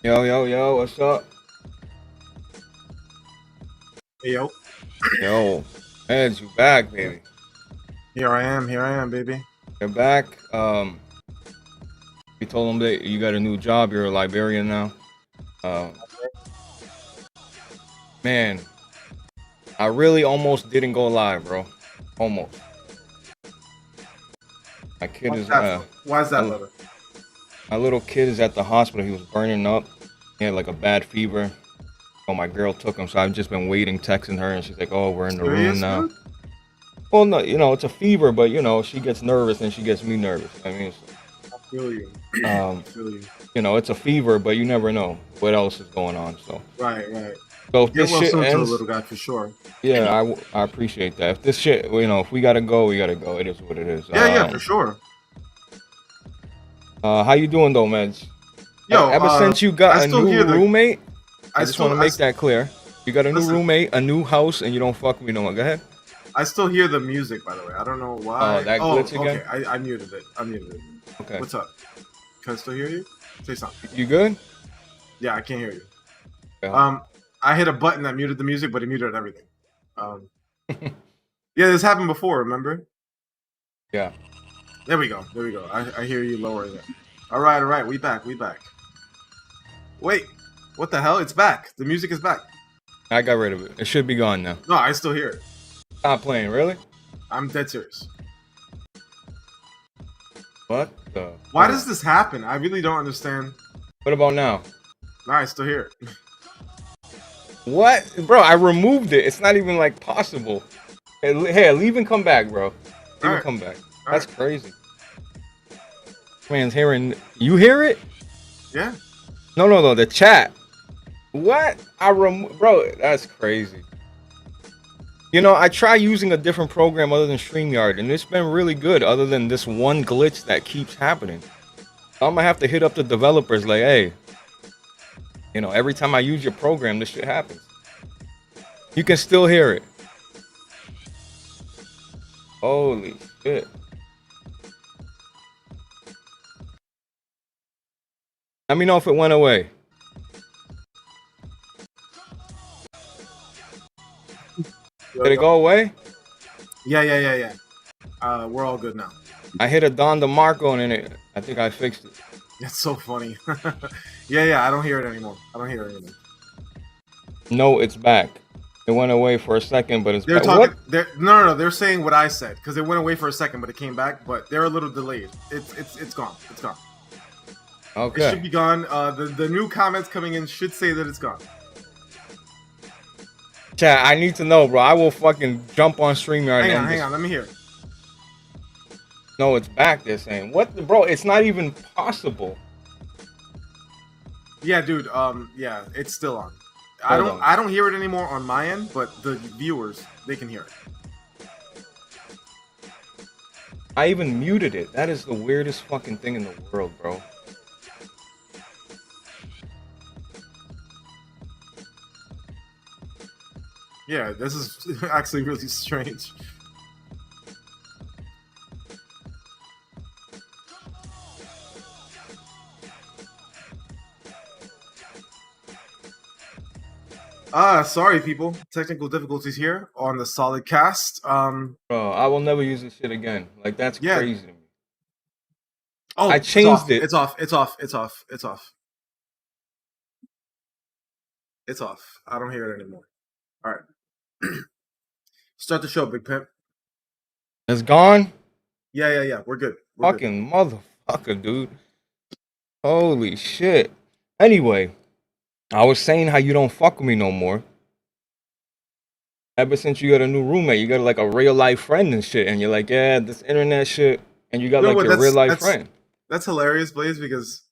Yo, what's up? Hey, yo. Yo, Ed, you back, baby. Here I am, baby. You're back. You told him that you got a new job. You're a librarian now. Man, I really almost didn't go live, bro. Almost. My kid is. Why is that, brother? My little kid is at the hospital. He was burning up. He had like a bad fever. Oh, my girl took him, so I've just been waiting, texting her, and she's like, "Oh, we're in the room now." Dude? Well, no, it's a fever, but she gets nervous and she gets me nervous. I mean, I feel you. I feel you. It's a fever, but you never know what else is going on. So right. So if this shit ends, to the little guy for sure. Yeah, I appreciate that. If this shit, if we gotta go, we gotta go. It is what it is. Yeah, for sure. How you doing though, Meds? Yo, ever since you got a new roommate, I just want to make that clear. You got a new roommate, a new house, and you don't fuck with me no more. Go ahead. I still hear the music, by the way. I don't know why. Oh, that glitch again? Okay, I muted it. Okay. What's up? Can I still hear you? Say something. You good? Yeah, I can't hear you. Yeah. I hit a button that muted the music, but it muted everything. Yeah, this happened before, remember? Yeah. There we go. I hear you lowering it. All right. We back. Wait, what the hell? It's back. The music is back. I got rid of it. It should be gone now. No, I still hear it. Stop playing, really? I'm dead serious. What the? Why does this happen? I really don't understand. What about now? No, I still hear it. What? Bro, I removed it. It's not even like possible. Hey, leave and come back, bro. Leave and come back. That's crazy. Man's hearing. You hear it? Yeah. No. The chat. What? Bro, that's crazy. I try using a different program other than StreamYard, and it's been really good other than this one glitch that keeps happening. I'm gonna have to hit up the developers like, hey, every time I use your program, this shit happens. You can still hear it. Holy shit. Let me know if it went away. Did it go away? Yeah. We're all good now. I hit a Don DeMarco and I think I fixed it. That's so funny. Yeah, I don't hear it anymore. No, it's back. It went away for a second, but it's back. No, they're saying what I said, because it went away for a second, but it came back, but they're a little delayed. It's gone. Okay. It should be gone. The new comments coming in should say that it's gone. Chat, I need to know, bro. I will fucking jump on StreamYard. Hang on, let me hear it. No, it's back, they're saying. What the, bro? It's not even possible. Yeah, dude. Yeah, it's still on. I don't hear it anymore on my end, but the viewers, they can hear it. I even muted it. That is the weirdest fucking thing in the world, bro. Yeah, this is actually really strange. Sorry people. Technical difficulties here on the SolidCast. Bro, I will never use this shit again. Like, that's crazy to me. Oh, I changed it. It's off. I don't hear it anymore. All right. Start the show, Big Pimp. It's gone? Yeah. We're good. Fucking motherfucker, dude. Holy shit. Anyway, I was saying how you don't fuck with me no more. Ever since you got a new roommate, you got like a real life friend and shit. And you're like, yeah, this internet shit. And you got like your real life friend. That's hilarious, Blaze, because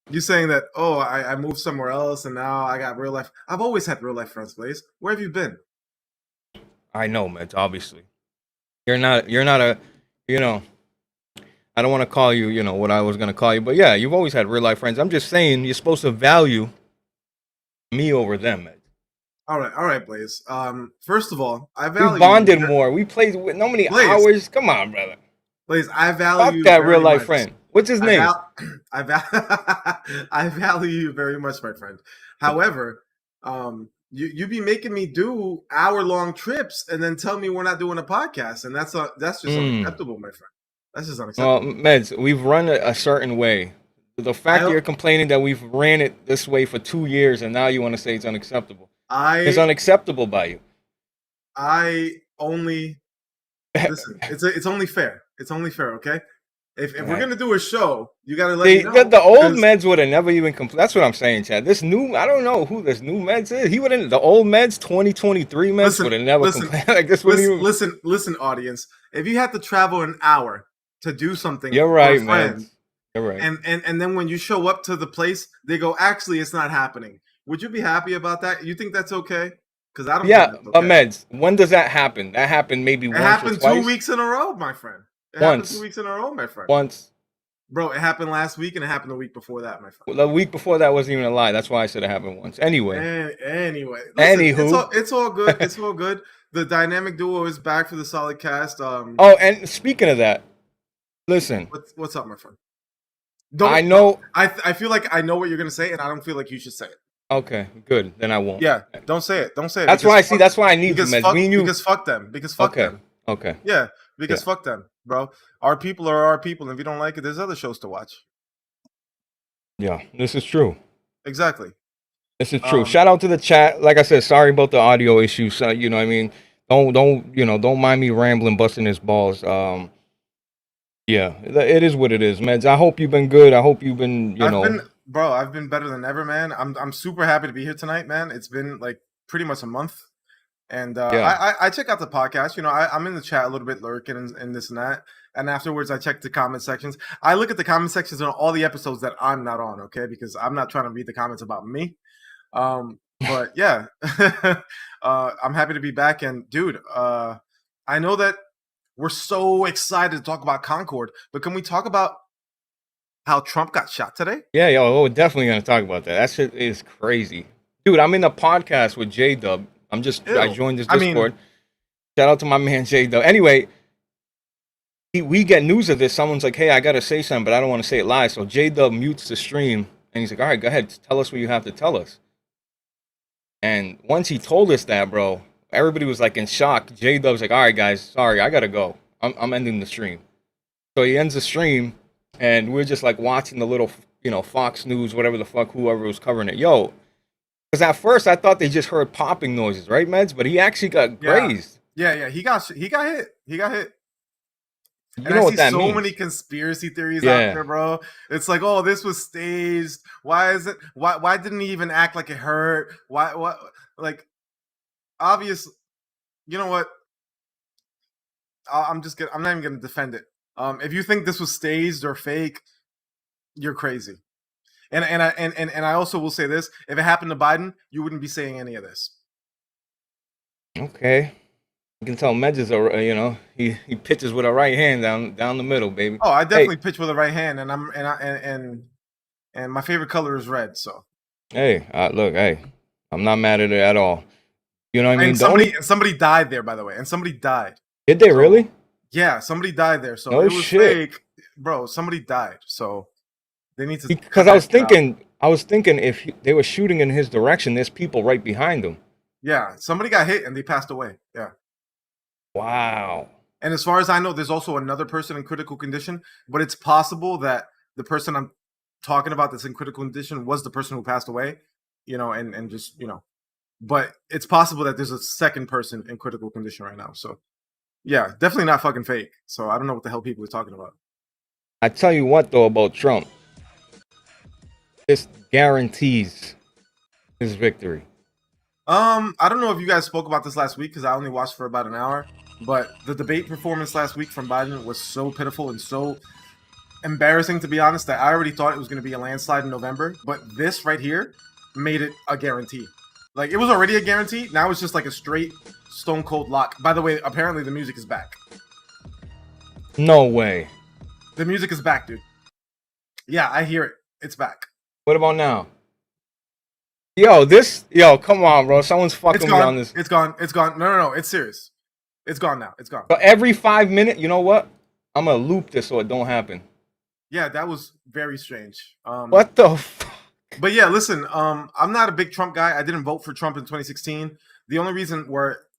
you saying that, oh, I moved somewhere else and now I got real life. I've always had real life friends, Blaze. Where have you been? I know, man, obviously. You're not a, I don't want to call you, what I was going to call you. But yeah, you've always had real life friends. I'm just saying you're supposed to value me over them, man. All right, Blaze. First of all, I value. We bonded more. We played with so many hours. Come on, brother. Blaze, I value. Fuck that real life friend. What's his name? I value you very much, my friend. However, you be making me do hour-long trips and then tell me we're not doing a podcast, and that's just unacceptable, my friend. That's just Well, unacceptable. Meds, we've run it a certain way. The fact that I you're complaining that we've ran it this way for 2 years and now you want to say it's unacceptable. It's I unacceptable by you. I only listen. It's only fair. It's only fair, okay? If we're Right. gonna do a show, you gotta let See, me know. the old 'Cause Meds would have never even That's what I'm saying, Chad. This new, I don't know who this new Meds is. He wouldn't. The old Meds, 2023 Meds, would have never complained. Like this wouldn't even. listen, audience. If you had to travel an hour to do something You're for a right, friend, Meds. You're right. and then when you show up to the place, they go, actually, it's not happening. Would you be happy about that? You think that's okay? Because I don't Yeah, think that's okay. Meds. When does that happen? That happened maybe It once or happened twice. 2 weeks in a row, my friend. It happened 2 weeks in a row, my friend. Once. Bro, it happened last week and it happened the week before that, my friend. The week before that wasn't even a lie. That's why I said it happened once. Anyway. Anyway, listen, Anywho, it's all good. It's all good. The dynamic duo is back for the SolidCast. Oh, and speaking of that, listen. What's up, my friend? I know. I feel like I know what you're gonna say, and I don't feel like you should say it. Okay, good. Then I won't. Yeah, don't say it. Don't say it. That's why I see. That's why I need you, Meds. Fuck, Me and you. because fuck them. Because fuck them. Okay. Yeah, because fuck them, bro. Our people are our people, and if you don't like it, there's other shows to watch. Yeah, this is true. Exactly. This is true. Shout out to the chat. Like I said, sorry about the audio issues. You know what I mean? Don't mind me rambling, busting his balls. Yeah, it is what it is, Meds. I hope you've been good. I hope you've been, I've been better than ever, man. I'm super happy to be here tonight, man. It's been like pretty much a month. And I check out the podcast. You know, I'm in the chat a little bit, lurking and this and that. And afterwards, I check the comment sections. I look at the comment sections on all the episodes that I'm not on, okay? Because I'm not trying to read the comments about me. But yeah, I'm happy to be back. And dude, I know that we're so excited to talk about Concord, but can we talk about how Trump got shot today? Yeah, we're definitely gonna talk about that. That shit is crazy, dude. I'm in a podcast with J Dub. I joined this Discord. Shout out to my man J Dub. Anyway, we get news of this. Someone's like, "Hey, I gotta say something, but I don't want to say it live." So J Dub mutes the stream, and he's like, "All right, go ahead, tell us what you have to tell us." And once he told us that, bro, everybody was like in shock. J Dub's like, "All right, guys, sorry, I gotta go. I'm ending the stream." So he ends the stream, and we're just like watching the little, Fox News, whatever the fuck, whoever was covering it. Yo, because at first I thought they just heard popping noises, right, Meds? But he actually got grazed. Yeah, he got hit. He got hit. You know what that means? So many conspiracy theories out there, bro. It's like, oh, this was staged. Why is it? Why didn't he even act like it hurt? What? Like, obvious. You know what? I'm not even gonna defend it. If you think this was staged or fake, you're crazy. And I also will say this: if it happened to Biden, you wouldn't be saying any of this. Okay. You can tell Meds is he pitches with a right hand down the middle, baby. Oh, I definitely pitch with a right hand, and and my favorite color is red. So, hey, look, I'm not mad at it at all. You know what I mean? And somebody died there, by the way, and somebody died. Did they really? Yeah, somebody died there. So no it was shit. fake, bro. Somebody died. So they need to. Because I was thinking if they were shooting in his direction, there's people right behind him. Yeah, somebody got hit and they passed away. Yeah. Wow. And as far as I know, there's also another person in critical condition, but it's possible that the person I'm talking about that's in critical condition was the person who passed away, and just, but it's possible that there's a second person in critical condition right now. So, yeah, definitely not fucking fake. So I don't know what the hell people are talking about. I tell you what, though, about Trump, this guarantees his victory. I don't know if you guys spoke about this last week because I only watched for about an hour, but the debate performance last week from Biden was so pitiful and so embarrassing, to be honest, that I already thought it was going to be a landslide in November. But this right here made it a guarantee. Like, it was already a guarantee. Now it's just like a straight stone cold lock. By the way, apparently the music is back. No way. The music is back, dude. Yeah, I hear it. It's back. What about now? Yo, come on, bro. Someone's fucking me on this. It's gone. No. It's serious. It's gone now. It's gone. But every 5 minutes, you know what? I'm gonna loop this so it don't happen. Yeah, that was very strange. What the fuck? But yeah, listen, I'm not a big Trump guy. I didn't vote for Trump in 2016. The only reason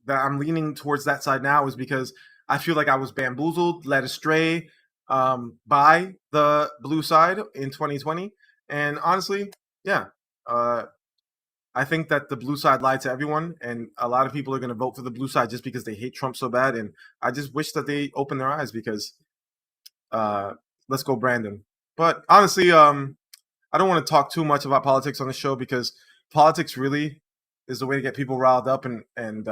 that I'm leaning towards that side now is because I feel like I was bamboozled, led astray by the blue side in 2020. And honestly, yeah, I think that the blue side lied to everyone, and a lot of people are going to vote for the blue side just because they hate Trump so bad. And I just wish that they open their eyes because let's go, Brandon. But honestly, I don't want to talk too much about politics on the show because politics really is the way to get people riled up. And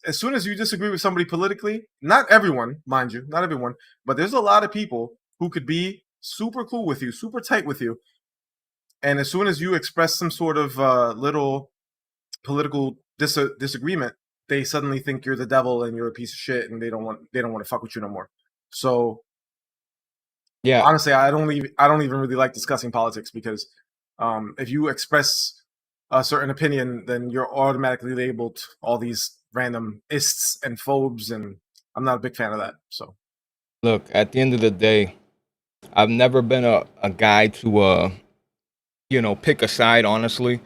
as soon as you disagree with somebody politically, not everyone, mind you, not everyone, but there's a lot of people who could be super cool with you, super tight with you. And as soon as you express some sort of little political disagreement, they suddenly think you're the devil and you're a piece of shit, and they don't want to fuck with you no more. So yeah, honestly, I don't even really like discussing politics because if you express a certain opinion, then you're automatically labeled all these random ists and phobes, and I'm not a big fan of that. So look, at the end of the day, I've never been a guy to pick a side, honestly.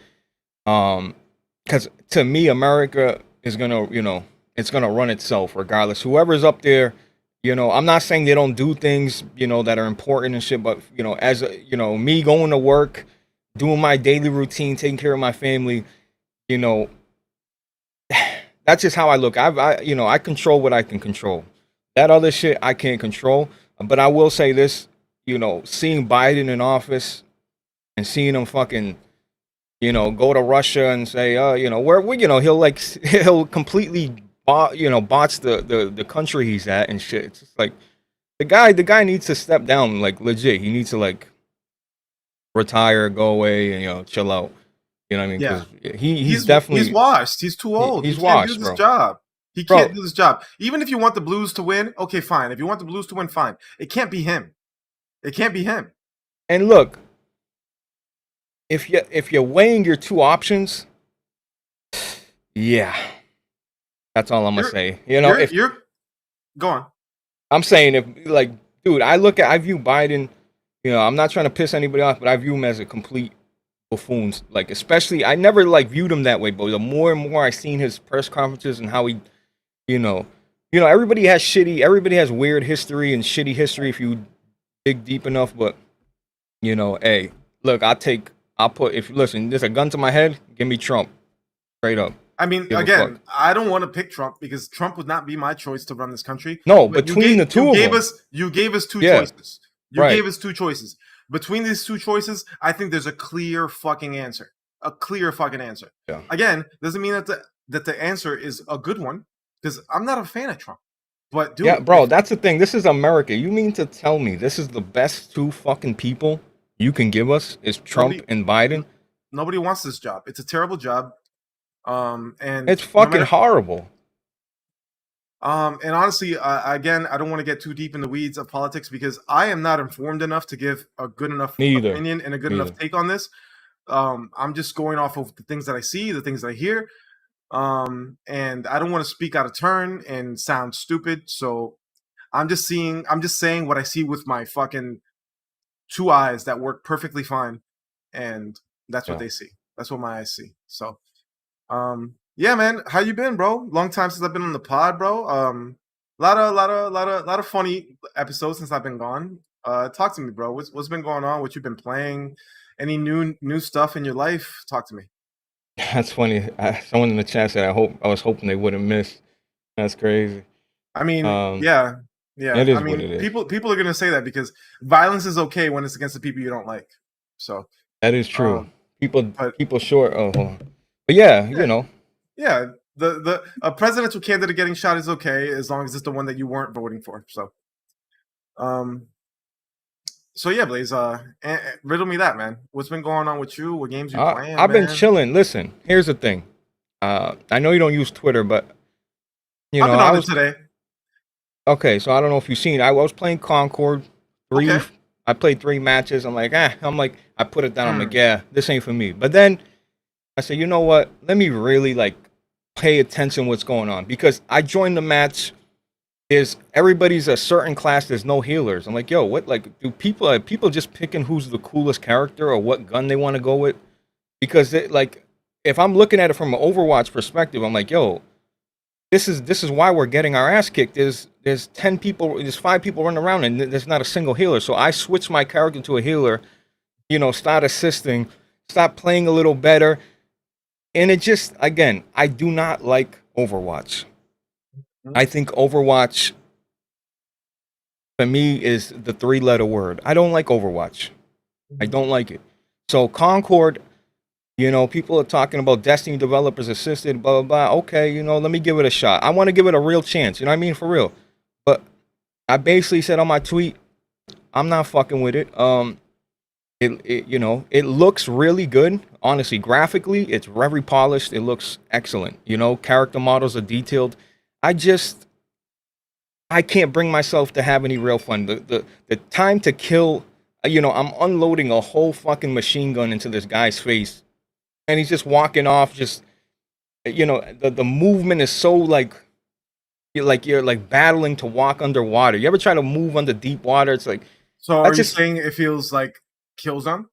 Because to me, America is gonna, it's gonna run itself regardless. Whoever's up there, I'm not saying they don't do things, that are important and shit, but as me going to work, doing my daily routine, taking care of my family, that's just how I look. I control what I can control. That other shit I can't control. But I will say this, seeing Biden in office and seeing him fucking, go to Russia and say, he'll completely, bots the country he's at and shit. It's just like the guy needs to step down, like legit. He needs to like retire, go away, and chill out. You know what I mean? yeah, He's definitely he's washed. He's too old. He's he can't washed, do this bro. job. He can't do this job. Even if you want the Blues to win, okay, fine. If you want the Blues to win, fine. It can't be him. It can't be him. And look, if you're weighing your two options, yeah, that's all I'm gonna say. If you're go on. I'm saying, if like, dude, I view Biden. I'm not trying to piss anybody off, but I view him as a complete buffoon. Like, especially, I never like viewed him that way, but the more and more I seen his press conferences and how he, everybody has weird history and shitty history if you dig deep enough. But hey, look, if listen, there's a gun to my head, give me Trump, straight up. I mean, again, I don't want to pick Trump because Trump would not be my choice to run this country. No, but between the two of them, you gave us two choices. You right. gave us two choices. Between these two choices, I think there's a clear fucking answer. A clear fucking answer. Yeah. Again, doesn't mean that the answer is a good one because I'm not a fan of Trump. But dude, yeah, bro, that's the thing. This is America. You mean to tell me this is the best two fucking people you can give us is Trump and Biden? Nobody wants this job. It's a terrible job. And it's fucking horrible. And honestly, again, I don't want to get too deep in the weeds of politics because I am not informed enough to give a good enough opinion and a good enough take on this. I'm just going off of the things that I see, the things that I hear. And I don't want to speak out of turn and sound stupid. So I'm just saying what I see with my fucking two eyes that work perfectly fine. And that's what they see. That's what my eyes see. So, yeah, man, how you been, bro? Long time since I've been on the pod, bro. Lot of funny episodes since I've been gone. Talk to me, bro. What's been going on? What you've been playing? Any new stuff in your life? Talk to me. That's funny. Someone in the chat said I was hoping they wouldn't miss. That's crazy. I mean, yeah. It is I mean, what it is. People are gonna say that because violence is okay when it's against the people you don't like. So that is true. People short. Oh, hold on. But yeah, Yeah, the presidential candidate getting shot is okay as long as it's the one that you weren't voting for. So, so yeah, Blaze, riddle me that, man. What's been going on with you? What games you playing? I've been chilling. Listen, here's the thing. I know you don't use Twitter, but I've been on it today. Okay, so I don't know if you've seen. I was playing Concord. I played 3 matches. I'm like, I put it down. I'm like, yeah, this ain't for me. But then I said, you know what? Let me really like pay attention what's going on because I joined the match everybody's a certain class. There's no healers. I'm like, yo, what? Like, do people are people just picking who's the coolest character or what gun they want to go with? Because like, if I'm looking at it from an Overwatch perspective, I'm like, yo, this is why we're getting our ass kicked. There's 10 people, there's 5 people running around, and there's not a single healer. So I switched my character to a healer. Start assisting, start playing a little better, and it just again, I do not like Overwatch. I think Overwatch, for me, is the 3-letter word. I don't like Overwatch. I don't like it. So Concord, people are talking about Destiny developers assisted, blah, blah, blah. Okay, let me give it a shot. I want to give it a real chance. You know what I mean? For real. But I basically said on my tweet, I'm not fucking with it. It looks really good. Honestly, graphically, it's very polished. It looks excellent. Character models are detailed. I can't bring myself to have any real fun. The time to kill, I'm unloading a whole fucking machine gun into this guy's face, and he's just walking off. Just, the movement is so like you're like battling to walk underwater. You ever try to move under deep water? It's like. So are you saying it feels like Killzone?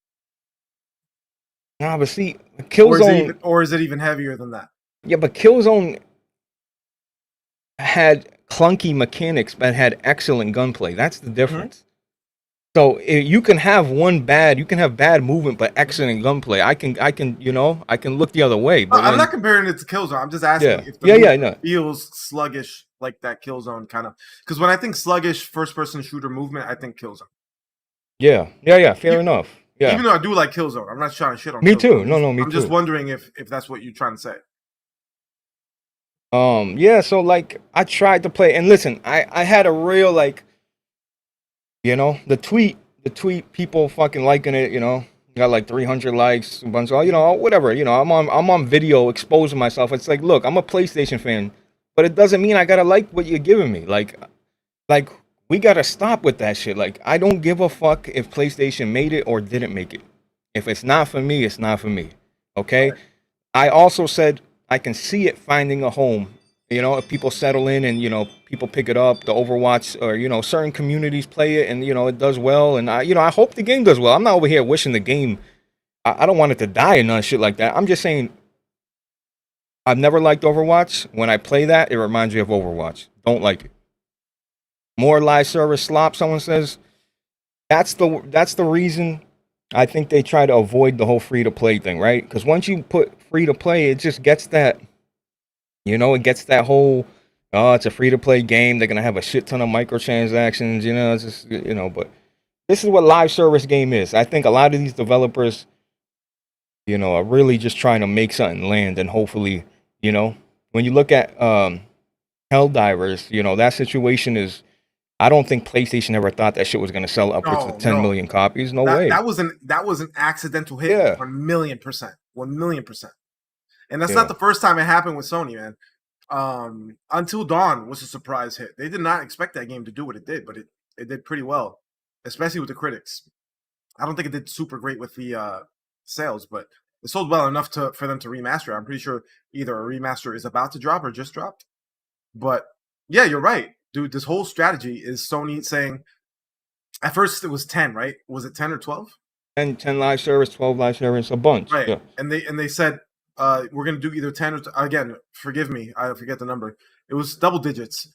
Nah, but see, Killzone, or is it even heavier than that? Yeah, but Killzone had clunky mechanics but had excellent gunplay. That's the difference. So you can have bad movement but excellent gunplay. I can look the other way. But I'm not comparing it to Killzone. I'm just asking if the movement feels sluggish like that Killzone kind of. Because when I think sluggish first-person shooter movement, I think Killzone. Yeah. Fair enough. Yeah. Even though I do like Killzone, I'm not trying to shit on. Me Killzone. too. No, me too. I'm just wondering if that's what you're trying to say. Yeah. So like, I tried to play, and listen, I had a real like, the tweet people fucking liking it. Got like 300 likes, a bunch of whatever. I'm on video exposing myself. It's like, look, I'm a PlayStation fan, but it doesn't mean I gotta like what you're giving me. Like. We gotta stop with that shit. Like, I don't give a fuck if PlayStation made it or didn't make it. If it's not for me, it's not for me. Okay? Right. I also said I can see it finding a home. If people settle in and, people pick it up, the Overwatch, or, certain communities play it and, it does well. And, I hope the game does well. I'm not over here wishing the game. I don't want it to die and none shit like that. I'm just saying I've never liked Overwatch. When I play that, it reminds me of Overwatch. Don't like it. More live service slop, someone says. That's the reason I think they try to avoid the whole free-to-play thing, right? Because once you put free-to-play, it just gets that, it gets that whole, it's a free-to-play game. They're going to have a shit ton of microtransactions, it's just, but this is what live service game is. I think a lot of these developers, are really just trying to make something land, and hopefully, when you look at Helldivers, that situation is, I don't think PlayStation ever thought that shit was going to sell upwards of 10 million copies. No way. That was an accidental hit. Yeah. 1,000,000%. 1,000,000%. And that's not the first time it happened with Sony, man. Until Dawn was a surprise hit. They did not expect that game to do what it did, but it did pretty well, especially with the critics. I don't think it did super great with the sales, but it sold well enough for them to remaster it. I'm pretty sure either a remaster is about to drop or just dropped. But yeah, you're right. Dude, this whole strategy is Sony saying, at first it was 10, right? Was it 10 or 12? 10 live service, 12 live service, a bunch. Right. Yeah. And they said, we're going to do either 10 or, again, forgive me, I forget the number. It was double digits.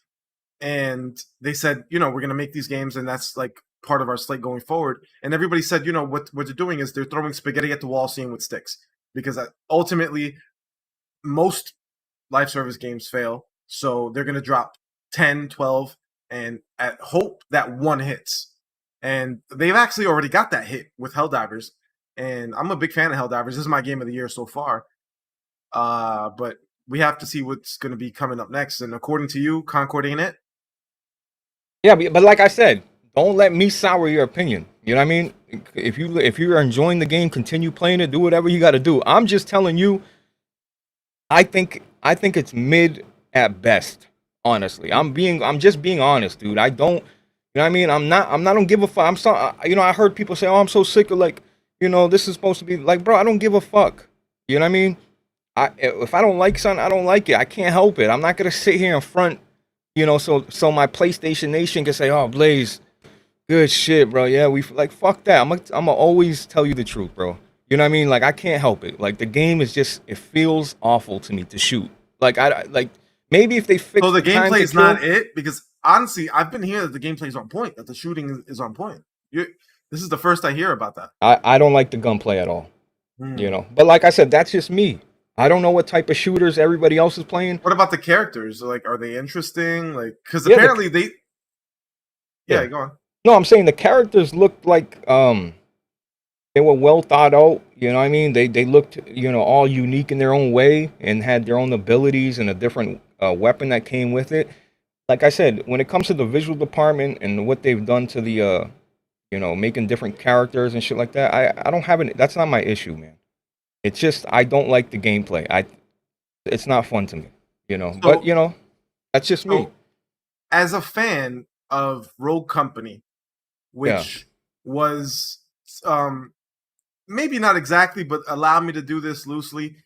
And they said, we're going to make these games, and that's like part of our slate going forward. And everybody said, what they're doing is they're throwing spaghetti at the wall, seeing what sticks. Because ultimately, most live service games fail. So they're going to drop 10, 12, and hope that one hits. And they've actually already got that hit with Helldivers. And I'm a big fan of Helldivers. This is my game of the year so far. But we have to see what's going to be coming up next. And according to you, Concord ain't it? Yeah, but like I said, don't let me sour your opinion. You know what I mean? If you're enjoying the game, continue playing it. Do whatever you got to do. I'm just telling you, I think it's mid at best. Honestly, I'm just being honest, dude. I don't, you know what I mean? I don't give a fuck. I'm sorry. I heard people say, oh, I'm so sick of like, this is supposed to be like, bro, I don't give a fuck. You know what I mean? If I don't like something, I don't like it. I can't help it. I'm not going to sit here in front You know, so my PlayStation Nation can say, "Oh, Blaze, good shit, bro. Yeah, we like fuck that. I'm gonna always tell you the truth, bro. You know what I mean? Like I can't help it. Like the game is just it feels awful to me to shoot. Like I like maybe if they fix So the time gameplay to is kill, not it, because honestly, I've been hearing that the gameplay is on point, that the shooting is on point. This is the first I hear about that. I don't like the gunplay at all. You Hmm. know, but like I said, that's just me. I don't know what type of shooters everybody else is playing. What about the characters? Like, are they interesting? Like, because Yeah, apparently they. yeah. Yeah, go on. No, I'm saying the characters looked like they were well thought out. You know what I mean? They looked, you know, all unique in their own way and had their own abilities and a different weapon that came with it. Like I said, when it comes to the visual department and what they've done to the you know, making different characters and shit like that, I don't have any. That's not my issue, man. It's just I don't like the gameplay. It's not fun to me, you know. But So, you know, that's just me. so as a fan of Rogue Company, Yeah. which was um maybe not exactly, but allow me to do this loosely.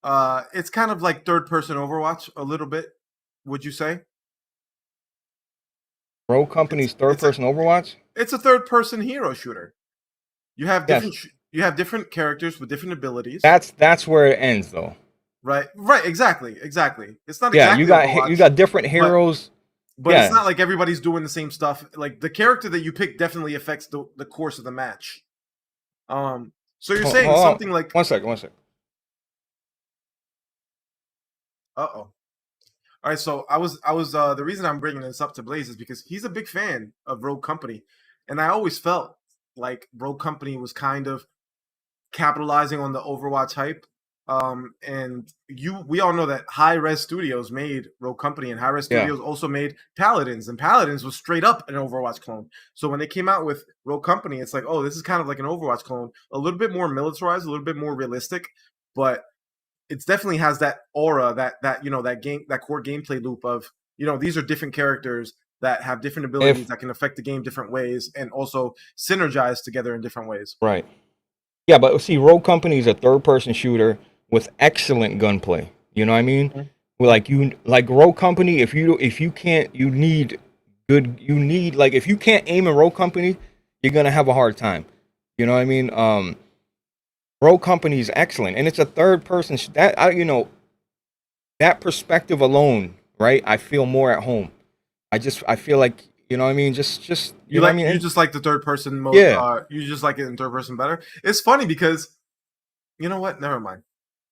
It's kind of like third person Overwatch a little bit. Would you say? Rogue Company's third person Overwatch. It's a third person hero shooter. You have Yes. you have different characters with different abilities. That's where it ends, though. Right, exactly. It's not Yeah, exactly you Overwatch, got different heroes. but it's not like everybody's doing the same stuff. Like the character that you pick definitely affects the course of the match. So you're saying something like, one second. uh-oh. All right, so I was the reason I'm bringing this up to Blaze is because he's a big fan of Rogue Company, and I always felt like Rogue Company was kind of capitalizing on the Overwatch hype. And we all know that High Res Studios made Rogue Company, and High Res Studios also made Paladins, and Paladins was straight up an Overwatch clone. So when they came out with Rogue Company, it's like, oh, this is kind of like an Overwatch clone, a little bit more militarized, a little bit more realistic, but it definitely has that aura, that you know, that core gameplay loop of, you know, these are different characters that have different abilities that can affect the game different ways and also synergize together in different ways. Right. Yeah, but see, Rogue Company is a third-person shooter with excellent gunplay. You know what I mean? Mm-hmm. Like Rogue Company, if you can't, you need like if you can't aim in Rogue Company, you're gonna have a hard time. You know what I mean? Rogue Company is excellent, and it's a third-person you know, that perspective alone, right? I feel more at home. I feel like, you know what I mean? Just you know what I mean? You just like the third person mode. Yeah. You just like it in third person better. It's funny because, you know what? Never mind.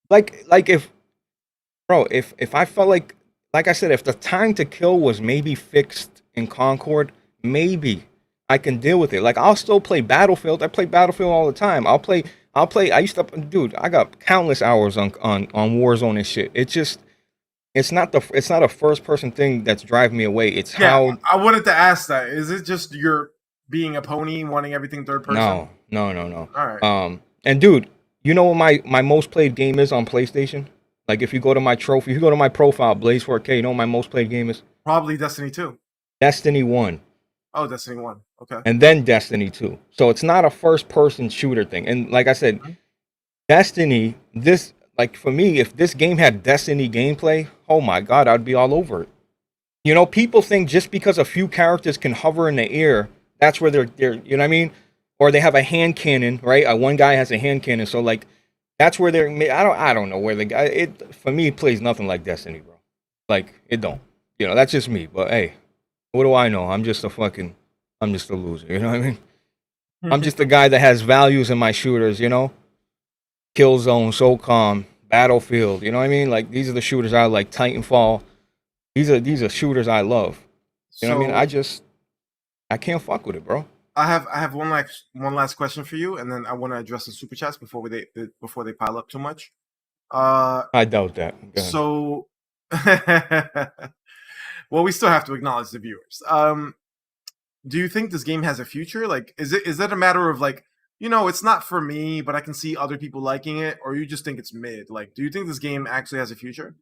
Like if bro, if I felt like I said, if the time to kill was maybe fixed in Concord, maybe I can deal with it. Like I'll still play Battlefield. I play Battlefield all the time. I'll play. I used to, dude. I got countless hours on Warzone and shit. It's not a first person thing that's driving me away. It's how I wanted to ask that. Is it just you're being a pony, wanting everything third person? No. All right. And dude, you know what my most played game is on PlayStation? Like if you go to my trophy, if you go to my profile, Blaze 4K, you know what my most played game is? Probably Destiny 2. Destiny 1. Oh, Destiny 1. Okay. And then Destiny 2. So it's not a first person shooter thing. And like I said, Destiny, this, like for me, if this game had Destiny gameplay, oh my god, I'd be all over it. You know, people think just because a few characters can hover in the air, that's where they're you know what I mean? Or they have a hand cannon, right? One guy has a hand cannon, so like that's where they're. I don't know where the guy. It for me it plays nothing like Destiny, bro. Like it don't. You know, that's just me. But hey, what do I know? I'm just a loser. You know what I mean? I'm just a guy that has values in my shooters. You know, Killzone, SOCOM, Battlefield. You know what I mean? Like these are the shooters I like. Titanfall. These are shooters I love. You know what I mean? I can't fuck with it, bro. I have one last question for you, and then I want to address the super chats before they pile up too much. I doubt that. So, well, we still have to acknowledge the viewers. Do you think this game has a future? Like, is it a matter of like, you know, it's not for me, but I can see other people liking it, or you just think it's mid? Like, do you think this game actually has a future?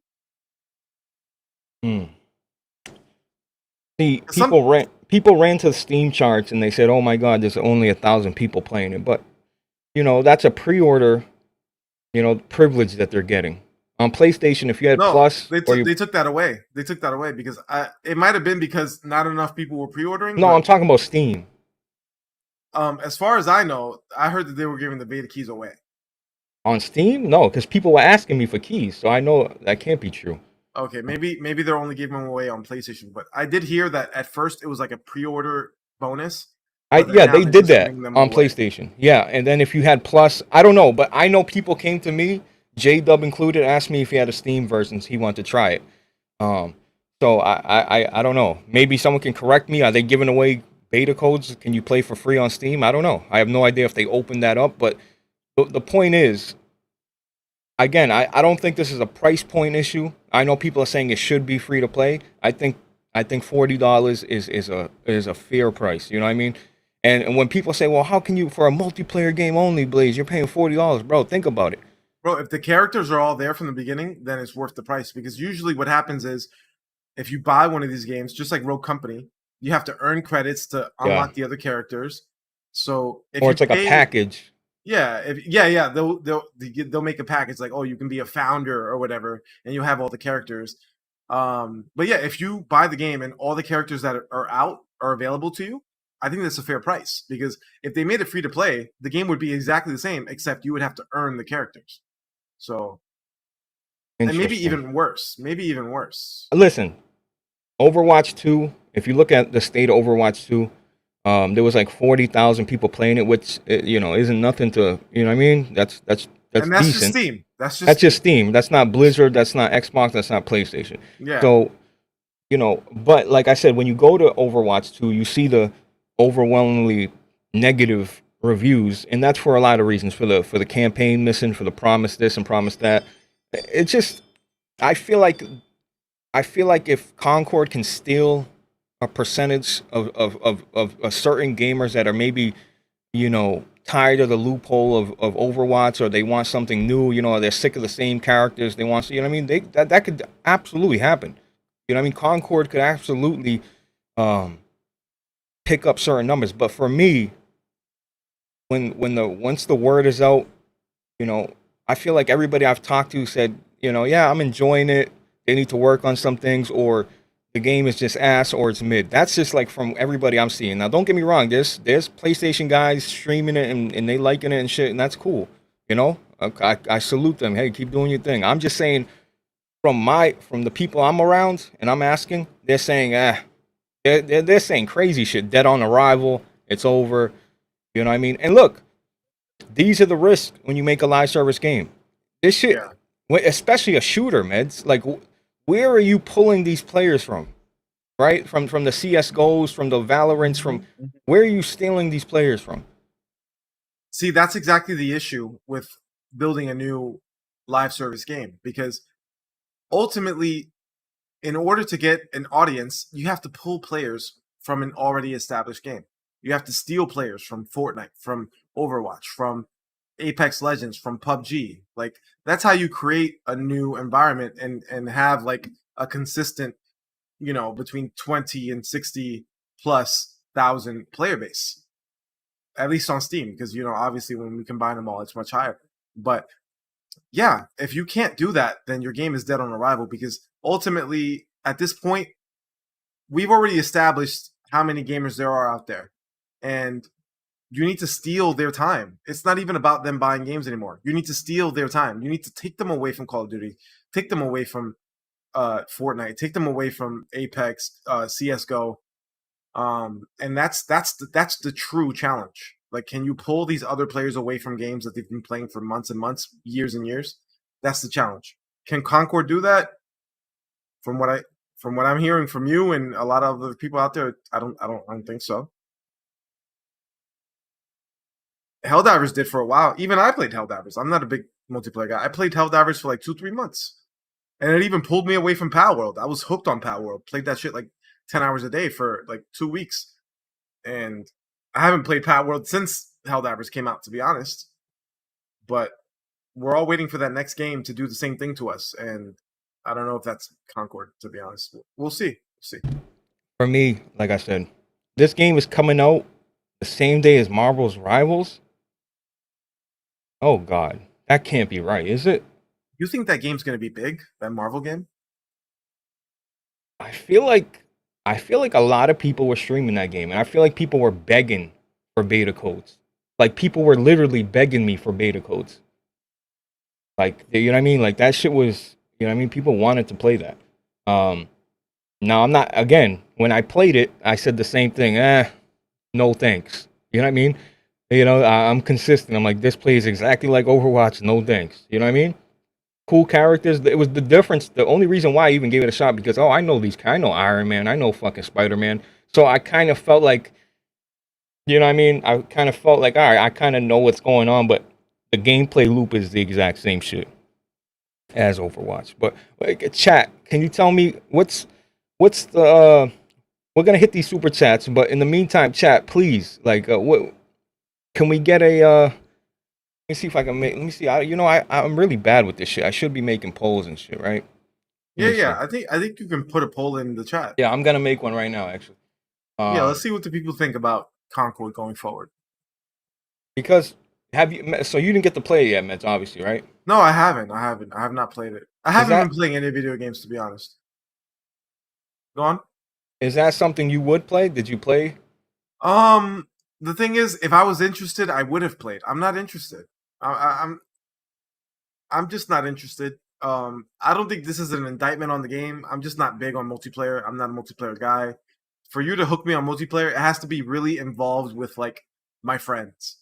See, people ran to the Steam charts and they said, "Oh my God, there's only 1,000 people playing it." But you know, that's a pre-order, you know, privilege that they're getting. On PlayStation, if you had Plus, they took that away. They took that away because it might have been because not enough people were pre-ordering. No, I'm talking about Steam. As far as I know, I heard that they were giving the beta keys away. On Steam? No, because people were asking me for keys, so I know that can't be true. Okay, maybe they're only giving them away on PlayStation, but I did hear that at first it was like a pre-order bonus. Yeah, they did that on PlayStation. Yeah, and then if you had Plus, I don't know, but I know people came to me, J-Dub included, asked me if he had a Steam version, he wanted to try it. So I don't know. Maybe someone can correct me. Are they giving away beta codes? Can you play for free on Steam? I don't know. I have no idea if they opened that up, but the point is, again, I don't think this is a price point issue. I know people are saying it should be free to play. I think $40 is a fair price. You know what I mean? And when people say, well, how can you, for a multiplayer game only, Blaze, you're paying $40, bro, think about it. Bro, if the characters are all there from the beginning, then it's worth the price. Because usually what happens is, if you buy one of these games, just like Rogue Company, you have to earn credits to unlock the other characters. So if it's like a package. Yeah, they'll make a package like, oh, you can be a founder or whatever, and you have all the characters. But yeah, if you buy the game and all the characters that are out are available to you, I think that's a fair price, because if they made it free to play, the game would be exactly the same, except you would have to earn the characters. So, and maybe even worse. Listen, Overwatch 2, if you look at the state of Overwatch 2, there was like 40,000 people playing it, which, isn't nothing to, you know what I mean? That's and that's decent. Just Steam. That's just Steam. That's not Blizzard. That's not Xbox. That's not PlayStation. Yeah. So, but like I said, when you go to Overwatch 2, you see the overwhelmingly negative reviews, and that's for a lot of reasons. For the campaign missing, for the promise this and promise that. It's just, I feel like if Concord can steal a percentage of certain gamers that are maybe, tired of the loophole of Overwatch, or they want something new, they're sick of the same characters, they want, that could absolutely happen. Concord could absolutely pick up certain numbers. But for me, once the word is out, I feel like everybody I've talked to said, yeah, I'm enjoying it. They need to work on some things, or the game is just ass, or it's mid. That's just like from everybody I'm seeing. Now, don't get me wrong. There's PlayStation guys streaming it and they liking it and shit, and that's cool. I salute them. Hey, keep doing your thing. I'm just saying, from the people I'm around and I'm asking, they're saying, they're saying crazy shit. Dead on arrival. It's over. You know what I mean? And look, these are the risks when you make a live service game. This shit, especially a shooter, meds. Like, where are you pulling these players from? Right? From the CSGOs, from the Valorants, from where are you stealing these players from? See, that's exactly the issue with building a new live service game, because ultimately, in order to get an audience, you have to pull players from an already established game. You have to steal players from Fortnite, from Overwatch, from Apex Legends, from PUBG. Like, that's how you create a new environment and have like a consistent, between 20 and 60 plus thousand player base, at least on Steam, because obviously when we combine them all, it's much higher. But yeah, if you can't do that, then your game is dead on arrival, because ultimately at this point, we've already established how many gamers there are out there, and you need to steal their time. It's not even about them buying games anymore. You need to steal their time. You need to take them away from Call of Duty, take them away from Fortnite, take them away from Apex, CS:GO, and that's the true challenge. Like, can you pull these other players away from games that they've been playing for months and months, years and years? That's the challenge. Can Concord do that? From what I'm hearing from you and a lot of other people out there, I don't think so. Helldivers did for a while. Even I played Helldivers. I'm not a big multiplayer guy. I played Helldivers for like 2-3 months. And it even pulled me away from Palworld. I was hooked on Palworld. Played that shit like 10 hours a day for like 2 weeks. And I haven't played Palworld since Helldivers came out, to be honest. But we're all waiting for that next game to do the same thing to us. And I don't know if that's Concord, to be honest. We'll see. For me, like I said, this game is coming out the same day as Marvel's Rivals. Oh, God. That can't be right, is it? You think that game's gonna be big? That Marvel game? I feel like a lot of people were streaming that game, and I feel like people were begging for beta codes. Like people were literally begging me for beta codes. Like you know what I mean? Like that shit was, you know what I mean? People wanted to play that. Now I'm not, again, when I played it, I said the same thing. No thanks. You know what I mean? You know, I'm consistent. I'm like, this plays exactly like Overwatch. No thanks. You know what I mean? Cool characters. It was the difference. The only reason why I even gave it a shot because I know these. I know Iron Man. I know fucking Spider-Man. So I kind of felt like, you know what I mean? I kind of felt like, all right, I kind of know what's going on, but the gameplay loop is the exact same shit as Overwatch. But like, chat, can you tell me what's the? We're gonna hit these super chats, but in the meantime, chat, please, like, what can we get a? Let me see if I can make. Let me see. I'm really bad with this shit. I should be making polls and shit, right? Yeah. I think you can put a poll in the chat. Yeah, I'm gonna make one right now, actually. Yeah, let's see what the people think about Concord going forward. Because so you didn't get to play it yet, Mets, obviously, right? No, I haven't. I have not played it. I haven't been playing any video games, to be honest. Go on. Is that something you would play? Did you play? The thing is, if I was interested, I would have played. I'm not interested. I'm just not interested. I don't think this is an indictment on the game. I'm just not big on multiplayer. I'm not a multiplayer guy. For you to hook me on multiplayer, it has to be really involved with like my friends.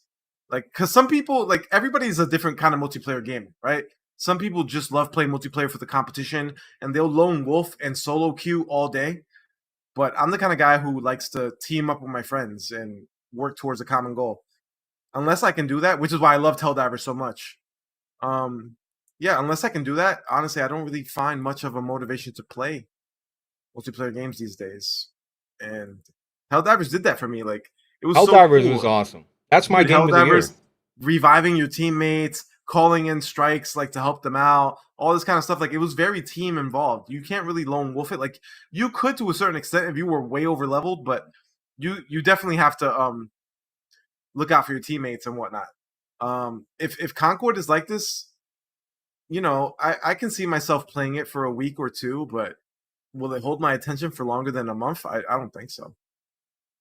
Like, because some people, like, everybody's a different kind of multiplayer gamer, right? Some people just love playing multiplayer for the competition and they'll lone wolf and solo queue all day. But I'm the kind of guy who likes to team up with my friends and work towards a common goal. Unless I can do that, which is why I love Helldivers so much. Yeah, unless I can do that, honestly, I don't really find much of a motivation to play multiplayer games these days. And Helldivers did that for me. Like, it was Helldivers so cool. was awesome. That's my game of the year. Reviving your teammates, calling in strikes like to help them out, all this kind of stuff. Like, it was very team involved. You can't really lone wolf it. Like, you could to a certain extent if you were way over leveled, but you definitely have to look out for your teammates and whatnot. If Concord is like this, you know, I can see myself playing it for a week or two, but will it hold my attention for longer than a month? I don't think so.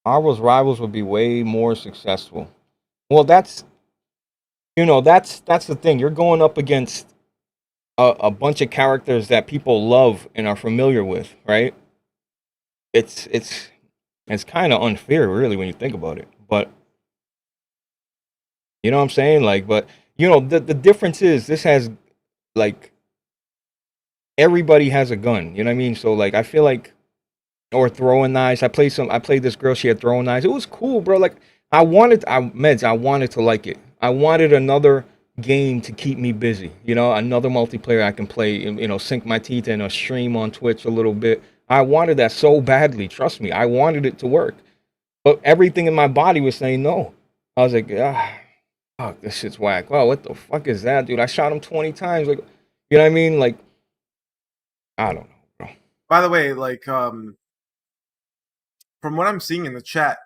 Marvel's Rivals would be way more successful. Well, that's the thing. You're going up against a bunch of characters that people love and are familiar with, right? It's kind of unfair, really, when you think about it. But you know what I'm saying? Like, but you know, the difference is this has like everybody has a gun. You know what I mean? So like, I feel like, or throwing knives. I played this girl. She had throwing knives. It was cool, bro. Like I wanted to like it. I wanted another game to keep me busy. You know, another multiplayer I can play. You know, sink my teeth in a stream on Twitch a little bit. I wanted that so badly. Trust me, I wanted it to work. But everything in my body was saying no. I was like, fuck, this shit's whack. Wow, what the fuck is that, dude? I shot him 20 times. Like, you know what I mean? Like, I don't know, bro. By the way, like, from what I'm seeing in the chat,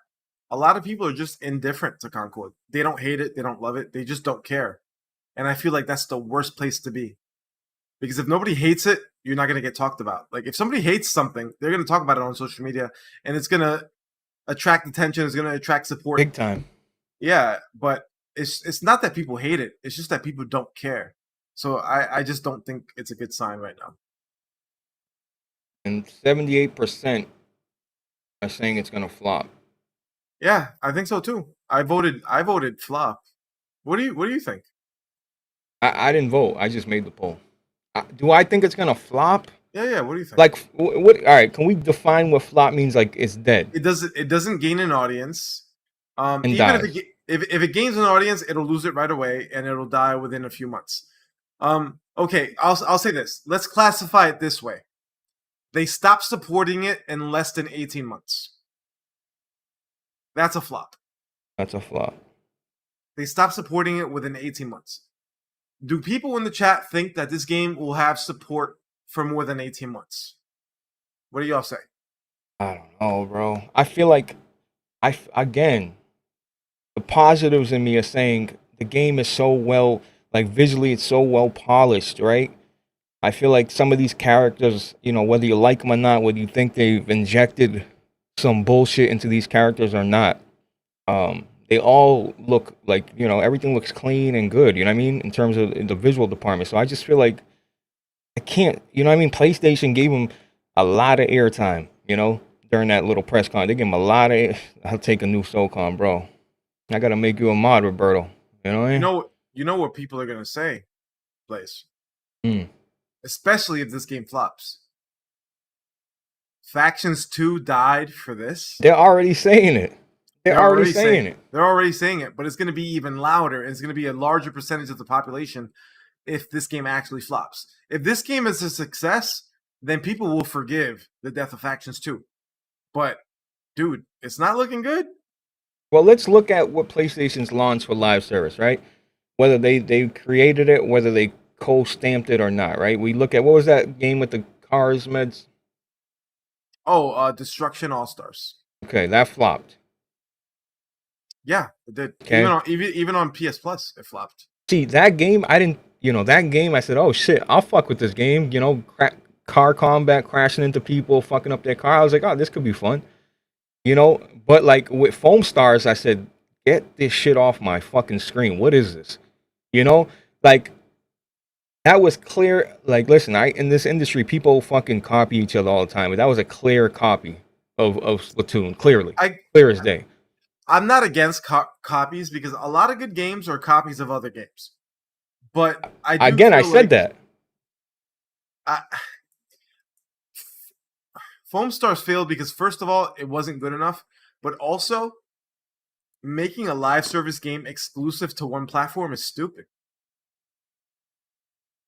a lot of people are just indifferent to Concord. They don't hate it. They don't love it. They just don't care. And I feel like that's the worst place to be. Because if nobody hates it, you're not going to get talked about. Like, if somebody hates something, they're going to talk about it on social media, and it's going to attract attention. It's going to attract support. Big time. Yeah, but it's not that people hate it. It's just that people don't care. So I just don't think it's a good sign right now. And 78% are saying it's going to flop. Yeah, I think so too. I voted flop. What do you think? I didn't vote. I just made the poll. Do I think it's gonna flop? Yeah. What do you think? Like, what? All right, can we define what flop means? Like, it's dead. It doesn't gain an audience. And Even dies. if it gains an audience, it'll lose it right away, and it'll die within a few months. Okay, I'll say this. Let's classify it this way. They stop supporting it in less than 18 months. That's a flop. That's a flop. They stop supporting it within 18 months. Do people in the chat think that this game will have support for more than 18 months? What do y'all say? I don't know, bro. I feel like, again, the positives in me are saying the game is so well, like visually, it's so well polished, right? I feel like some of these characters, you know, whether you like them or not, whether you think they've injected some bullshit into these characters or not, they all look like, you know, everything looks clean and good, you know what I mean, in terms of the visual department. So I just feel like I can't, you know what I mean? PlayStation gave them a lot of airtime, you know, during that little press con. They gave them a lot of, I'll take a new SoCon, bro. I got to make you a mod, Roberto. You know what I mean? You know what people are going to say, Blaze. Mm. Especially if this game flops. Factions 2 died for this. They're already saying it. They're already saying it. They're already saying it, but it's going to be even louder. And it's going to be a larger percentage of the population if this game actually flops. If this game is a success, then people will forgive the death of Factions 2. But, dude, it's not looking good. Well, let's look at what PlayStation's launched for live service, right? Whether they created it, whether they co-stamped it or not, right? We look at, what was that game with the cars, Meds? Oh, Destruction All-Stars. Okay, that flopped. Yeah, it did. Okay. Even on PS Plus, it flopped. See, that game, I didn't, you know, that game, I said, oh shit, I'll fuck with this game. You know, car combat, crashing into people, fucking up their car. I was like, oh, this could be fun. You know, but like with Foam Stars, I said, get this shit off my fucking screen. What is this? You know, like that was clear. Like, listen, in this industry, people fucking copy each other all the time, but that was a clear copy of Splatoon, clearly, clear as day. I'm not against copies because a lot of good games are copies of other games. But I said that. Foam Stars failed because, first of all, it wasn't good enough, but also making a live service game exclusive to one platform is stupid.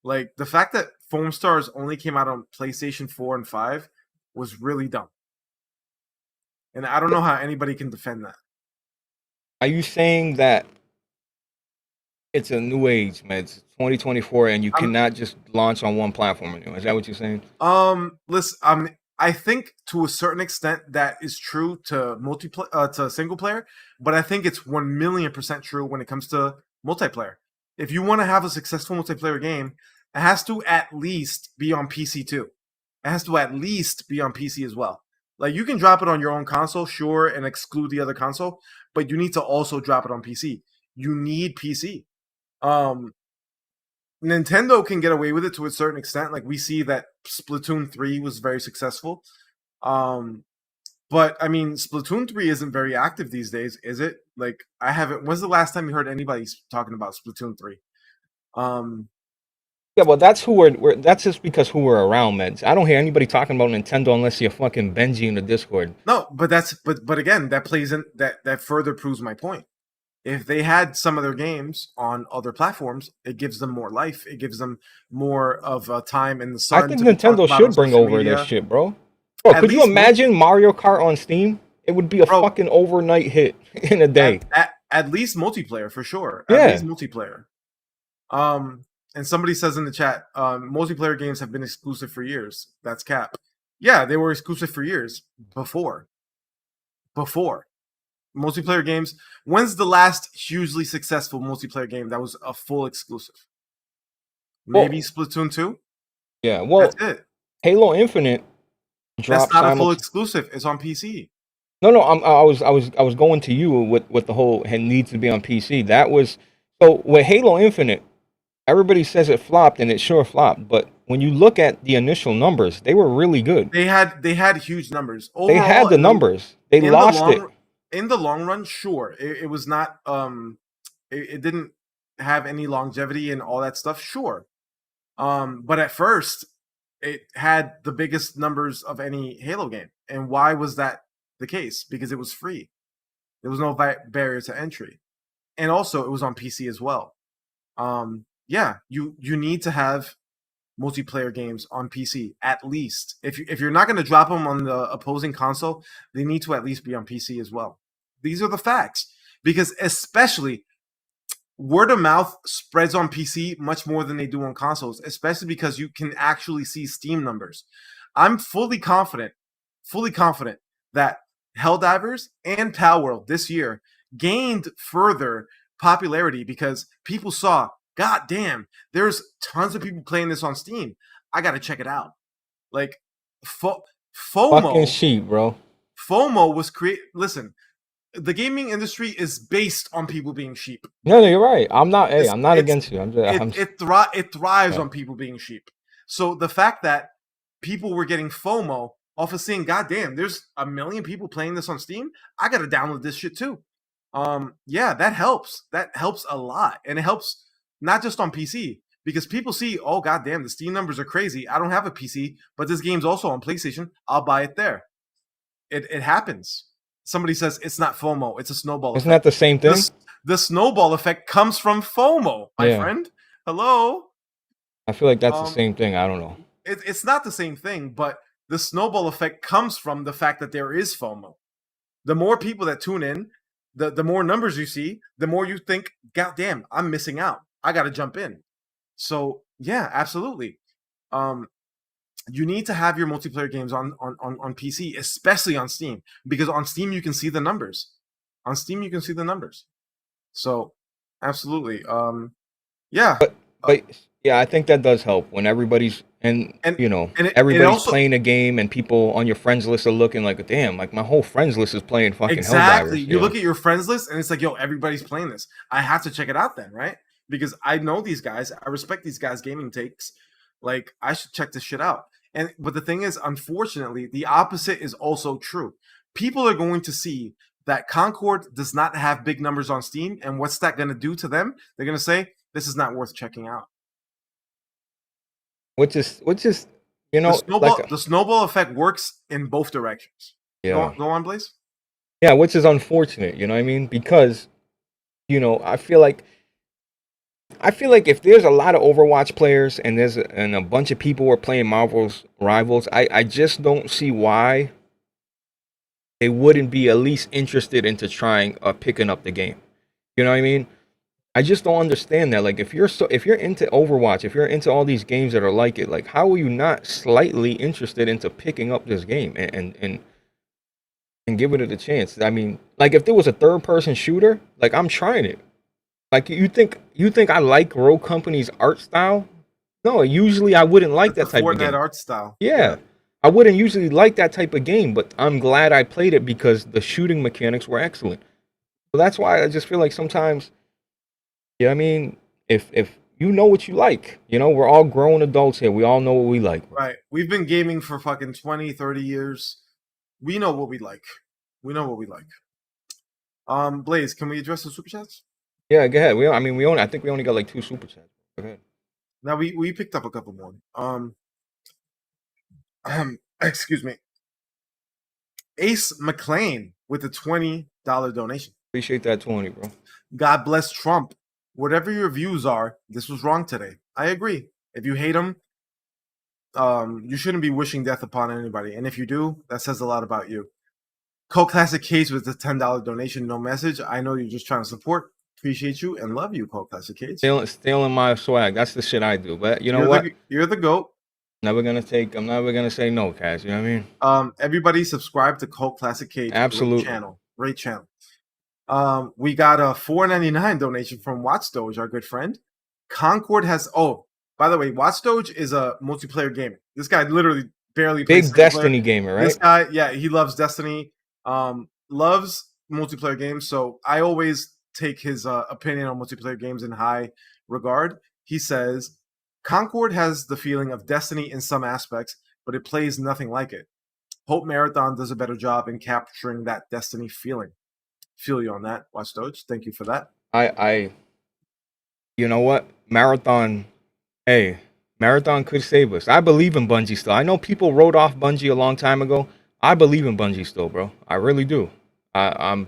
Like, the fact that Foam Stars only came out on PlayStation 4 and 5 was really dumb. And I don't know how anybody can defend that. Are you saying that it's a new age, man? It's 2024, and you cannot just launch on one platform anymore? Is that what you're saying? Listen, I think to a certain extent that is true to to single player, but I think it's 1,000,000% true when it comes to multiplayer. If you want to have a successful multiplayer game, it has to at least be on PC too. It has to at least be on PC as well. Like, you can drop it on your own console, sure, and exclude the other console, but you need to also drop it on PC. You need PC. Nintendo can get away with it to a certain extent. Like, we see that Splatoon 3 was very successful. But I mean, Splatoon 3 isn't very active these days, is it? Like, I haven't. When's the last time you heard anybody talking about Splatoon 3? Yeah, well, that's that's just because who we're around, meds. I don't hear anybody talking about Nintendo unless you're fucking Benji in the Discord. No, but but again, that plays in that further proves my point. If they had some of their games on other platforms, it gives them more life. It gives them more of a time in the sun. I think Nintendo should bring over this shit, bro. Bro, could you imagine Mario Kart on Steam? It would be a fucking overnight hit in a day. At least multiplayer, for sure. Yeah. At least multiplayer. And somebody says in the chat, multiplayer games have been exclusive for years. That's cap. Yeah, they were exclusive for years before. Multiplayer games. When's the last hugely successful multiplayer game that was a full exclusive? Maybe Splatoon 2? Yeah, well, that's it. Halo Infinite dropped. That's not a full exclusive. It's on PC. No, I was going to you with the whole it needs to be on PC. That was so with Halo Infinite. Everybody says it flopped, and it sure flopped. But when you look at the initial numbers, they were really good. They had huge numbers. Overall, they had the numbers. They lost it. In the long run, sure. It was not it didn't have any longevity and all that stuff, sure. But at first it had the biggest numbers of any Halo game. And why was that the case? Because it was free. There was no barrier to entry. And also it was on PC as well. Yeah, you need to have multiplayer games on PC at least. If you're not going to drop them on the opposing console, they need to at least be on PC as well. These are the facts, because especially word of mouth spreads on PC much more than they do on consoles, especially because you can actually see Steam numbers. I'm fully confident that Helldivers and Palworld this year gained further popularity because people saw, God damn, there's tons of people playing this on Steam. I gotta check it out. Like FOMO. Fucking sheep, bro. FOMO was created. Listen, the gaming industry is based on people being sheep. No, you're right. I'm not. Hey, I'm not against you. It thrives on people being sheep. So the fact that people were getting FOMO off of seeing, goddamn, there's 1 million people playing this on Steam. I gotta download this shit too. Yeah, that helps. That helps a lot, and it helps not just on PC because people see, oh goddamn, the Steam numbers are crazy. I don't have a PC, but this game's also on PlayStation. I'll buy it there. It happens. Somebody says it's not FOMO, it's a snowball. Isn't that the same thing? The snowball effect comes from FOMO, my friend. Hello. I feel like that's the same thing. I don't know. It's not the same thing, but the snowball effect comes from the fact that there is FOMO. The more people that tune in, the more numbers you see, the more you think, God damn, I'm missing out. I got to jump in. So yeah, absolutely. You need to have your multiplayer games on PC, especially on Steam, because on Steam you can see the numbers. On Steam you can see the numbers. So absolutely. Yeah. But yeah, I think that does help when everybody's everybody's playing a game and people on your friends list are looking like, damn, like my whole friends list is playing fucking exactly. Helldivers. You look at your friends list and it's like, yo, everybody's playing this. I have to check it out then, right? Because I know these guys, I respect these guys' gaming takes. Like, I should check this shit out. But the thing is, unfortunately, the opposite is also true. People are going to see that Concord does not have big numbers on Steam, and what's that going to do to them? They're going to say, this is not worth checking out. Which is the snowball effect works in both directions. Yeah. Go on, Blaze. Yeah, which is unfortunate, you know what I mean? Because, I feel like if there's a lot of Overwatch players and a bunch of people are playing Marvel's Rivals, I just don't see why they wouldn't be at least interested into trying picking up the game. You know what I mean? I just don't understand that. Like, if you're into Overwatch, if you're into all these games that are like it, like, how are you not slightly interested into picking up this game and giving it a chance? I mean, like, if there was a third-person shooter, like, I'm trying it. Like, you think I like Rogue Company's art style? No, usually I wouldn't like that type of game. Fortnite art style. Yeah. I wouldn't usually like that type of game, but I'm glad I played it because the shooting mechanics were excellent. So that's why I just feel like sometimes, I mean, if you know what you like, we're all grown adults here. We all know what we like. Right. We've been gaming for fucking 20, 30 years. We know what we like. Blaze, can we address the Superchats? Yeah, go ahead. I think we only got like 2 Superchats. Go ahead. Now we picked up a couple more. Excuse me. Ace McLean with a $20 donation. Appreciate that 20, bro. God bless Trump. Whatever your views are, this was wrong today. I agree. If you hate him, you shouldn't be wishing death upon anybody. And if you do, that says a lot about you. Cole Classic Case with a $10 donation, no message. I know you're just trying to support. Appreciate you and love you, Cole Classic Case. Stealing my swag. That's the shit I do. But what? You're the GOAT. I'm never gonna say no, Cass. You know what I mean? Everybody subscribe to Cult Classic Cage. Absolutely. Great channel. We got a $4.99 donation from Watch Doge, our good friend. Concord has. Oh, by the way, Watch Doge is a multiplayer gamer. This guy literally barely plays. Big Destiny gamer, right? This guy, yeah, he loves Destiny. Loves multiplayer games. So I always take his opinion on multiplayer games in high regard. He says, Concord has the feeling of Destiny in some aspects, but it plays nothing like it. Hope Marathon does a better job in capturing that Destiny feeling. Feel you on that, Watch Doge. Thank you for that. You know what? Marathon could save us. I believe in Bungie still. I know people wrote off Bungie a long time ago. I believe in Bungie still, bro. I really do. I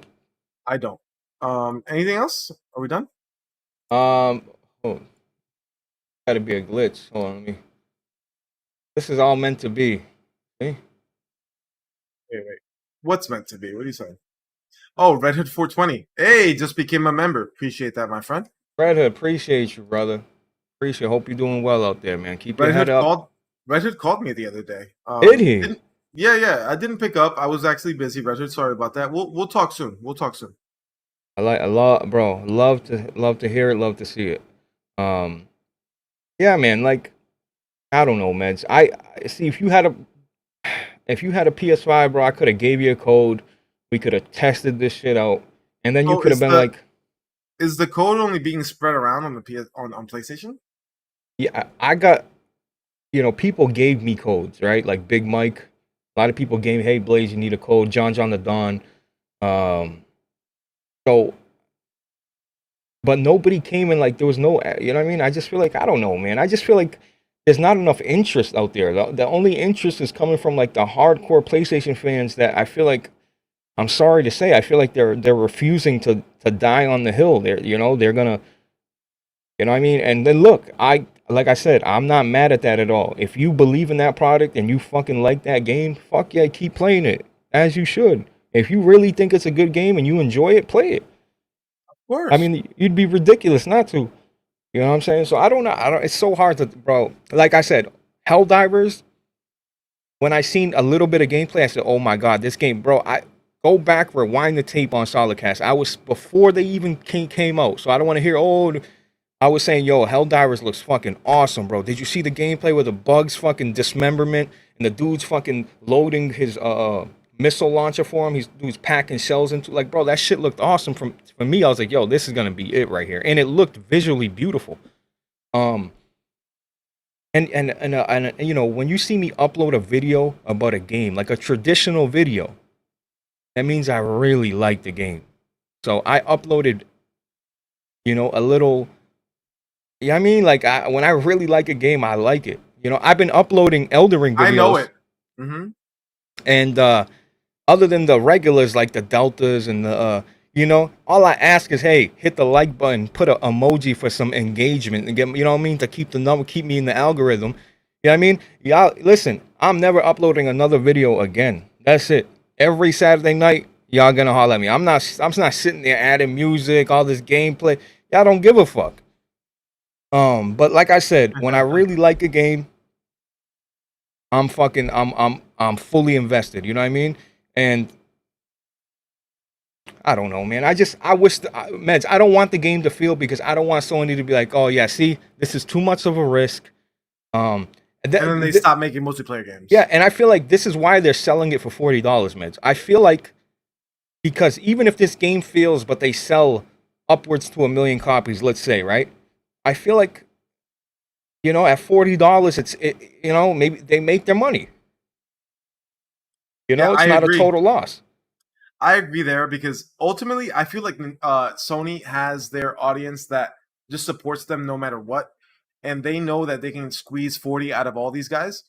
don't. Anything else? Are we done? Gotta be a glitch. Hold on, this is all meant to be. Okay? Wait. What's meant to be? What are you saying? Oh, Red Hood 420. Hey, just became a member. Appreciate that, my friend. Red Hood, appreciate you, brother. Hope you're doing well out there, man. Keep your head up. Red Hood called me the other day. Did he? Yeah. I didn't pick up. I was actually busy, Red Hood. Sorry about that. We'll talk soon. I love, bro. Love to hear it. Love to see it. Yeah, man. Like, I don't know, meds. I see if you had a PS5, bro, I could have gave you a code. We could have tested this shit out, and then you So could have been like, is the code only being spread around on the on PlayStation? yeah, I got, people gave me codes, right? Like Big Mike. A lot of people gave, hey Blaze, you need a code. John the Don. Um, so, but nobody came in, like there was no, you know what I mean? I just feel like, I don't know, man. I just feel like there's not enough interest out there. The only interest is coming from like the hardcore PlayStation fans that I feel like, I'm sorry to say, I feel like they're refusing to die on the hill. They're gonna, you know what I mean? And then look, like I said, I'm not mad at that at all. If you believe in that product and you fucking like that game, fuck yeah, keep playing it as you should. If you really think it's a good game and you enjoy it, play it. Of course. I mean, you'd be ridiculous not to. You know what I'm saying? So I don't know. It's so hard to, bro. Like I said, Helldivers. When I seen a little bit of gameplay, I said, "Oh my god, this game, bro!" I go back, rewind the tape on SolidCast. I was before they even came out, so I don't want to hear. Oh, I was saying, "Yo, Helldivers looks fucking awesome, bro." Did you see the gameplay with the bugs fucking dismemberment and the dude's fucking loading his missile launcher for him? Dude's packing shells into, like, bro, that shit looked awesome. For me, I was like, "Yo, this is gonna be it right here," and it looked visually beautiful. Um, and when you see me upload a video about a game, like a traditional video, that means I really like the game. So I uploaded, a little. Yeah, I mean, like when I really like a game, I like it. I've been uploading Elden Ring videos. I know it. Mm-hmm. And other than the regulars like the deltas and the all I ask is, hey, hit the like button, put an emoji for some engagement and get, to keep me in the algorithm. You know what I mean? Y'all listen, I'm never uploading another video again. That's it. Every Saturday night, y'all gonna holler at me. I'm not sitting there adding music, all this gameplay. Y'all don't give a fuck. But like I said, when I really like a game, I'm fully invested. You know what I mean? And I don't know, man. I wish, Meds, I don't want the game to feel, because I don't want Sony to be like, oh yeah, see, this is too much of a risk. And then they stop making multiplayer games. Yeah, and I feel like this is why they're selling it for $40, Meds. I feel like, because even if this game fails, but they sell upwards to 1 million copies, let's say, right? I feel like, at $40, maybe they make their money. It's not a total loss. I agree there, because ultimately I feel like Sony has their audience that just supports them no matter what, and they know that they can squeeze 40 out of all these guys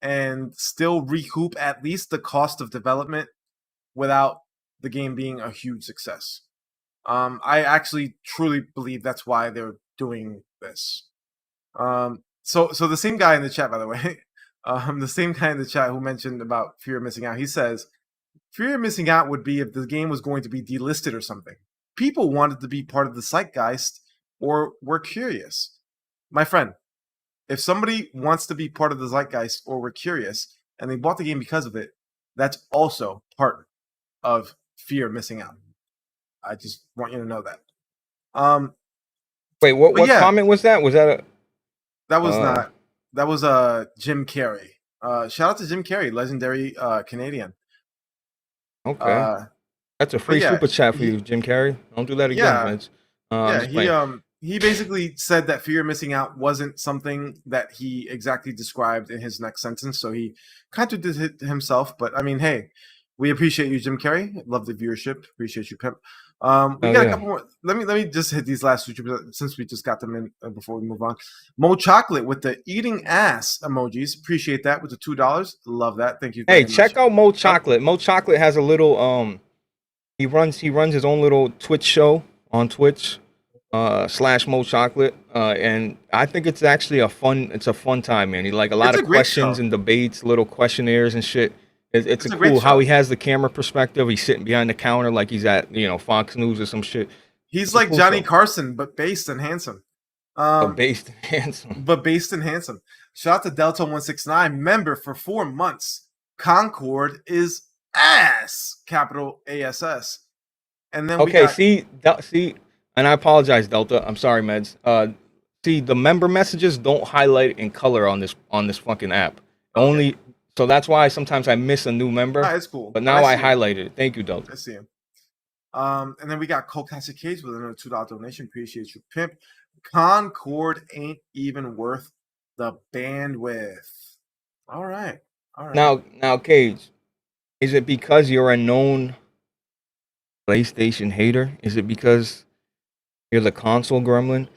and still recoup at least the cost of development without the game being a huge success. I actually truly believe that's why they're doing this. So the same guy in the chat, by the way, the same guy in the chat who mentioned about fear of missing out, he says, fear of missing out would be if the game was going to be delisted or something. People wanted to be part of the zeitgeist or were curious. My friend, if somebody wants to be part of the zeitgeist or were curious and they bought the game because of it, that's also part of fear of missing out. I just want you to know that. Wait, what comment was that? Was that a... That was not. That was Jim Carrey. Shout out to Jim Carrey, legendary Canadian. Okay. That's a free super chat for you, Jim Carrey. Don't do that again, man. He basically said that fear of missing out wasn't something that he exactly described in his next sentence, so he contradicted himself. But I mean, hey, we appreciate you, Jim Carrey. Love the viewership. Appreciate you, pimp. We got a couple more. Let me just hit these last two since we just got them in before we move on. Mo Chocolate with the eating ass emojis. Appreciate that with the $2. Love that. Thank you. Hey, check out Mo Chocolate. Mo Chocolate has a little he runs his own little Twitch show on Twitch / Mo Chocolate. And I think it's actually a fun time, man. He like a lot of questions and debates, little questionnaires and shit. It's a cool how he has the camera perspective. He's sitting behind the counter like he's at Fox News or some shit. He's like Johnny Carson, but based and handsome. But based and handsome. Shout out to Delta169, member for 4 months. Concord is ass, capital ASS. And then see, and I apologize, Delta. I'm sorry, Meds. See, the member messages don't highlight in color on this fucking app. Okay. Only so that's why sometimes I miss a new member. It's cool. But now I highlighted it. Thank you, Doug. I see him. And then we got Cole Classic Cage with another $2 donation. Appreciate you, pimp. Concord ain't even worth the bandwidth. All right. Now, Cage, is it because you're a known PlayStation hater? Is it because you're the console gremlin?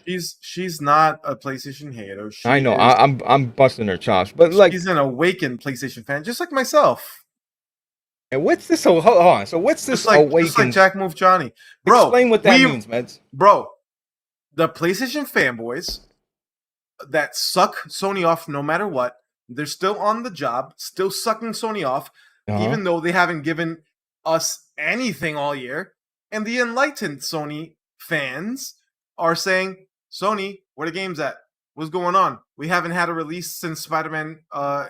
She's not a PlayStation hater. I know. I'm busting her chops, but she's an awakened PlayStation fan, just like myself. And what's this? Hold on. So what's this awakened? Just like Jack Move Johnny, bro. Explain what that means, Meds. Bro, the PlayStation fanboys that suck Sony off no matter what, they're still on the job, still sucking Sony off, even though they haven't given us anything all year. And the enlightened Sony fans are saying, Sony, where the game's at? What's going on? We haven't had a release since Spider-Man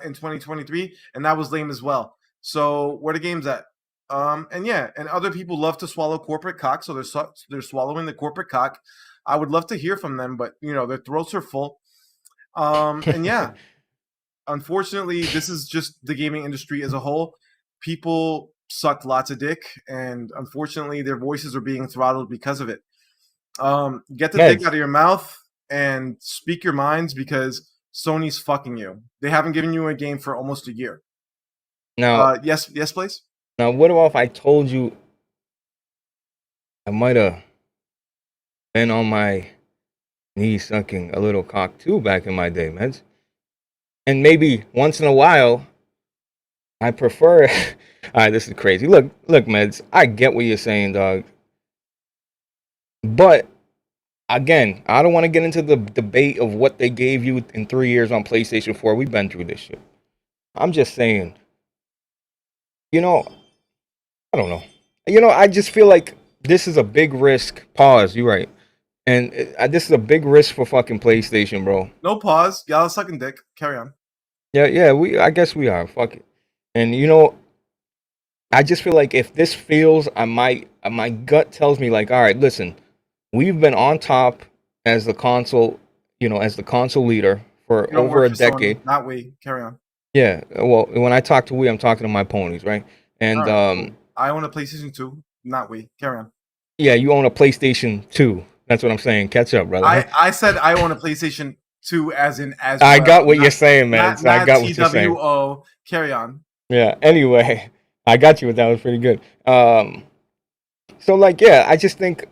in 2023, and that was lame as well. So where the game's at? And other people love to swallow corporate cock, so they're swallowing the corporate cock. I would love to hear from them, but their throats are full. Unfortunately, this is just the gaming industry as a whole. People suck lots of dick, and unfortunately, their voices are being throttled because of it. Get the dick out of your mouth and speak your minds, because Sony's fucking you. They haven't given you a game for almost a year. Now, yes, please. Now, what if I told you I might have been on my knees sucking a little cock too back in my day, Meds? And maybe once in a while, I prefer. All right, this is crazy. Look, Meds. I get what you're saying, dog. But again, I don't want to get into the debate of what they gave you in 3 years on PlayStation 4. We've been through this shit. I'm just saying. I don't know. I just feel like this is a big risk. Pause. You're right. And this is a big risk for fucking PlayStation, bro. No pause. Y'all sucking dick. Carry on. Yeah. I guess we are. Fuck it. And I just feel like if this fails, my gut tells me like, all right, listen, we've been on top as the console, as the console leader for over a decade. Sony, not we. Carry on. Yeah, well, when I talk to we, I'm talking to my ponies, right? And right, cool. I own a PlayStation 2, not we. Carry on. Yeah, you own a PlayStation 2. That's what I'm saying. Catch up, brother. I said I own a PlayStation 2 as I got what you're saying, man. I got what you're saying. TWO. Carry on. Yeah, anyway, I got you with that. Was pretty good. So, I just think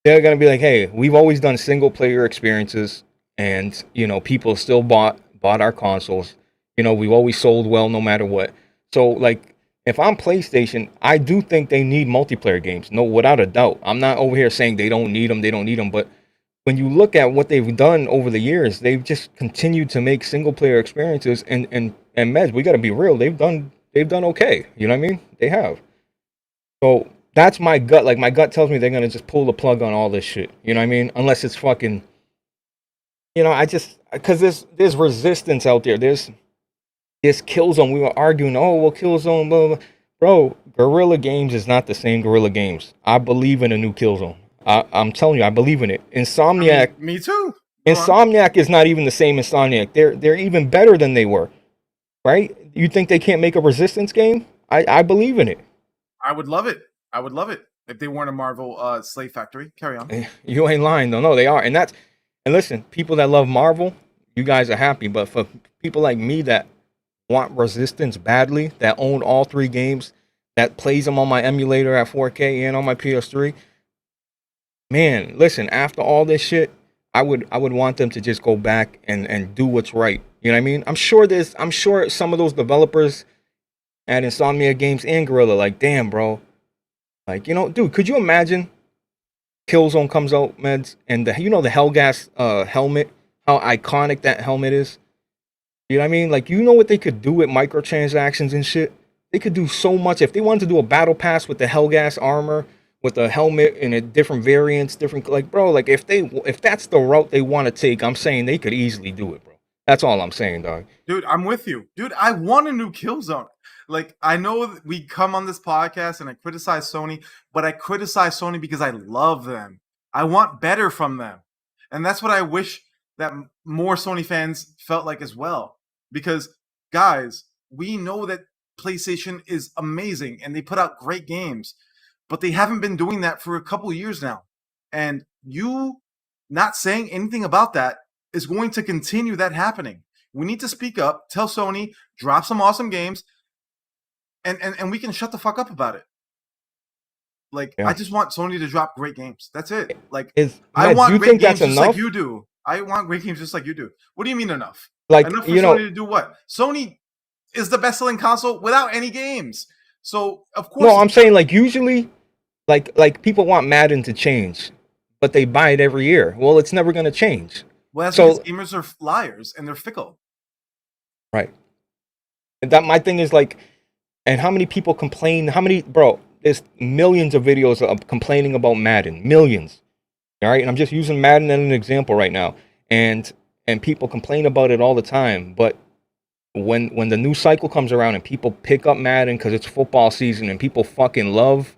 they're going to be like, hey, we've always done single-player experiences, and, people still bought our consoles. We've always sold well no matter what. So, if I'm PlayStation, I do think they need multiplayer games. No, without a doubt. I'm not over here saying they don't need them. But when you look at what they've done over the years, they've just continued to make single-player experiences. And Mez, we got to be real. They've done okay. You know what I mean? They have. So that's my gut. My gut tells me they're going to just pull the plug on all this shit. You know what I mean? Unless it's fucking... because there's resistance out there. There's Killzone. We were arguing, Killzone, blah, blah. Bro, Guerrilla Games is not the same Guerrilla Games. I believe in a new Killzone. I'm telling you, I believe in it. Insomniac. Me too. Insomniac is not even the same Insomniac. They're even better than they were. Right? You think they can't make a Resistance game? I believe in it. I would love it. If they weren't a Marvel slave factory. Carry on. You ain't lying though. No, they are. And listen, people that love Marvel, you guys are happy. But for people like me that want Resistance badly, that own all 3 games, that plays them on my emulator at 4K and on my PS3, man, listen, after all this shit, I would want them to just go back and do what's right. You know what I mean? I'm sure some of those developers at Insomnia Games and Guerrilla, damn, bro. Dude, could you imagine Killzone comes out, Meds, and the Hellgas helmet, how iconic that helmet is? You know what I mean? What they could do with microtransactions and shit? They could do so much. If they wanted to do a battle pass with the Hellgas armor, with the helmet and a different variants, if that's the route they want to take, I'm saying they could easily do it, bro. That's all I'm saying, dog. Dude, I'm with you. Dude, I want a new Killzone. I know that we come on this podcast and I criticize Sony, but I criticize Sony because I love them. I want better from them. And that's what I wish that more Sony fans felt like as well. Because, guys, we know that PlayStation is amazing and they put out great games, but they haven't been doing that for a couple years now. And you not saying anything about that is going to continue that happening. We need to speak up, tell Sony, drop some awesome games, and we can shut the fuck up about it. Like, I just want Sony to drop great games. That's it. Like, I want great games just like you do. I want great games just like you do. What do you mean enough? Like, enough for Sony to do what? Sony is the best-selling console without any games. So, of course... No, I'm saying, like, usually, like people want Madden to change, but they buy it every year. Well, it's never going to change. Well, that's because gamers are liars and they're fickle. Right. And that my thing is, like, and how many people complain? Bro, there's millions of videos of complaining about Madden. Millions. All right? And I'm just using Madden as an example right now. And people complain about it all the time. But when the new cycle comes around and people pick up Madden because it's football season and people fucking love,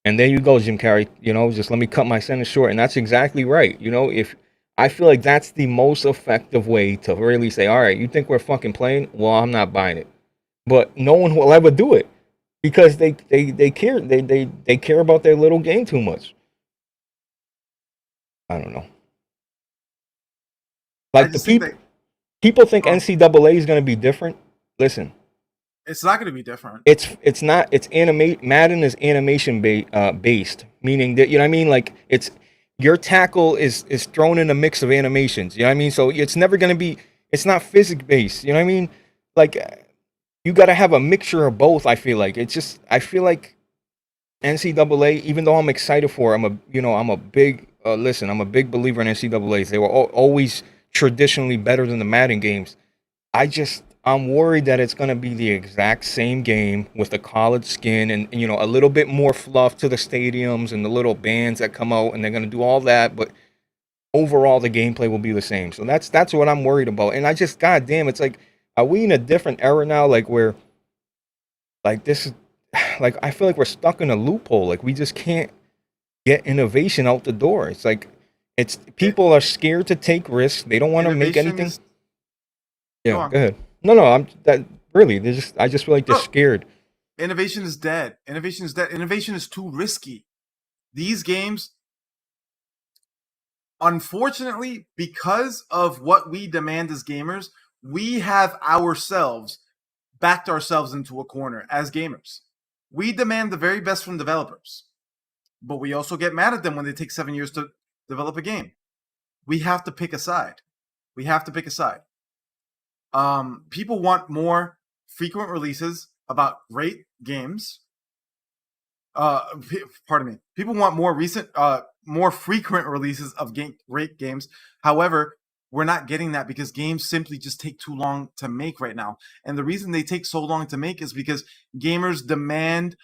and there you go, Jim Carrey, just let me cut my sentence short. And that's exactly right. If I feel like that's the most effective way to really say, all right, you think we're fucking playing? Well, I'm not buying it. But no one will ever do it because they care they care about their little game too much. I don't know. Like people think NCAA is going to be different. Listen, it's not going to be different. It's not. It's Madden is animation based, meaning that, you know what I mean. Like, it's your tackle is thrown in a mix of animations. You know what I mean. So it's never going to be. It's not physics based. You know what I mean. Like, you got to have a mixture of both. I feel like I feel like NCAA. Even though I'm excited for, I'm a big I'm a big believer in NCAA's. They were always traditionally better than the Madden games. I'm worried that it's going to be the exact same game with the college skin and a little bit more fluff to the stadiums and the little bands that come out, and they're going to do all that, but overall the gameplay will be the same. So that's what I'm worried about. And goddamn, it's like, are we in a different era now, like, where, like, this is, like, I feel like we're stuck in a loophole. Like, we just can't get innovation out the door. It's like, people are scared to take risks. They don't want to make anything. Yeah, go ahead. No, I just feel like they're scared. Innovation is dead. Innovation is too risky. These games, unfortunately, because of what we demand as gamers, we have backed ourselves into a corner as gamers. We demand the very best from developers, but we also get mad at them when they take 7 years to develop a game. We have to pick a side. People want more frequent releases about great games. People want more frequent releases of great games. However, we're not getting that because games simply just take too long to make right now. And the reason they take so long to make is because gamers demand.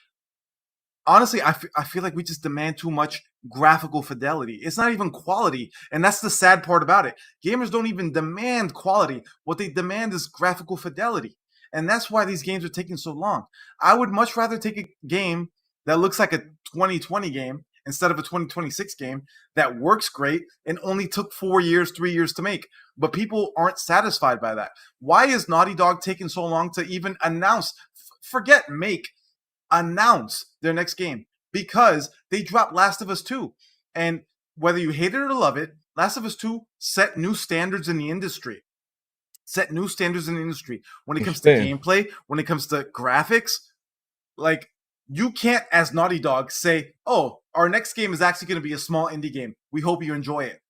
Honestly, I feel like we just demand too much graphical fidelity. It's not even quality, and that's the sad part about it. Gamers don't even demand quality. What they demand is graphical fidelity, and that's why these games are taking so long. I would much rather take a game that looks like a 2020 game instead of a 2026 game that works great and only took 4 years, 3 years to make. But people aren't satisfied by that. Why is Naughty Dog taking so long to even announce? Forget make. Announce their next game, because they dropped Last of Us 2. And whether you hate it or love it, Last of Us 2 set new standards in the industry. When it comes to gameplay, when it comes to graphics. Like, you can't, as Naughty Dog, say, oh, our next game is actually going to be a small indie game. We hope you enjoy it.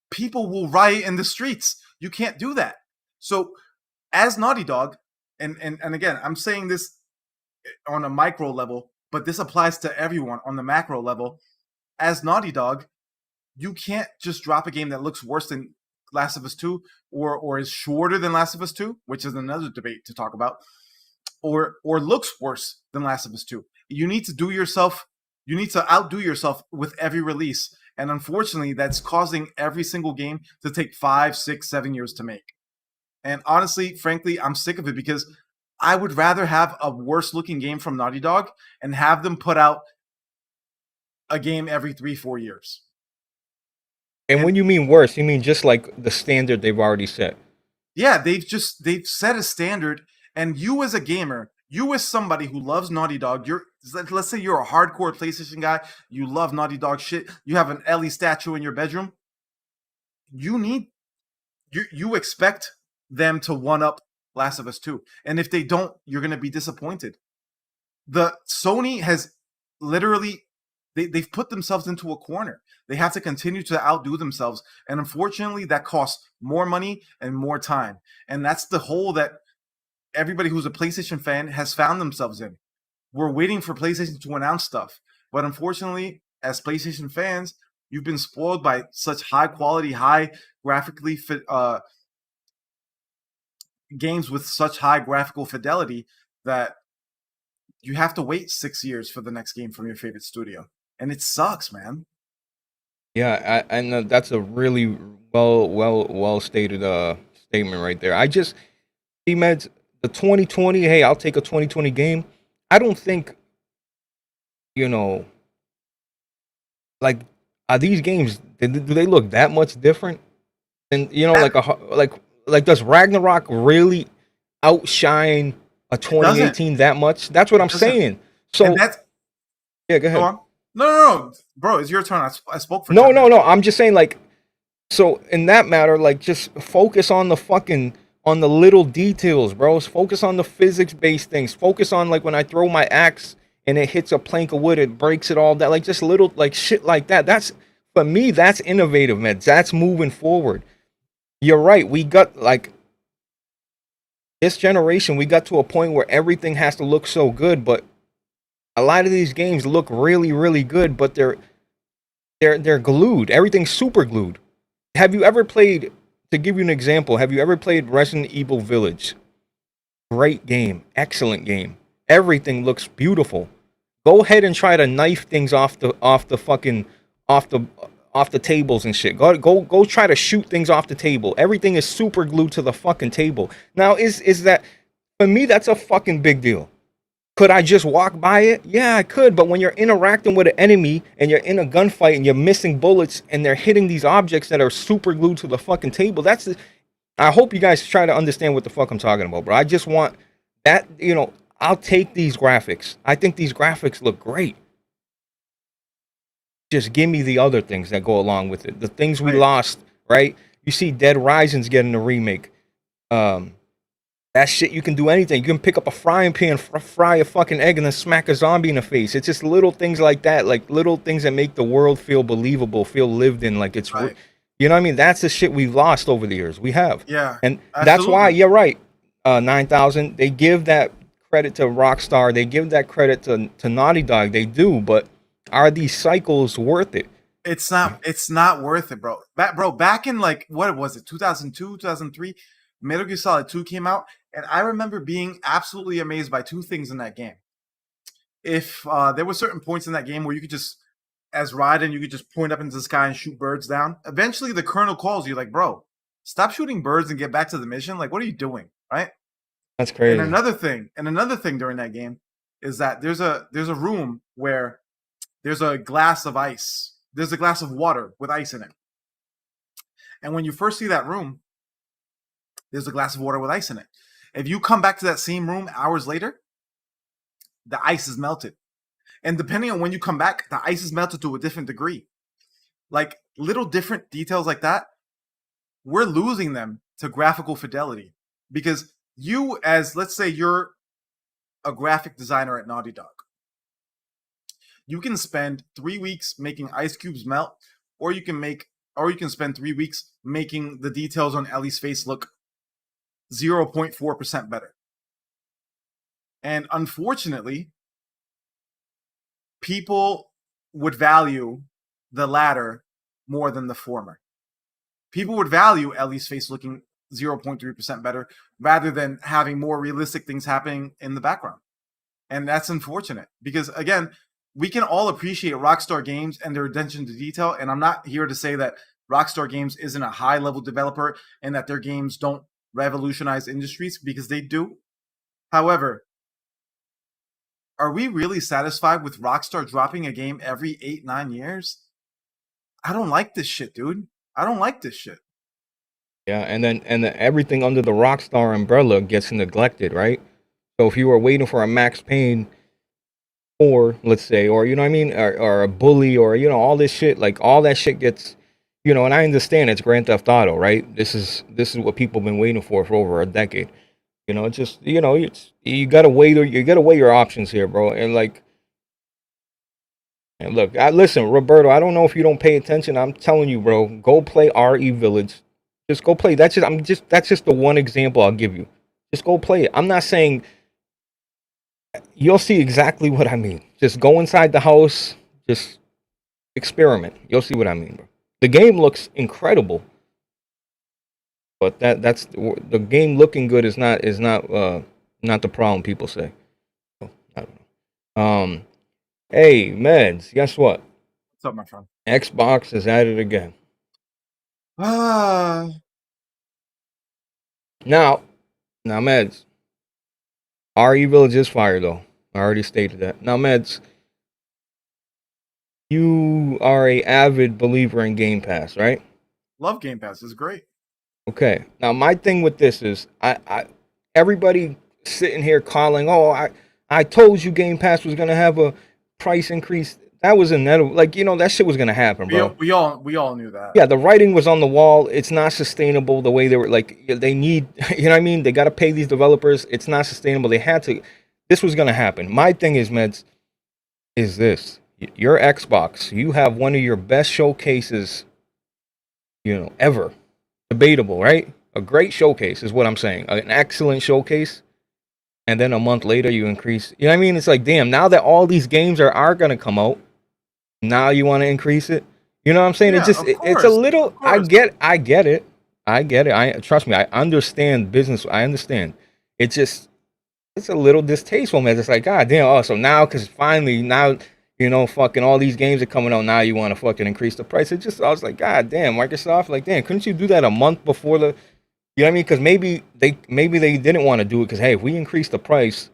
People will riot in the streets. You can't do that. So, as Naughty Dog, and again, I'm saying this on a micro level, but this applies to everyone on the macro level. As Naughty Dog, you can't just drop a game that looks worse than Last of Us 2 or is shorter than Last of Us 2, which is another debate to talk about, or looks worse than Last of Us 2. You need to outdo yourself with every release. And unfortunately, that's causing every single game to take 5, 6, 7 years to make. And honestly, frankly, I'm sick of it, because I would rather have a worse looking game from Naughty Dog and have them put out a game every 3-4 years. And when you mean worse, you mean just like the standard they've already set. Yeah, they've set a standard, and you as a gamer, you as somebody who loves Naughty Dog, let's say you're a hardcore PlayStation guy, you love Naughty Dog shit, you have an Ellie statue in your bedroom, you expect them to one up Last of Us 2. And if they don't, you're gonna be disappointed. The Sony has literally they've put themselves into a corner. They have to continue to outdo themselves, and unfortunately that costs more money and more time. And that's the hole that everybody who's a PlayStation fan has found themselves in. We're waiting for PlayStation to announce stuff, but unfortunately, as PlayStation fans, you've been spoiled by such high quality, high graphically fit games with such high graphical fidelity that you have to wait 6 years for the next game from your favorite studio, and it sucks, man. Yeah, and that's a really well stated statement right there. I just meds the 2020. Hey, I'll take a 2020 game. I don't think you know like are these games do they look that much different? And like does Ragnarok really outshine a It doesn't. 2018 that much? That's what It I'm doesn't. saying. And So that's yeah, go go ahead. on. No, bro. It's your turn. I spoke for No, 10 no, minutes. no. I'm just saying, like, so in that matter, like, just focus on the fucking on the little details, bro. Focus on the physics-based things. Focus on like when I throw my axe and it hits a plank of wood, it breaks it all. That like just little like shit like that. That's for me. That's innovative, man. That's moving forward. You're right. We got like this generation. We got to a point where everything has to look so good, but a lot of these games look really, really good, but they're glued. Everything's super glued. Have you ever played? To give you an example, have you ever played Resident Evil Village? Great game, excellent game. Everything looks beautiful. Go ahead and try to knife things off the fucking off the off the tables and shit. Go try to shoot things off the table. Everything is super glued to the fucking table. Now is that for me? That's a fucking big deal. Could I just walk by it? Yeah, I could. But when you're interacting with an enemy and you're in a gunfight and you're missing bullets and they're hitting these objects that are super glued to the fucking table, I hope you guys try to understand what the fuck I'm talking about, bro. I just want that, I'll take these graphics. I think these graphics look great. Just give me the other things that go along with it. The things we Right. lost, right? You see Dead Rising's getting a remake. Um, That shit, you can do anything. You can pick up a frying pan, fry a fucking egg, and then smack a zombie in the face. It's just little things like that, like little things that make the world feel believable, feel lived in, like Right. you know what I mean? That's the shit we've lost over the years. We have, Yeah. and that's why Absolutely. you're right. 9,000. They give that credit to Rockstar. They give that credit to Naughty Dog. They do, but are these cycles worth it? It's not. It's not worth it, bro. Back in like what was it, 2002, 2003, Metal Gear Solid 2 came out, and I remember being absolutely amazed by two things in that game. If there were certain points in that game where you could just, as Raiden, you could just point up into the sky and shoot birds down. Eventually, the colonel calls you, like, bro, stop shooting birds and get back to the mission. Like, what are you doing, right? That's And crazy. another thing during that game is that there's a room where there's a glass of ice. There's a glass of water with ice in it. And when you first see that room, there's a glass of water with ice in it. If you come back to that same room hours later, the ice is melted. And depending on when you come back, the ice is melted to a different degree. Like little different details like that, we're losing them to graphical fidelity. Because you, as let's say you're a graphic designer at Naughty Dog, you can spend 3 weeks making ice cubes melt, or you can spend 3 weeks making the details on Ellie's face look 0.4% better. And unfortunately, people would value the latter more than the former. People would value Ellie's face looking 0.3% better rather than having more realistic things happening in the background. And that's unfortunate because, again, we can all appreciate Rockstar Games and their attention to detail. And I'm not here to say that Rockstar Games isn't a high level developer and that their games don't revolutionize industries, because they do. However, are we really satisfied with Rockstar dropping a game every 8-9 years? I don't like this shit, dude. I don't like this shit. Yeah, and then everything under the Rockstar umbrella gets neglected, right? So if you were waiting for a Max Payne, or let's say, or you know what I mean, or a Bully, or you know all this shit, like all that shit gets, you know. And I understand it's Grand Theft Auto, right? This is what people have been waiting for over a decade. You know, it's just, you know, you gotta weigh your options here, bro. And like, and look, listen, Roberto, I don't know if you don't pay attention. I'm telling you, bro, go play RE Village. Just go play. That's just the one example I'll give you. Just go play it. I'm not saying, you'll see exactly what I mean. Just go inside the house, just experiment. You'll see what I mean, bro. The game looks incredible, but that's the game looking good is not not the problem people say. So, I don't know. Hey, Meds, guess what? What's up, my friend? Xbox is at it again. Ah. Now, Meds. RE Village is fire, though. I already stated that. Now, Meds, you are a avid believer in Game Pass, right? Love Game Pass. It's great. Okay. Now, my thing with this is, everybody sitting here calling, oh, I told you Game Pass was gonna have a price increase. That was inevitable. Like, you know, that shit was gonna happen, bro. We all knew that. Yeah, the writing was on the wall. It's not sustainable the way they were. Like, they need, you know what I mean? They got to pay these developers. It's not sustainable. They had to. This was gonna happen. My thing is, Meds, is this: your Xbox. You have one of your best showcases, you know, ever. Debatable, right? A great showcase is what I'm saying. An excellent showcase. And then a month later, you increase. You know what I mean? It's like, damn, now that all these games are going to come out, now you want to increase it? You know what I'm saying? Yeah, It's a little, I get it. Trust me, I understand business. I understand. It's a little distasteful, man. It's like, God damn, oh, so now, because finally, now, you know, fucking all these games are coming out, now you want to fucking increase the price. I was like, God damn, Microsoft, like, damn, couldn't you do that a month before the, you know what I mean? Because maybe they didn't want to do it because, hey, if we increase the price,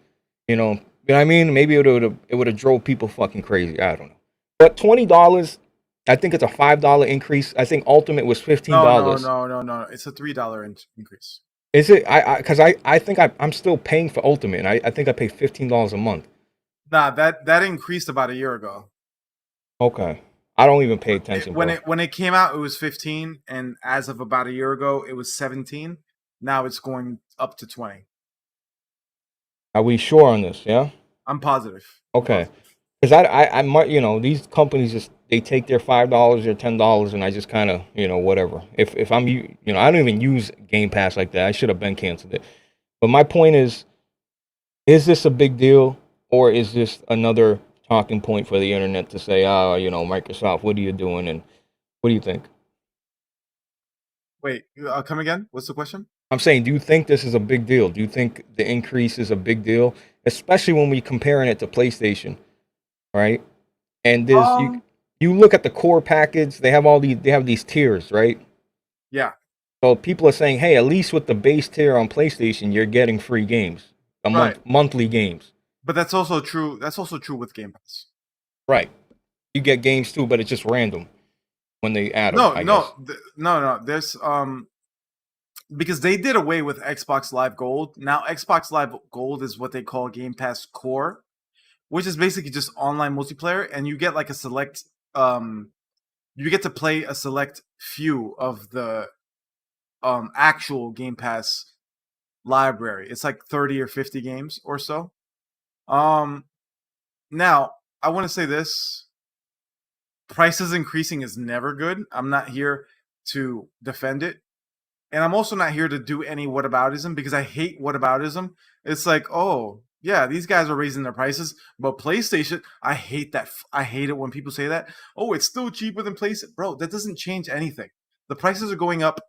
you know what I mean? Maybe it would have drove people fucking crazy. I don't know. But $20, I think it's a $5 increase. I think Ultimate was $15. No. It's a $3 increase. Is it? Because I think I'm still paying for Ultimate, and I think I pay $15 a month. Nah, that increased about a year ago. Okay. I don't even pay attention. When it came out, it was 15, and as of about a year ago, it was 17. Now it's going up to 20. Are we sure on this? Yeah. I'm positive. Okay. Because I might, you know, these companies just, they take their $5 or $10, and I just kind of, you know, whatever. If I'm, you know, I don't even use Game Pass like that. I should have been canceled it. But my point is this a big deal, or is this another talking point for the internet to say, you know, Microsoft, what are you doing, and what do you think? Wait, come again? What's the question? I'm saying, do you think this is a big deal? Do you think the increase is a big deal, especially when we comparing it to PlayStation, right? And this, you look at the core package, they have these tiers, right? Yeah. So people are saying, hey, at least with the base tier on PlayStation, you're getting free games, monthly games. But that's also true. That's also true with Game Pass. Right. You get games too, but it's just random when they add them. No. There's because they did away with Xbox Live Gold. Now Xbox Live Gold is what they call Game Pass Core, which is basically just online multiplayer, and you get like a select you get to play a select few of the actual Game Pass library. It's like 30 or 50 games or so. Now, I want to say this. Prices increasing is never good. I'm not here to defend it. And I'm also not here to do any whataboutism because I hate whataboutism. It's like, oh, yeah, these guys are raising their prices, but PlayStation, I hate that. I hate it when people say that. Oh, it's still cheaper than PlayStation. Bro, that doesn't change anything. The prices are going up.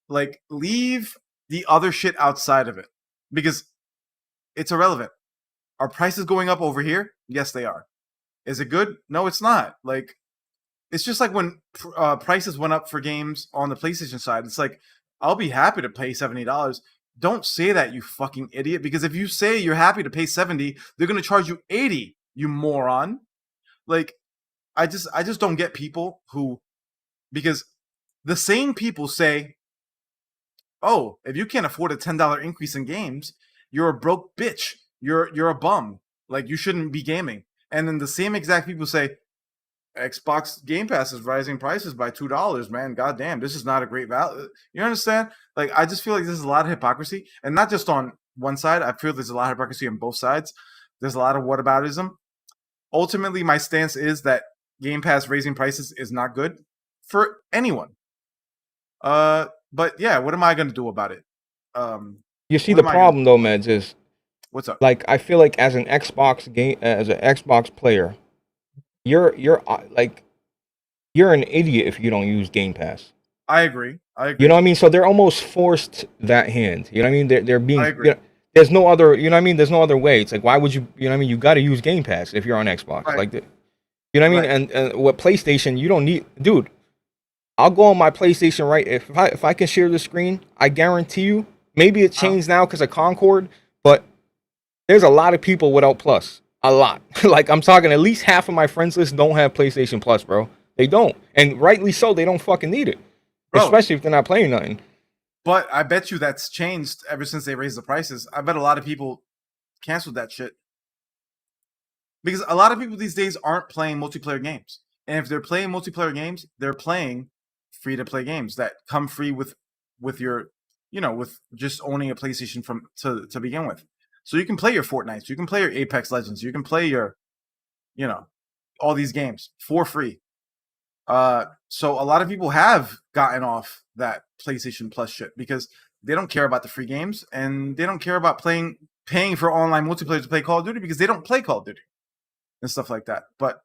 Like, leave the other shit outside of it because it's irrelevant. Are prices going up over here? Yes, they are. Is it good? No, it's not. Like, it's just like when prices went up for games on the PlayStation side. It's like, I'll be happy to pay $70. Don't say that, you fucking idiot. Because if you say you're happy to pay $70, they're gonna charge you $80, you moron. Like, I just don't get people who, because the same people say, oh, if you can't afford a $10 increase in games, you're a broke bitch. You're a bum. Like, you shouldn't be gaming. And then the same exact people say, Xbox Game Pass is rising prices by $2, man. God damn, this is not a great value. You understand? Like, I just feel like there's a lot of hypocrisy, and not just on one side. I feel there's a lot of hypocrisy on both sides. There's a lot of whataboutism. Ultimately, my stance is that Game Pass raising prices is not good for anyone. But yeah, what am I going to do about it? You see, the problem though, Meds, is what's up? Like, I feel like as an Xbox player, you're an idiot if you don't use Game Pass. I agree. You know what I mean? So they're almost forced that hand. You know what I mean? They're being. I agree. There's no other. You know what I mean? There's no other way. It's like, why would you? You know what I mean? You got to use Game Pass if you're on Xbox. Right. Like, you know what I mean? And with PlayStation, you don't need, dude. I'll go on my PlayStation right if I can share the screen. I guarantee you. Maybe it changed now because of Concord, but there's a lot of people without Plus. A lot. Like, I'm talking, at least half of my friends list don't have PlayStation Plus, bro. They don't. And rightly so, they don't fucking need it. Bro, especially if they're not playing nothing. But I bet you that's changed ever since they raised the prices. I bet a lot of people canceled that shit. Because a lot of people these days aren't playing multiplayer games. And if they're playing multiplayer games, they're playing free-to-play games that come free with your, with just owning a PlayStation to begin with. So you can play your Fortnite, you can play your Apex Legends, you can play your, all these games for free. So a lot of people have gotten off that PlayStation Plus shit because they don't care about the free games and they don't care about paying for online multiplayer to play Call of Duty because they don't play Call of Duty and stuff like that. But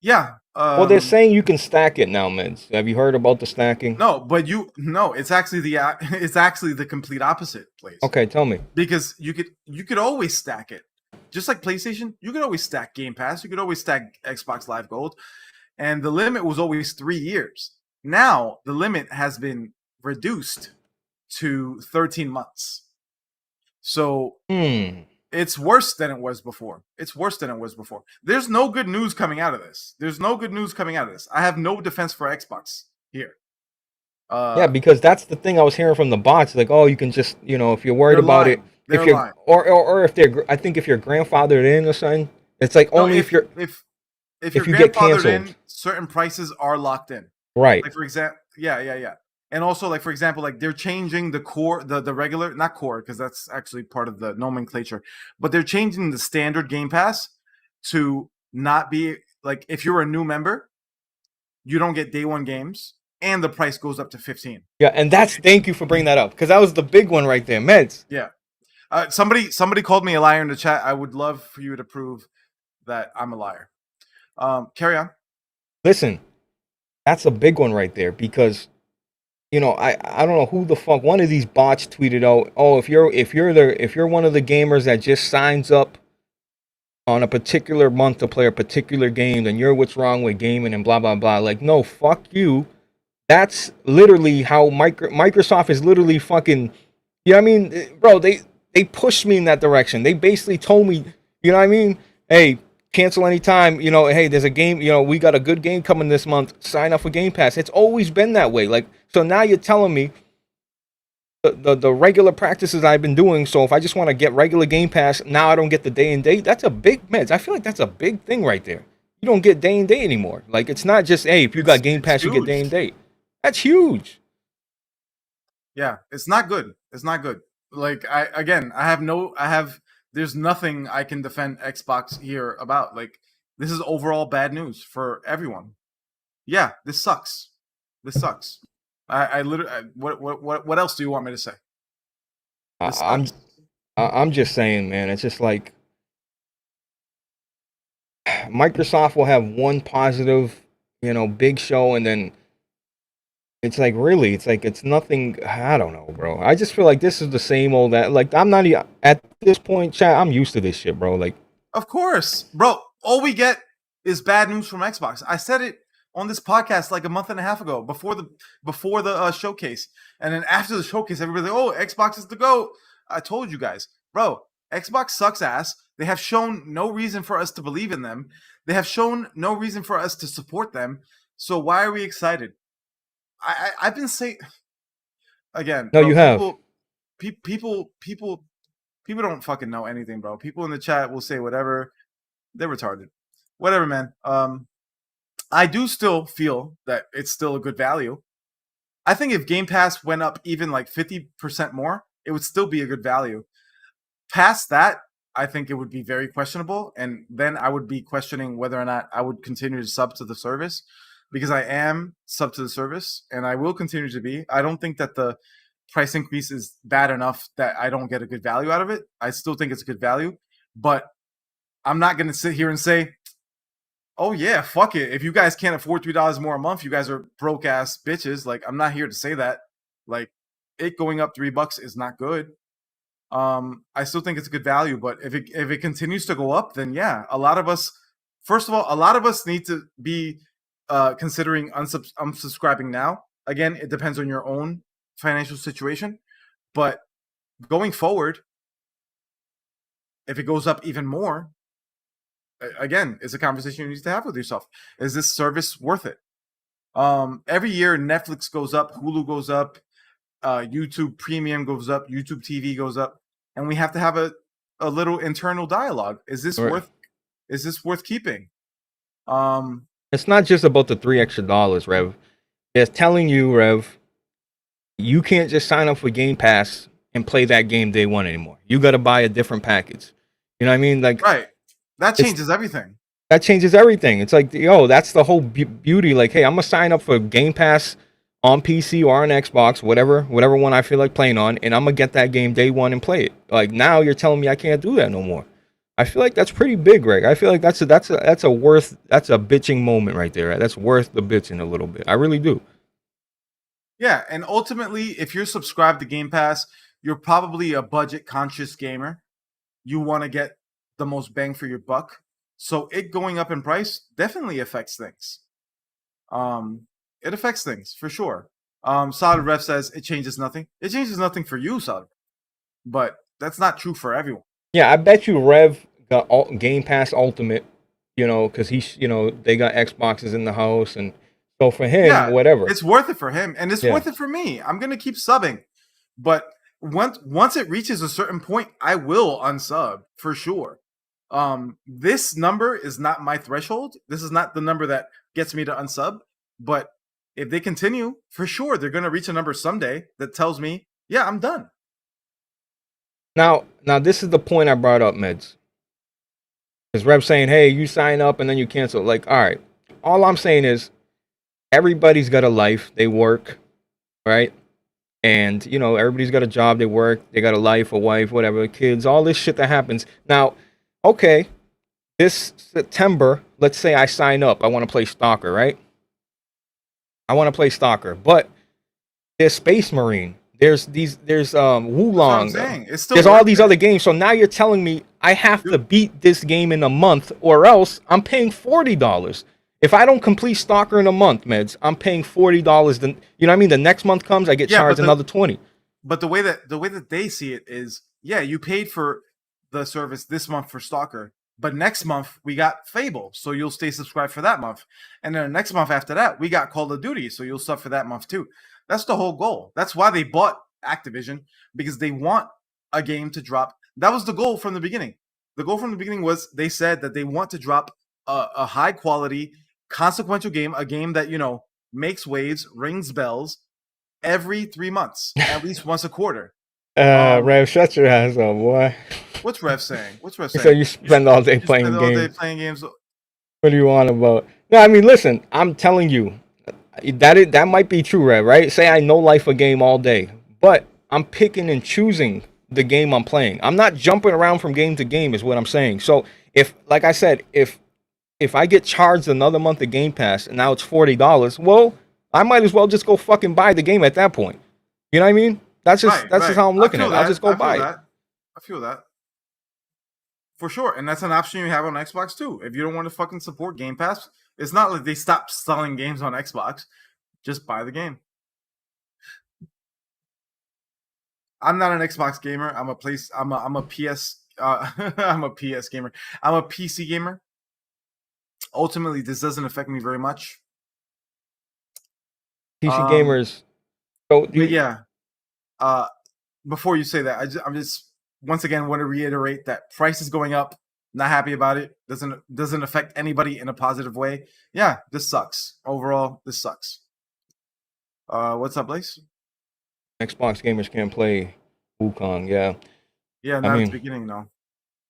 yeah. Well, they're saying you can stack it now, Mids. Have you heard about the stacking? No, but it's actually the complete opposite, please. Okay, tell me. Because you could always stack it. Just like PlayStation, you could always stack Game Pass, you could always stack Xbox Live Gold, and the limit was always 3 years. Now, the limit has been reduced to 13 months. So, it's worse than it was before. There's no good news coming out of this. I have no defense for Xbox here. Yeah, because that's the thing I was hearing from the bots. Like, oh, you can just, if you're worried about it, if you're, or if they're, I think if you're grandfathered in or something, it's like only if you're get canceled, certain prices are locked in. Right. Like, for example, yeah. And also, like, for example, like, they're changing the core, the regular, not core, because that's actually part of the nomenclature, but they're changing the standard Game Pass to not be, like, if you're a new member, you don't get day one games, and the price goes up to $15. Yeah, and thank you for bringing that up, because that was the big one right there, Meds. Yeah. Somebody called me a liar in the chat. I would love for you to prove that I'm a liar. Carry on. Listen, that's a big one right there, because I don't know who the fuck, one of these bots tweeted out, oh, if you're one of the gamers that just signs up on a particular month to play a particular game, then you're what's wrong with gaming and blah blah blah. Like, no, fuck you. That's literally how Microsoft is literally fucking, you know what I mean? Bro, they pushed me in that direction. They basically told me, you know what I mean? Hey, cancel anytime, hey, there's a game, we got a good game coming this month, sign up for Game Pass. It's always been that way. Like, so now you're telling me the regular practices I've been doing, so if I just want to get regular Game Pass, now I don't get the day and date. That's a big meds. I feel like that's a big thing right there. You don't get day and date anymore. Like, it's not just, hey, if you got Game Pass, you get day and date. That's huge. Yeah, it's not good. Like, there's nothing I can defend Xbox here about. Like, this is overall bad news for everyone. Yeah, this sucks. I literally, what else do you want me to say? I'm just saying, man, it's just like Microsoft will have one positive, big show, and then it's like, really, it's nothing. I don't know, bro. I just feel like this is the same old that, like, I'm not even at this point, chat. I'm used to this shit, bro. Like, of course, bro. All we get is bad news from Xbox. I said it on this podcast like a month and a half ago, before the showcase, and then after the showcase, everybody's like, "Oh, Xbox is the GOAT." I told you guys, bro. Xbox sucks ass. They have shown no reason for us to believe in them. They have shown no reason for us to support them. So why are we excited? I've been saying again, No, bro. you have. People don't fucking know anything, bro. People in the chat will say whatever. They're retarded. Whatever, man. I do still feel that it's still a good value. I think if Game Pass went up even like 50% more, it would still be a good value. Past that, I think it would be very questionable, and then I would be questioning whether or not I would continue to sub to the service, because I am sub to the service and I will continue to be. I don't think that the price increase is bad enough that I don't get a good value out of it. I still think it's a good value, but I'm not going to sit here and say, oh yeah, fuck it. If you guys can't afford $3 more a month, you guys are broke ass bitches. Like, I'm not here to say that. Like, it going up $3 is not good. I still think it's a good value, but if it continues to go up, then yeah, a lot of us, first of all, a lot of us need to be considering unsubscribing now. Again, it depends on your own financial situation, but going forward, if it goes up even more, again, it's a conversation you need to have with yourself. Is this service worth it? Every year, Netflix goes up, Hulu goes up, YouTube Premium goes up, YouTube TV goes up, and we have to have a little internal dialogue. Is this worth keeping? It's not just about the $3 extra, Rev. It's telling you, Rev, you can't just sign up for Game Pass and play that game day one anymore. You got to buy a different package. You know what I mean? Like, right. That changes everything. That changes everything. It's like, yo, that's the whole beauty. Like, hey, I'm gonna sign up for Game Pass on PC or on Xbox, whatever one I feel like playing on, and I'm gonna get that game day one and play it. Like, now you're telling me I can't do that no more. I feel like that's pretty big, Greg. I feel like that's a bitching moment right there. Right? That's worth the bitching a little bit. I really do. Yeah, and ultimately, if you're subscribed to Game Pass, you're probably a budget conscious gamer. You want to get the most bang for your buck. So it going up in price definitely affects things. It affects things for sure. SolidRev says it changes nothing. It changes nothing for you, Solid, but that's not true for everyone. Yeah, I bet you Rev got Game Pass Ultimate, because they got Xboxes in the house, and so for him, whatever. It's worth it for him, and it's worth it for me. I'm gonna keep subbing, but once it reaches a certain point, I will unsub for sure. This number is not my threshold. This is not the number that gets me to unsub, but if they continue, for sure, they're going to reach a number someday that tells me, yeah, I'm done. Now, this is the point I brought up, Meds. Is Rev saying, hey, you sign up and then you cancel. Like, all right. All I'm saying is everybody's got a life. They work, right? And, everybody's got a job. They work. They got a life, a wife, whatever, kids, all this shit that happens. Now, okay, this September, let's say I sign up. I want to play Stalker, right? I want to play Stalker, but there's Space Marine. There's Wulong. There's all these other games. So now you're telling me I have to beat this game in a month, or else I'm paying $40. If I don't complete Stalker in a month, Meds, I'm paying $40. Then you know what I mean? The next month comes, I get charged another $20. But the way that they see it is, yeah, you paid for the service this month for Stalker, but next month we got Fable, so you'll stay subscribed for that month, and then the next month after that we got Call of Duty, so you'll sub for that month too. That's the whole goal. That's why they bought Activision, because they want a game to drop. That was the goal from the beginning. The goal from the beginning was, they said that they want to drop a high quality, consequential game, a game that makes waves, rings bells every 3 months, at least once a quarter. Rev, shut your ass up, boy. What's Rev saying? So you spend all day playing games. What do you want about? No, I mean, listen, I'm telling you, that might be true, Rev, right? Say I no life a game all day, but I'm picking and choosing the game I'm playing. I'm not jumping around from game to game, is what I'm saying. So like I said, if I get charged another month of Game Pass and now it's $40, well, I might as well just go fucking buy the game at that point. You know what I mean? That's just how I'm looking at it. I'll just go buy it. I feel that. For sure. And that's an option you have on Xbox too. If you don't want to fucking support Game Pass, it's not like they stopped selling games on Xbox. Just buy the game. I'm not an Xbox gamer. I'm a PS I'm a PS gamer. I'm a PC gamer. Ultimately, this doesn't affect me very much. PC gamers. So but yeah, before you say that, I'm just once again want to reiterate that price is going up. Not happy about it. Doesn't affect anybody in a positive way. Yeah, this sucks. Overall, this sucks. What's up, Blaze? Xbox gamers can't play Wukong. Yeah. Yeah, not at the beginning, no.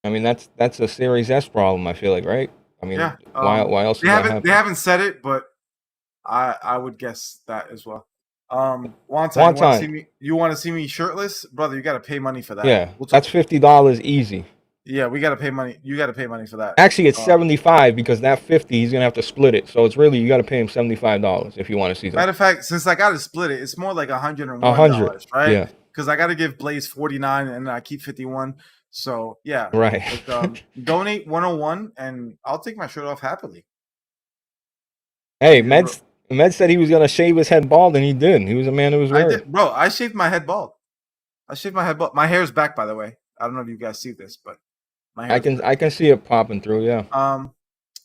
I mean, that's a Series S problem. I feel like, right? I mean, yeah. Why else? They haven't said it, but I would guess that as well. Wonton, you want to see me shirtless, brother? You got to pay money for that. Yeah, that's $50 easy. Yeah, we got to pay money. You got to pay money for that. Actually, it's 75 because that 50 he's gonna have to split it. So it's really you got to pay him $75 if you want to see that. Matter of fact, since I got to split it, it's more like $101, right? Yeah. Because I got to give Blaze 49 and I keep 51. So yeah, right. Donate 101 and I'll take my shirt off happily. Hey, Med said he was gonna shave his head bald, and he did. He was a man of his word. I did, bro. I shaved my head bald. My hair's back, by the way. I don't know if you guys see this, but my hair. I can see it popping through. Yeah.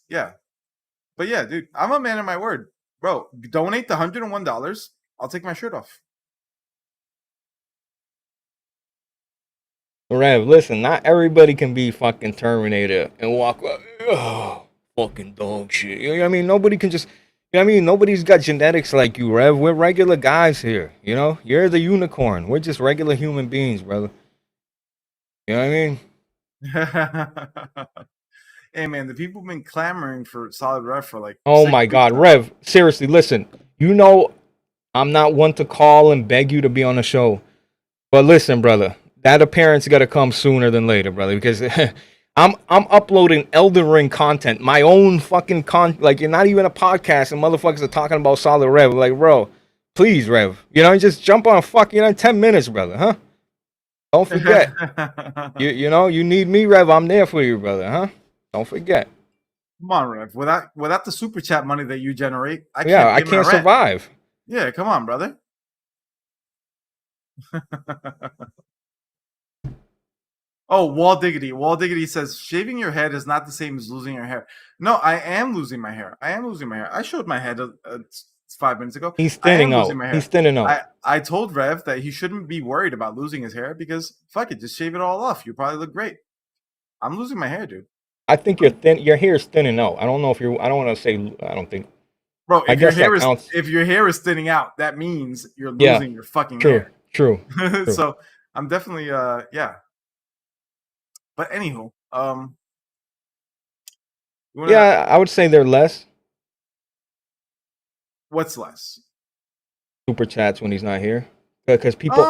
Yeah. But yeah, dude, I'm a man of my word, bro. Donate the $101. I'll take my shirt off. Rev, listen, not everybody can be fucking Terminator and walk up, oh, fucking dog shit. You know what I mean? Nobody can just, you know what I mean? Nobody's got genetics like you, Rev. We're regular guys here, you know? You're the unicorn. We're just regular human beings, brother. You know what I mean? Hey, man, the people have been clamoring for SolidRev for like... Oh, my God. Rev, seriously, listen. You know I'm not one to call and beg you to be on the show. But listen, brother. That appearance got to come sooner than later, brother, because I'm uploading Elden Ring content, my own fucking like you're not even a podcast, and motherfuckers are talking about SolidRev. Like, bro, please, Rev, you know, just jump on a fucking 10 minutes, brother, huh? Don't forget, you know, you need me, Rev. I'm there for you, brother, huh? Don't forget. Come on, Rev. Without the super chat money that you generate, I can't survive. Yeah, come on, brother. Oh, Wall Diggity says shaving your head is not the same as losing your hair. No, I am losing my hair. I showed my head 5 minutes ago. He's thinning out. He's thinning out. I told Rev that he shouldn't be worried about losing his hair because fuck it, just shave it all off. You probably look great. I'm losing my hair, dude. I think you're thin. Your hair is thinning out. I don't know if you're. I don't want to say. I don't think. Bro, if your hair is thinning out, that means you're losing your fucking hair. True. So I'm definitely yeah. But anywho, yeah, I would say they're less. What's less? Superchats when he's not here, because people.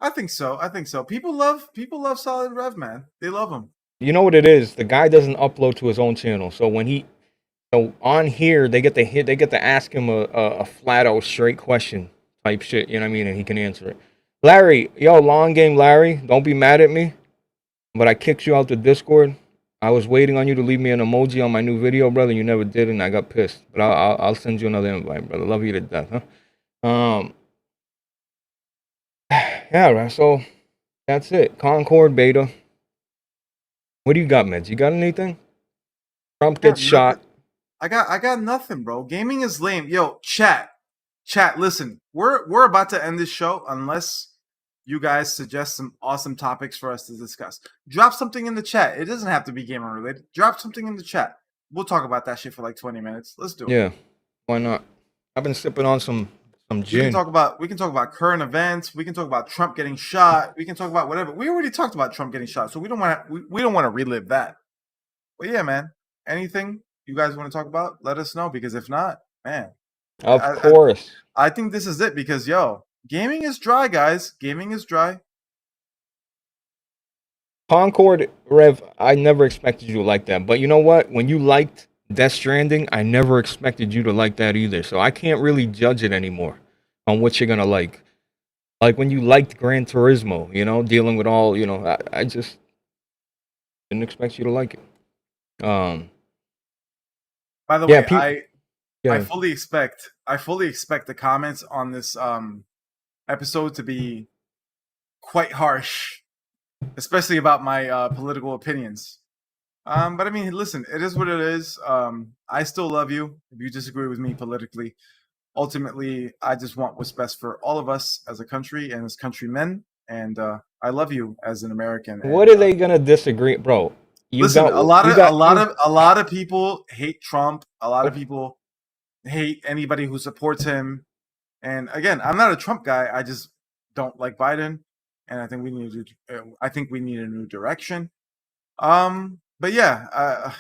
I think so. People love SolidRev, man. They love him. You know what it is? The guy doesn't upload to his own channel, so when on here they get to ask him a flat out straight question type shit. You know what I mean? And he can answer it. Larry, long game, Larry. Don't be mad at me. But I kicked you out the Discord. I was waiting on you to leave me an emoji on my new video, brother. You never did, and I got pissed. But I'll send you another invite, brother. Love you to death, huh? Yeah, right. So that's it. Concord Beta. What do you got, Meds? You got anything? Trump gets shot. I got nothing, bro. Gaming is lame. Yo, chat. Listen, we're about to end this show unless you guys suggest some awesome topics for us to discuss. Drop something in the chat. It doesn't have to be gamer related. Drop something in the chat. We'll talk about that shit for like 20 minutes. Let's do it. Yeah, why not? I've been sipping on some gin. We can talk about current events. We can talk about Trump getting shot. We can talk about whatever. We already talked about Trump getting shot, so we don't want to relive that. But yeah, man. Anything you guys want to talk about? Let us know, because if not, man. Of course. I think this is it, because gaming is dry, guys. Gaming is dry. Concord, Rev, I never expected you to like that. But you know what? When you liked Death Stranding, I never expected you to like that either. So I can't really judge it anymore on what you're going to like. Like when you liked Gran Turismo, dealing with all, I just didn't expect you to like it. By the way, I fully expect the comments on this episode to be quite harsh, especially about my political opinions. But I mean, listen, it is what it is. I still love you if you disagree with me politically. ultimately, I just want what's best for all of us as a country and as countrymen. And I love you as an American. What And are they gonna disagree, bro? listen, You got you. a lot of people hate Trump. A lot of Okay. people hate anybody who supports him. And again, I'm not a Trump guy. I just don't like Biden, and I think we need I think we need a new direction. But yeah,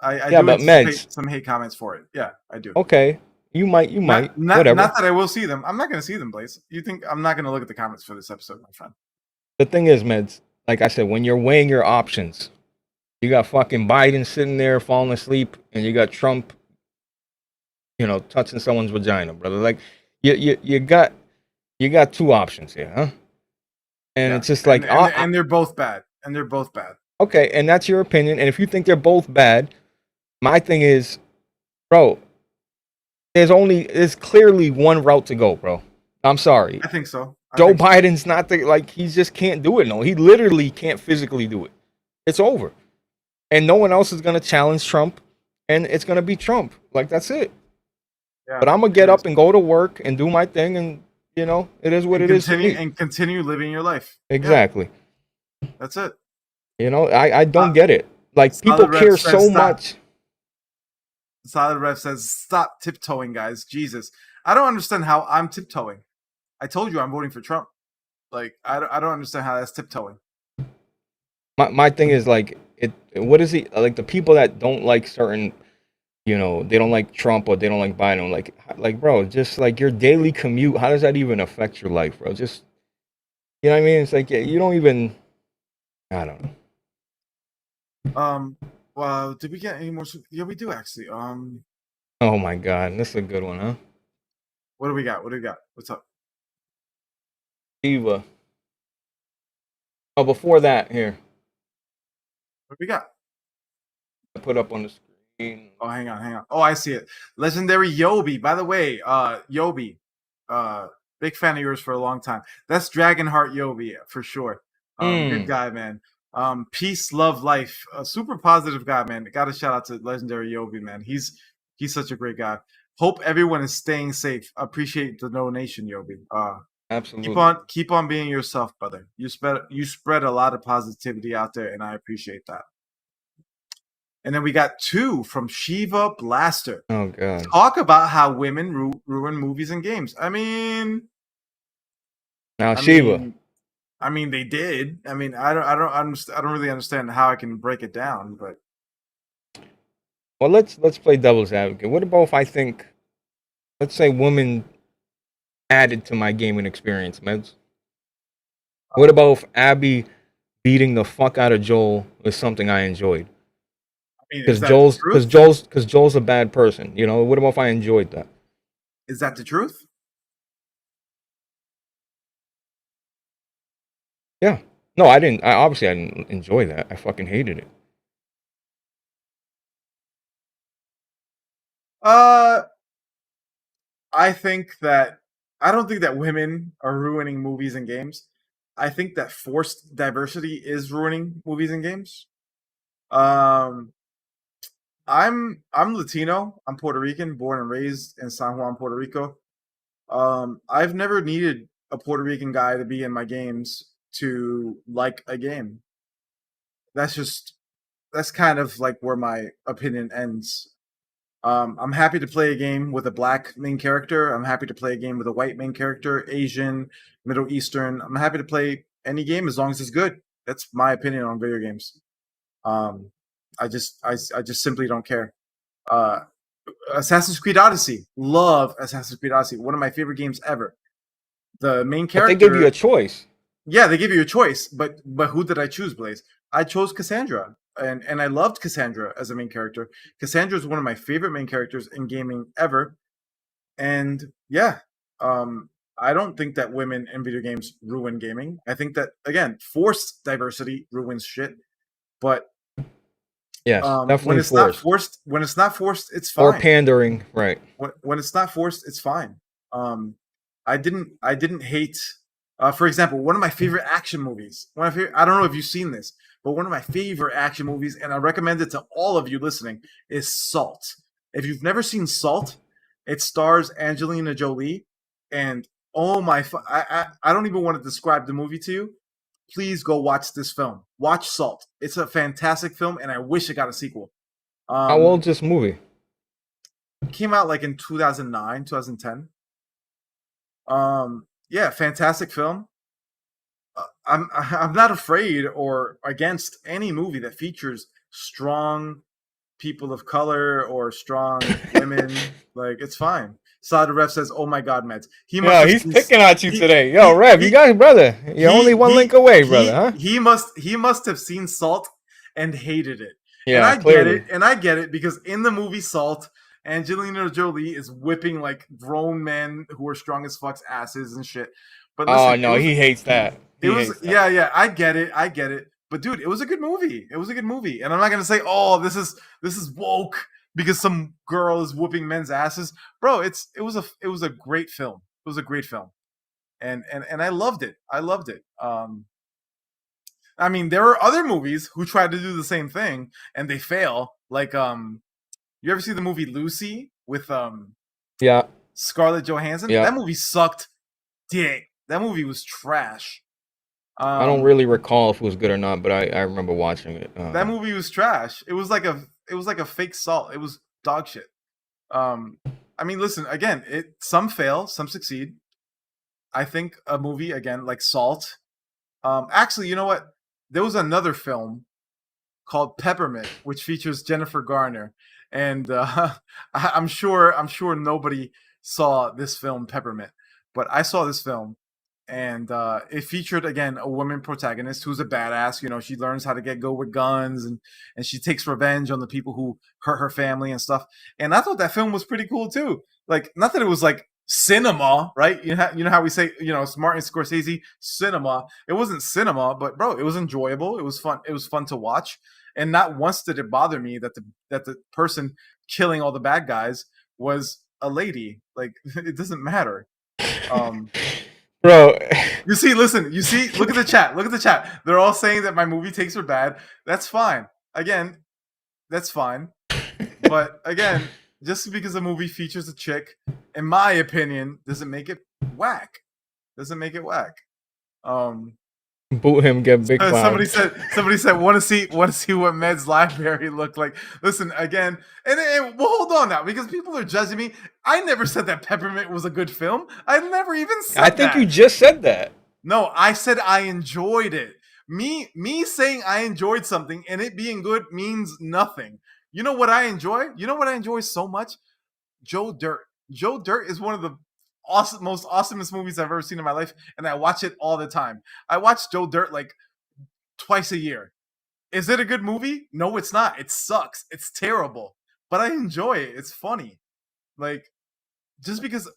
I Yeah, do but meds. anticipate some hate comments for it. Yeah, I do. Okay, you might, whatever. Not that I will see them. I'm not going to see them, Blaze. You think I'm not going to look at the comments for this episode, my friend? The thing is, meds. Like I said, when you're weighing your options, you got fucking Biden sitting there falling asleep, and you got Trump, touching someone's vagina, brother. Like you got two options here, huh? And Yeah, it's just like, and they're both bad, and they're both bad. Okay, and that's your opinion. And if you think they're both bad, my thing is, bro, there's clearly one route to go, bro. I'm sorry. I think so. Joe Biden's not he just can't do it. No, he literally can't physically do it. It's over. And no one else is going to challenge Trump, and it's going to be Trump. Like, that's it. Yeah, but I'm going to get up and go to work and do my thing, and, it is what it is for me. And continue living your life. Exactly. Yeah. That's it. I don't get it. Like, people care so much. SolidRev says, stop tiptoeing, guys. Jesus. I don't understand how I'm tiptoeing. I told you I'm voting for Trump. Like, I don't understand how that's tiptoeing. My thing is, like, what is he, like, the people that don't like certain, they don't like Trump or they don't like Biden, like, bro, just, like, your daily commute, how does that even affect your life, bro? Just, you know what I mean? It's like, you don't even, I don't know. Well, did we get any more? Yeah, we do actually. Oh my God, this is a good one, huh? What do we got? What's up? Eva. Oh, before that, here. What do we got? I put up on the screen. Oh, hang on. Oh, I see it. Legendary Yobi. By the way, Yobi, big fan of yours for a long time. That's Dragonheart Yobi for sure. Good guy, man. Peace, love, life. A super positive guy, man. Got a shout out to Legendary Yobi, man. He's such a great guy. Hope everyone is staying safe. Appreciate the donation, Yobi. Absolutely. Keep on being yourself, brother. You spread a lot of positivity out there, and I appreciate that. And then we got 2 from Shiva Blaster. Oh God! Talk about how women ruin movies and games. I mean, Shiva. I mean, they did. I mean, I don't really understand how I can break it down, but well, let's play devil's advocate. What about if I think, let's say, women added to my gaming experience, meds? What about if Abby beating the fuck out of Joel was something I enjoyed? Because Joel's a bad person. What about if I enjoyed that? Is that the truth? Yeah. No, I didn't. I didn't enjoy that. I fucking hated it. I don't think that women are ruining movies and games. I think that forced diversity is ruining movies and games. I'm Latino. I'm Puerto Rican, born and raised in San Juan, Puerto Rico. I've never needed a Puerto Rican guy to be in my games to like a game. That's kind of like where my opinion ends. I'm happy to play a game with a black main character. I'm happy to play a game with a white main character, Asian, Middle Eastern. I'm happy to play any game as long as it's good. That's my opinion on video games. I just simply don't care. Assassin's Creed Odyssey. Love Assassin's Creed Odyssey. One of my favorite games ever. The main character. But they give you a choice. Yeah, they give you a choice. But who did I choose, Blaze? I chose Cassandra. And I loved Cassandra as a main character. Cassandra is one of my favorite main characters in gaming ever. And yeah, I don't think that women in video games ruin gaming. I think that, again, forced diversity ruins shit. But yes, definitely when it's not forced, it's fine. Or pandering, right? When it's not forced, it's fine. I didn't hate. For example, one of my favorite action movies. I don't know if you've seen this, but one of my favorite action movies, and I recommend it to all of you listening, is Salt. If you've never seen Salt, It stars Angelina Jolie, and oh my, I don't even want to describe the movie to you. Please go watch this film. Watch Salt. It's a fantastic film, and I wish it got a sequel. How old is this movie? Came out like in 2009, 2010. Yeah, fantastic film. I'm not afraid or against any movie that features strong people of color or strong women. Like, it's fine. SolidRev says, "Oh my God, Meds." He's picking at you today. Yo, Rev, you got it, brother. You're only one link away, brother. Huh? He must have seen Salt and hated it. Yeah, and I get it because in the movie Salt, Angelina Jolie is whipping like grown men who are strong as fuck's asses and shit. But listen, he hates that. Yeah, I get it. But dude, it was a good movie. And I'm not gonna say, oh, this is woke because some girl is whooping men's asses, bro. It was a great film. It was a great film, and I loved it. I mean, there are other movies who try to do the same thing and they fail. Like, you ever see the movie Lucy with Scarlett Johansson? Yeah. That movie sucked dick. That movie was trash. I don't really recall if it was good or not, but I remember watching it. That movie was trash. It was like a fake Salt. It was dog shit. I mean, listen, again, some fail, some succeed. I think a movie again like Salt. Actually, you know what? There was another film called Peppermint, which features Jennifer Garner, and I'm sure nobody saw this film Peppermint, but I saw this film, and it featured again a woman protagonist who's a badass. You know, she learns how to go with guns, and she takes revenge on the people who hurt her family and stuff. And I thought that film was pretty cool too. Like, not that it was like cinema, right? You know how we say, Martin Scorsese cinema. It wasn't cinema, but bro, it was enjoyable. It was fun. It was fun to watch, and not once did it bother me that the person killing all the bad guys was a lady. Like, it doesn't matter. Bro, look at the chat. They're all saying that my movie takes are bad. That's fine. Again, that's fine. But again, just because a movie features a chick, in my opinion, doesn't make it whack. Boot him, get big. Somebody said, want to see what Med's library looked like. Listen, again, and well, hold on now, because people are judging me. I never said that Peppermint was a good film. I never even said that. I think you just said that. No, I said I enjoyed it. Me saying I enjoyed something and it being good means nothing. You know what I enjoy? You know what I enjoy so much? Joe Dirt. Joe Dirt is one of the most awesomest movies I've ever seen in my life, and I watch it all the time. I watch Joe Dirt like twice a year. Is it a good movie? No, it's not. It sucks. It's terrible. But I enjoy it. It's funny. Like, just because,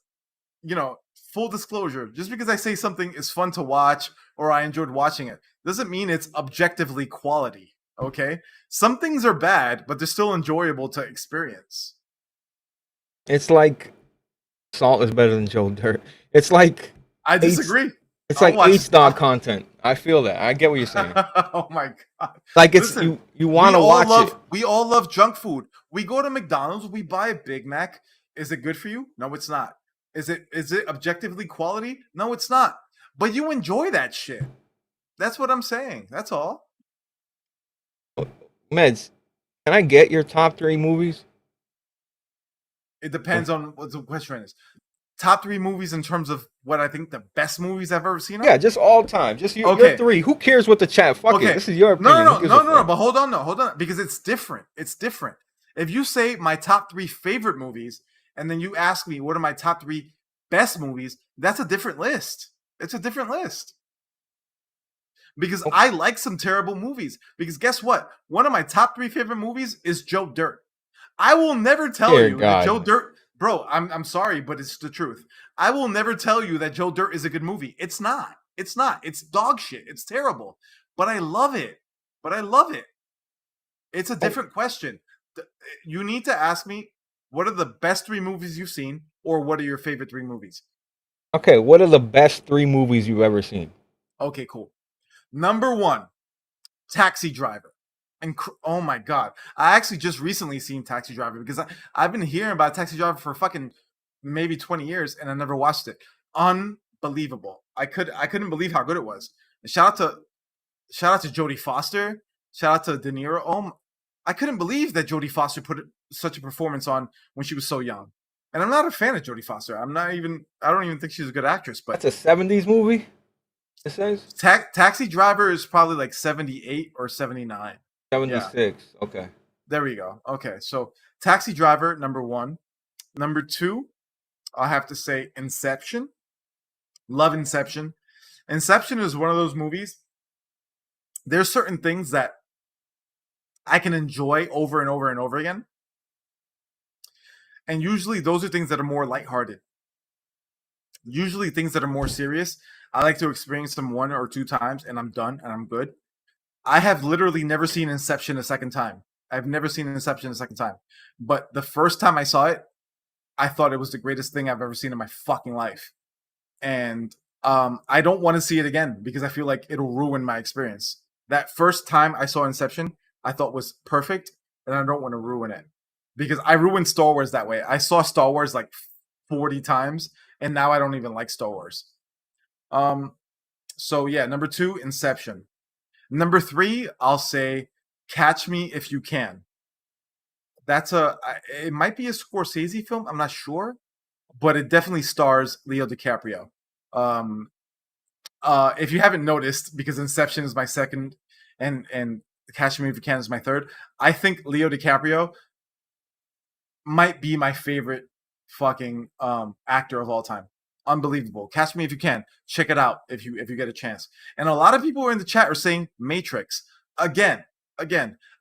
full disclosure, just because I say something is fun to watch or I enjoyed watching it, doesn't mean it's objectively quality. Okay? Some things are bad, but they're still enjoyable to experience. It's like Salt is better than Joe Dirt. It's like, I disagree. It's like H-Dog content. I feel that. I get what you're saying. Oh my God. Like, it's you want to watch it. We all love junk food. We go to McDonald's, we buy a Big Mac. Is it good for you? No, it's not. Is it objectively quality? No, it's not. But you enjoy that shit. That's what I'm saying. That's all. Meds, can I get your top 3 movies? It depends on what the question is. Top 3 movies in terms of what I think the best movies I've ever seen. Yeah, just all time. Just your 3. Who cares what the chat? Fuck it. This is your opinion. No. But hold on. Because it's different. If you say my top 3 favorite movies, and then you ask me what are my top 3 best movies, that's a different list. It's a different list. Because I like some terrible movies. Because guess what? One of my top 3 favorite movies is Joe Dirt. I will never tell you that Joe Dirt, bro. I'm sorry, but it's the truth. I will never tell you that Joe Dirt is a good movie. It's not. It's dog shit. It's terrible. But I love it. It's a different question. You need to ask me, what are the best 3 movies you've seen, or what are your favorite 3 movies? Okay, what are the best 3 movies you've ever seen? Okay, cool. Number 1, Taxi Driver. And oh my God, I actually just recently seen Taxi Driver because I've been hearing about Taxi Driver for fucking maybe 20 years, and I never watched it. Unbelievable. I couldn't believe how good it was. And shout out to Jodie Foster. Shout out to De Niro. I couldn't believe that Jodie Foster put such a performance on when she was so young. And I'm not a fan of Jodie Foster. I don't even think she's a good actress. But that's a 70s movie. It says Taxi Driver is probably like 78 or 79. 76. Yeah. Okay. There we go. Okay, so Taxi Driver, number 1. Number 2, I have to say Inception. Love Inception. Inception is one of those movies. There's certain things that I can enjoy over and over and over again. And usually those are things that are more lighthearted. Usually things that are more serious, I like to experience them 1 or 2 times and I'm done and I'm good. I have literally never seen Inception a second time. I've never seen Inception a second time. But the first time I saw it, I thought it was the greatest thing I've ever seen in my fucking life. And I don't want to see it again because I feel like it'll ruin my experience. That first time I saw Inception, I thought was perfect, and I don't want to ruin it. Because I ruined Star Wars that way. I saw Star Wars like 40 times, and now I don't even like Star Wars. So yeah, number 2, Inception. Number 3, I'll say Catch Me If You Can. It might be a Scorsese film, I'm not sure, but it definitely stars Leo DiCaprio. If you haven't noticed, because Inception is my second and Catch Me If You Can is my third, I think Leo DiCaprio might be my favorite fucking actor of all time. Unbelievable. Catch Me If You Can. Check it out if you get a chance. And a lot of people in the chat are saying Matrix. Again,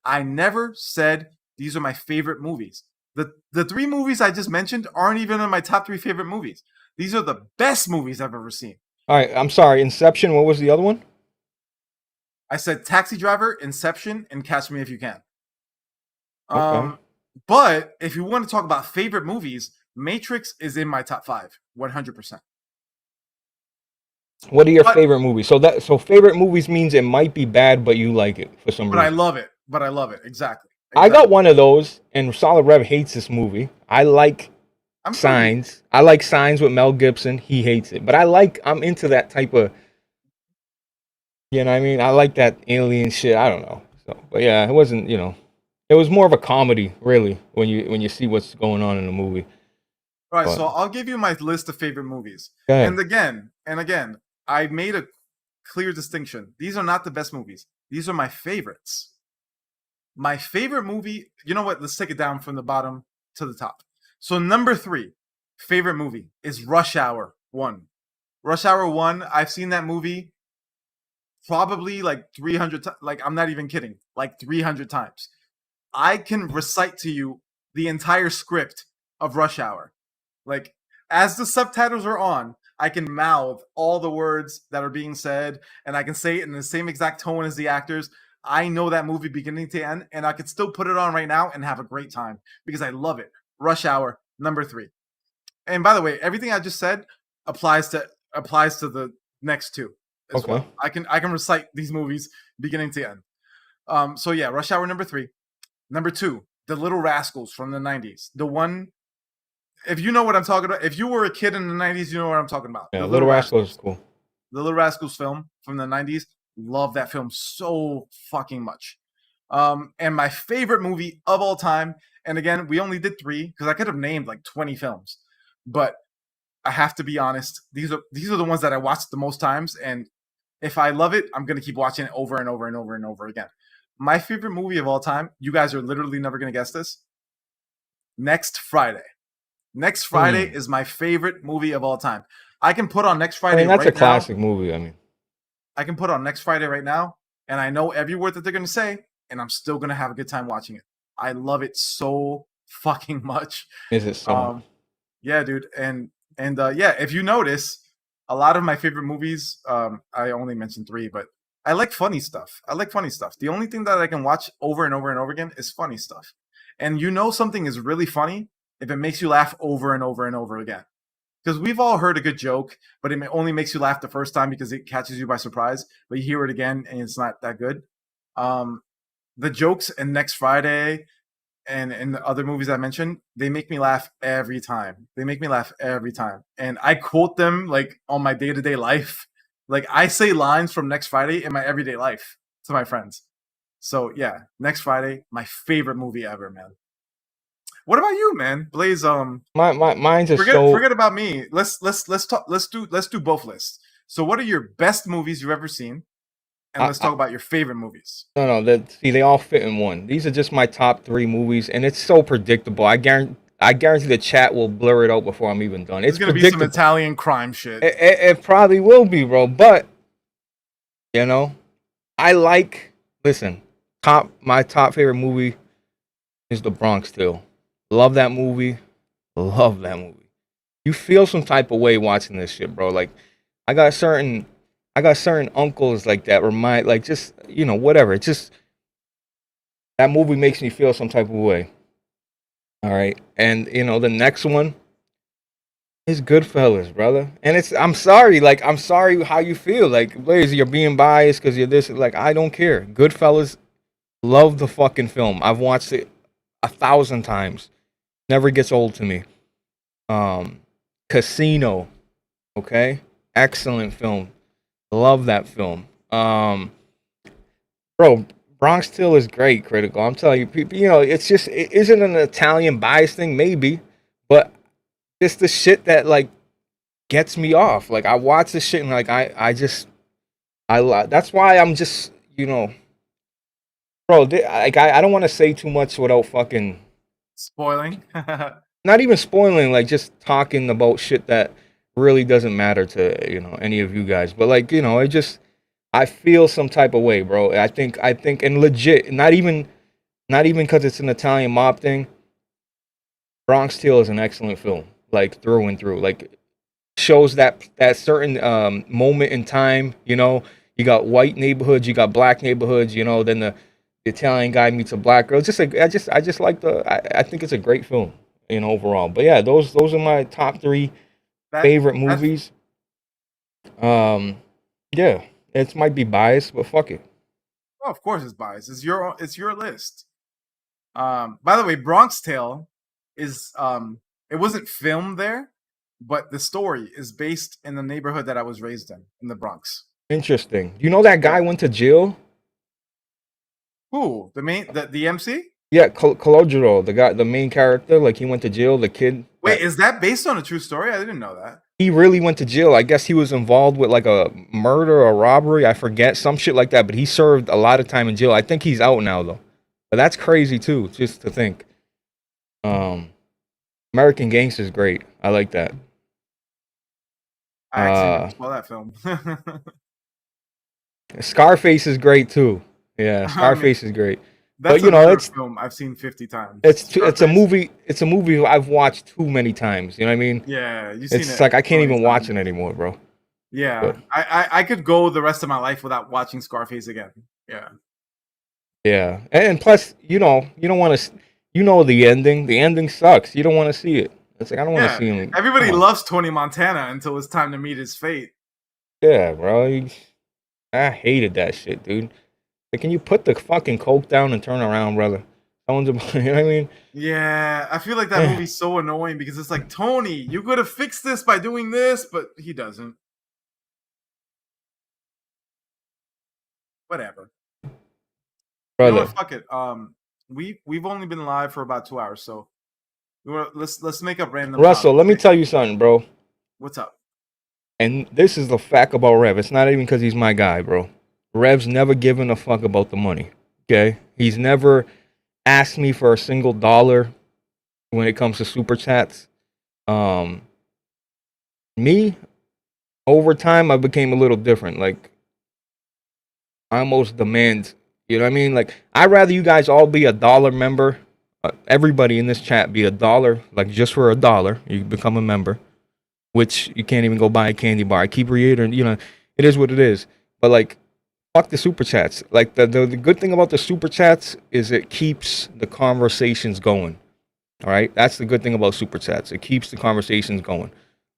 I never said these are my favorite movies. The 3 movies I just mentioned aren't even in my top 3 favorite movies. These are the best movies I've ever seen. All right, I'm sorry. Inception. What was the other one? I said Taxi Driver, Inception, and Catch Me If You Can. Okay. But if you want to talk about favorite movies, Matrix is in my top 5, 100%. What are your favorite movies? So favorite movies means it might be bad, but you like it for some reason. But I love it. Exactly. I got one of those, and SolidRev hates this movie. I like Signs. I like Signs with Mel Gibson. He hates it, but I'm into that type of, you know what I mean? I like that alien shit. I don't know. So, but yeah, it wasn't, it was more of a comedy, really, when you see what's going on in the movie. All right, so I'll give you my list of favorite movies. And again, I made a clear distinction. These are not the best movies. These are my favorites. My favorite movie, you know what? Let's take it down from the bottom to the top. So number 3, favorite movie is Rush Hour 1. Rush Hour 1, I've seen that movie probably like 300 times. Like, I'm not even kidding. Like 300 times. I can recite to you the entire script of Rush Hour. Like, as the subtitles are on, I can mouth all the words that are being said, and I can say it in the same exact tone as the actors. I know that movie beginning to end, and I could still put it on right now and have a great time because I love it. Rush Hour, number 3. And by the way, everything I just said applies to the next 2 as well. I can recite these movies beginning to end. So yeah, Rush Hour number 3. Number 2, The Little Rascals from the 90s. The one, if you know what I'm talking about, if you were a kid in the 90s, you know what I'm talking about. Yeah, Little Rascals is cool. The Little Rascals film from the 90s. Love that film so fucking much. And my favorite movie of all time, and again, we only did 3 because I could have named like 20 films, but I have to be honest. These are the ones that I watched the most times, and if I love it, I'm gonna keep watching it over and over and over and over again. My favorite movie of all time, you guys are literally never gonna guess this. Next Friday. Next Friday is my favorite movie of all time. I can put on Next Friday. That's a classic movie. I can put on Next Friday right now, and I know every word that they're gonna say, and I'm still gonna have a good time watching it. I love it so fucking much. Is it so? Yeah, dude, and yeah, if you notice, a lot of my favorite movies, I only mentioned 3, but I like funny stuff. The only thing that I can watch over and over and over again is funny stuff. And something is really funny if it makes you laugh over and over and over again. Because we've all heard a good joke, but it only makes you laugh the first time because it catches you by surprise. But you hear it again, and it's not that good. The jokes in Next Friday and the other movies I mentioned, they make me laugh every time. And I quote them like on my day-to-day life. Like I say lines from Next Friday in my everyday life to my friends. So yeah, Next Friday, my favorite movie ever, man. What about you, man? Blaze, mine's just forget about me. Let's do both lists. So what are your best movies you've ever seen? And let's talk about your favorite movies. No, see, they all fit in one. These are just my top 3 movies, and it's so predictable. I guarantee the chat will blur it out before I'm even done. It's gonna be some Italian crime shit. It probably will be, bro. But you know, listen. My top favorite movie is The Bronx Tale. Love that movie. You feel some type of way watching this shit, bro. Like, I got certain uncles like that remind, like, just, you know, whatever. It's just, that movie makes me feel some type of way. All right. And, you know, the next one is Goodfellas, brother. And I'm sorry how you feel. Like, Blaze, you're being biased because you're this. Like, I don't care. Goodfellas, love the fucking film. I've watched it 1,000 times. Never gets old to me. Casino. Okay? Excellent film. Love that film. Bro, Bronx Tale is great, Critical. I'm telling you, people, you know, it isn't an Italian bias thing, maybe, but it's the shit that, like, gets me off. Like, I watch this shit and, like, that's why I'm just, you know, bro, like, I don't want to say too much without fucking spoiling. Not even spoiling, like, just talking about shit that really doesn't matter to, you know, any of you guys. But, like, you know, I feel some type of way, bro. I think, and legit, not even because it's an Italian mob thing. Bronx Tale is an excellent film, like, through and through. Like, shows that certain moment in time. You know, you got white neighborhoods, you got black neighborhoods. You know, then the Italian guy meets a black girl. Just like, I think it's a great film, you know, overall. But yeah, those are my top 3 favorite movies. Yeah, it might be biased, but fuck it. Oh, of course it's biased. It's your list. By the way, Bronx Tale is it wasn't filmed there, but the story is based in the neighborhood that I was raised in the Bronx. Interesting. You know that guy went to jail? Who? The MC? Yeah, Calogero, the main character, like, he went to jail, the kid. Wait, is that based on a true story? I didn't know that. He really went to jail. I guess he was involved with, like, a murder or robbery. I forget, some shit like that. But he served a lot of time in jail. I think he's out now, though. But that's crazy, too, just to think. American Gangster is great. I like that. I actually saw that film. Scarface is great, too. Yeah, Scarface is great. That's, but, you know, it's film I've seen 50 times. It's a movie I've watched too many times. You know what I mean? Yeah, it's like I can't even watch it anymore, bro. Yeah, but I could go the rest of my life without watching Scarface again. Yeah. Yeah, and plus, you know, you don't want to. You know the ending. The ending sucks. You don't want to see it. It's like, I don't want to see him. Everybody loves Tony Montana until it's time to meet his fate. Yeah, bro. I hated that shit, dude. Like, can you put the fucking coke down and turn around, brother? You know what I mean? Yeah, I feel like that movie's so annoying because it's like, Tony, you could have fixed this by doing this, but he doesn't. Whatever. Brother. You know what, fuck it. We've only been live for about 2 hours, so let's make up random. Russell, let me tell you something, bro. What's up? And this is the fact about Rev. It's not even because he's my guy, bro. Rev's never given a fuck about the money. Okay? He's never asked me for a single dollar when it comes to Superchats. Me, over time, I became a little different. Like, I almost demand, you know what I mean? Like, I'd rather you guys all be $1 member. Everybody in this chat be $1. Like, just for $1, you become a member. Which you can't even go buy a candy bar. I keep reiterating, you know, it is what it is. But, like, fuck the super chats. Like, the good thing about the super chats is it keeps the conversations going. All right, that's the good thing about super chats. It keeps the conversations going.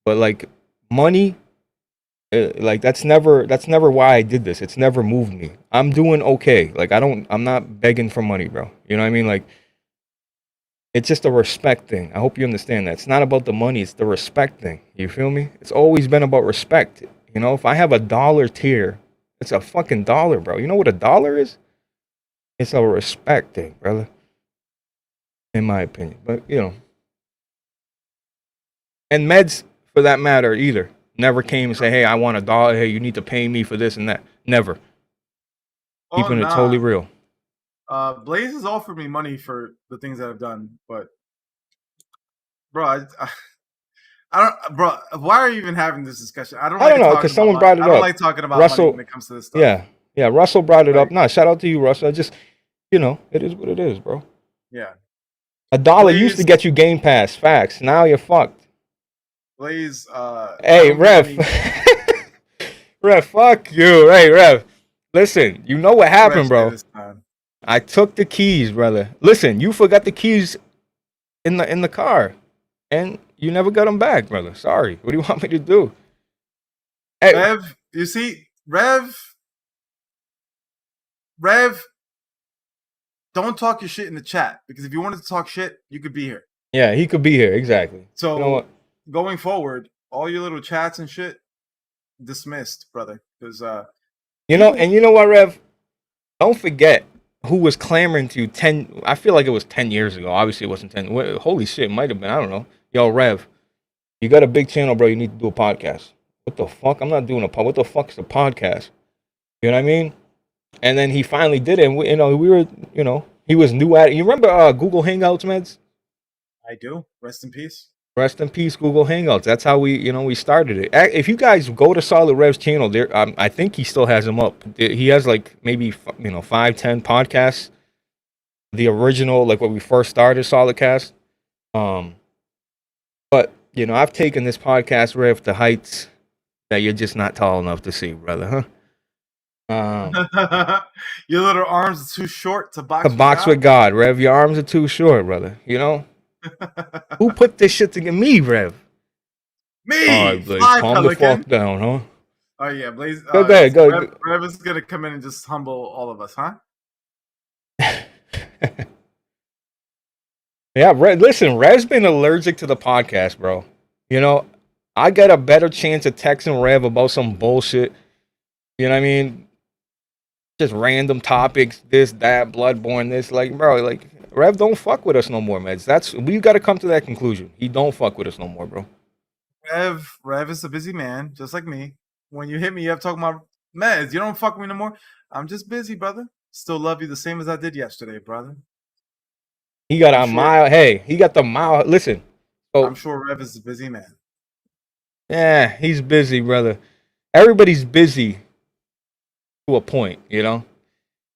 But, like, money, like, that's never why I did this. It's never moved me. I'm doing okay. Like, I'm not begging for money, bro. You know what I mean? Like, It's just a respect thing. I hope you understand that. It's not about the money. It's the respect thing. You feel me? It's always been about respect. You know, if I have a dollar tier, it's a fucking dollar, bro. You know what a dollar is? It's a respect thing, brother. In my opinion. But, you know. And meds, for that matter, either. Never came and say, hey, I want a dollar. Hey, you need to pay me for this and that. Never. Oh, Keeping it nah. totally real. Blaze has offered me money for the things that I've done, but bro, I don't, bro. Why are you even having this discussion? I don't know, because someone brought it up. I don't like talking about Russell, money when it comes to this stuff. Yeah, Russell brought it up. Nah, shout out to you, Russell. I just, you know, it is what it is, bro. Yeah. A dollar used to get you Gamepass. Facts. Now you're fucked. Blaze. Hey, Rev. Rev, fuck you. Hey, Rev. Listen, you know what happened, bro. I took the keys, brother. Listen, you forgot the keys in the car, and you never got them back, brother. Sorry. What do you want me to do? Hey, Rev, you see, Rev, don't talk your shit in the chat, because if you wanted to talk shit, you could be here. Yeah, he could be here, exactly. So, you know what? Going forward, all your little chats and shit dismissed, brother. Because you know, and you know what, Rev? Don't forget who was clamoring to you 10. I feel like it was 10 years ago. Obviously, it wasn't 10. Holy shit, it might have been. I don't know. Yo, Rev, you got a big channel, bro. You need to do a podcast. What the fuck? I'm not doing a podcast. What the fuck is a podcast? You know what I mean? And then he finally did it. And we were, he was new at it. You remember Google Hangouts, meds? I do. Rest in peace. Rest in peace, Google Hangouts. That's how we started it. If you guys go to SolidRev's channel, there, I think he still has them up. He has like maybe 5-10 podcasts. The original, like when we first started SolidCast. But I've taken this podcast, Rev, to heights that you're just not tall enough to see, brother, huh? Your little arms are too short to box. To box with God, Rev. Your arms are too short, brother. Who put this shit together? Me, Rev. Me. All right, Blaze. Calm the fuck down, huh? Oh yeah, Blaze. Go ahead. Rev is gonna come in and just humble all of us, huh? Yeah, listen, Rev's been allergic to the podcast, bro. I got a better chance of texting Rev about some bullshit. You know what I mean? Just random topics, this, that, Bloodborne, this. Like, bro, like, Rev don't fuck with us no more, meds. We got to come to that conclusion. He don't fuck with us no more, bro. Rev is a busy man, just like me. When you hit me up talking about meds, you don't fuck with me no more. I'm just busy, brother. Still love you the same as I did yesterday, brother. He got mile. Hey, he got the mile. Listen. I'm sure Rev is a busy man. Yeah, he's busy, brother. Everybody's busy to a point,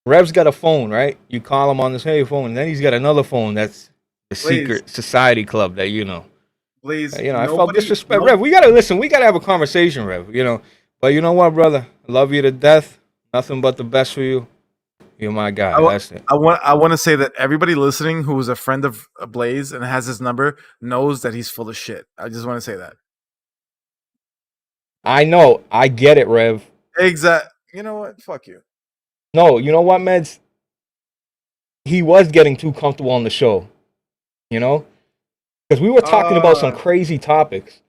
Rev's got a phone, right? You call him on this phone, and then he's got another phone that's the secret society club that Please, I felt disrespect. Rev, we gotta listen. We gotta have a conversation, Rev. But you know what, brother? I love you to death. Nothing but the best for you. You're my guy. That's it. I want to say that everybody listening who is a friend of Blaze and has his number knows that he's full of shit. I just want to say that. I know. I get it, Rev. Exactly. You know what? Fuck you. No, you know what, meds? He was getting too comfortable on the show. Because we were talking about some crazy topics.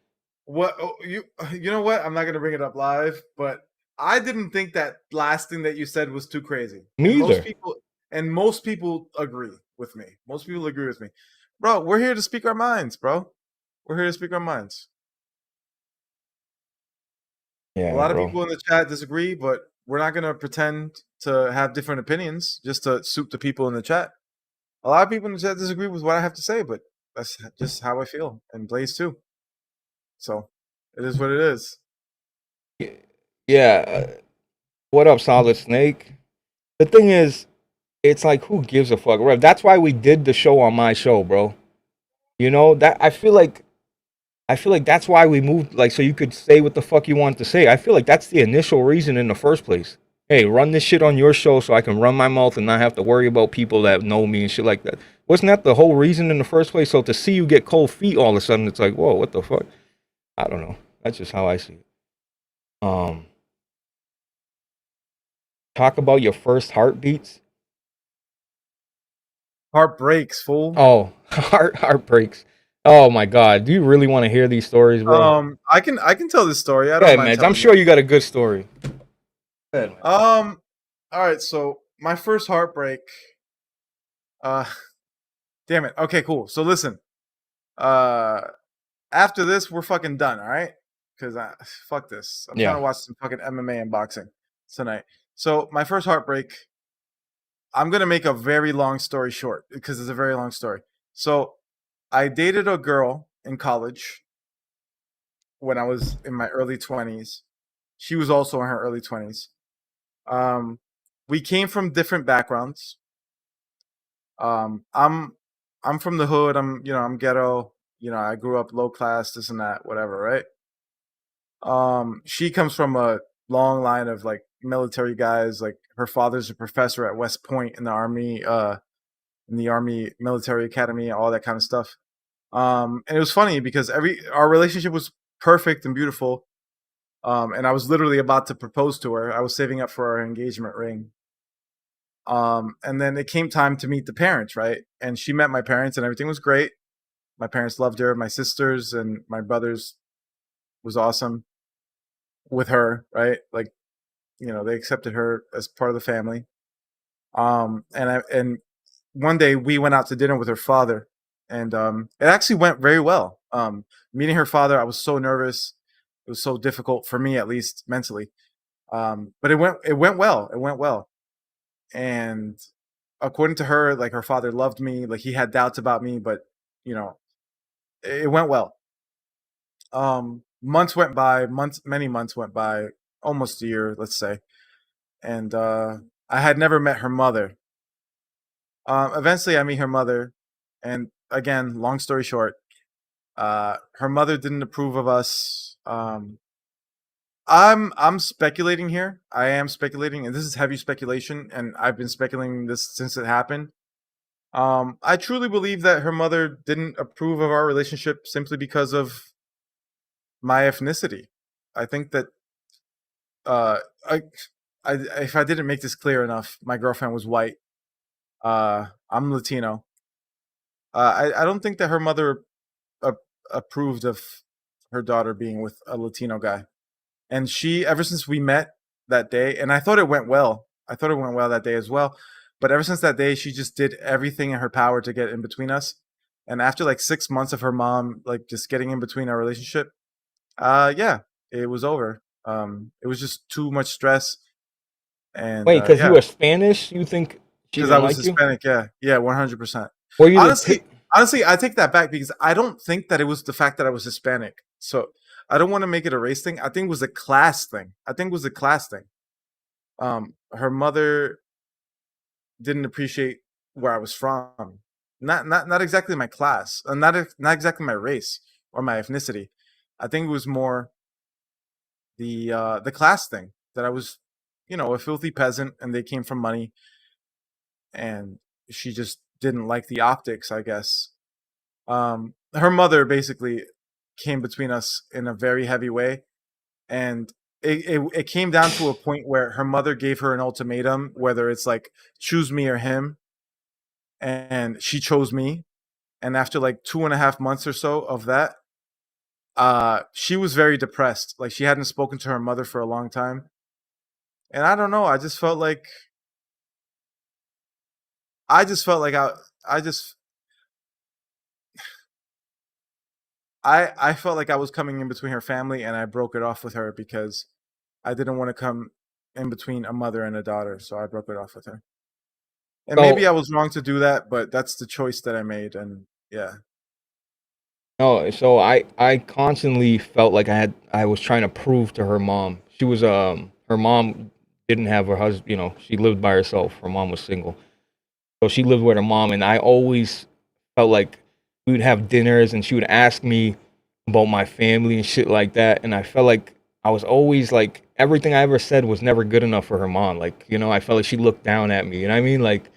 What you know what? I'm not gonna bring it up live, but I didn't think that last thing that you said was too crazy. Me either. Most people agree with me. Most people agree with me. Bro, we're here to speak our minds, bro. We're here to speak our minds. Yeah, a lot of people in the chat disagree, but we're not gonna pretend to have different opinions just to suit the people in the chat. A lot of people in the chat disagree with what I have to say, but that's just how I feel, and Blaze too. So it is what it is. Yeah. What up, Solid Snake? The thing is, it's like, who gives a fuck, Rev? That's why we did the show on my show, bro. That I feel like that's why we moved, like, so you could say what the fuck you want to say. I feel like that's the initial reason in the first place. Hey, run this shit on your show so I can run my mouth and not have to worry about people that know me and shit like that. Wasn't that the whole reason in the first place? So to see you get cold feet all of a sudden, it's like, whoa, what the fuck? I don't know. That's just how I see it. Talk about your first heartbeats. Heartbreaks, fool. Oh, heartbreaks. Oh my God. Do you really want to hear these stories, bro? I can tell this story. I Go don't ahead, mind man. I'm telling sure it. you got a good story. Go ahead, man. All right. So my first heartbreak. Uh, damn it. Okay, cool. So listen. Uh, after this, we're fucking done. All right. Because fuck this. I'm trying Yeah. to watch some fucking MMA and boxing tonight. So my first heartbreak. I'm gonna make a very long story short because it's a very long story. So I dated a girl in college when I was in my early 20s. She was also in her early 20s. Um, we came from different backgrounds. Um, I'm I'm from the hood. I'm ghetto. I grew up low class, this and that, whatever, right? She comes from a long line of like military guys. Like her father's a professor at West Point in the Army Military Academy, all that kind of stuff. And it was funny because our relationship was perfect and beautiful. And I was literally about to propose to her. I was saving up for our engagement ring. And then it came time to meet the parents, right? And she met my parents, and everything was great. My parents loved her. My sisters and my brothers was awesome with her, right? Like, they accepted her as part of the family. And one day we went out to dinner with her father, and it actually went very well. Meeting her father, I was so nervous. It was so difficult for me, at least mentally. But it went well. It went well. And according to her, like her father loved me. Like he had doubts about me, but you know, it went well. Months went by. Many months went by. Almost a year, let's say. And I had never met her mother. Eventually, I meet her mother, and again, long story short, her mother didn't approve of us. I'm speculating here. I am speculating, and this is heavy speculation, and I've been speculating this since it happened. I truly believe that her mother didn't approve of our relationship simply because of my ethnicity. I think that uh, I, if I didn't make this clear enough, my girlfriend was white. I'm Latino. I don't think that her mother a- approved of her daughter being with a Latino guy. And she, ever since we met that day, and I thought it went well. I thought it went well that day as well. But ever since that day, she just did everything in her power to get in between us. And after like 6 months of her mom like just getting in between our relationship, yeah, it was over. It was just too much stress, and Wait, because you yeah, were Spanish, you think she because I didn't was like you? Hispanic. Yeah, yeah, 100%. Were you the Honestly, honestly, I take that back because I don't think that it was the fact that I was Hispanic. So I don't want to make it a race thing. I think it was a class thing. I think it was a class thing. Her mother didn't appreciate where I was from. Not exactly my class, not exactly my race or my ethnicity. I think it was more the class thing that I was, a filthy peasant, and they came from money, and she just didn't like the optics, I guess. Her mother basically came between us in a very heavy way, and it came down to a point where her mother gave her an ultimatum, whether it's like choose me or him, and she chose me. And after like 2.5 months or so of that, she was very depressed. Like she hadn't spoken to her mother for a long time, and I don't know. I just felt like I just I felt like I was coming in between her family, and I broke it off with her because I didn't want to come in between a mother and a daughter, so I broke it off with her. And maybe so I was wrong to do that, but that's the choice that I made, and yeah. no, so I constantly felt like I was trying to prove to her mom. She was her mom didn't have her husband, she lived by herself. Her mom was single. So she lived with her mom, and I always felt like we would have dinners and she would ask me about my family and shit like that, and I felt like I was always like everything I ever said was never good enough for her mom. Like, I felt like she looked down at me. You know what I mean? Like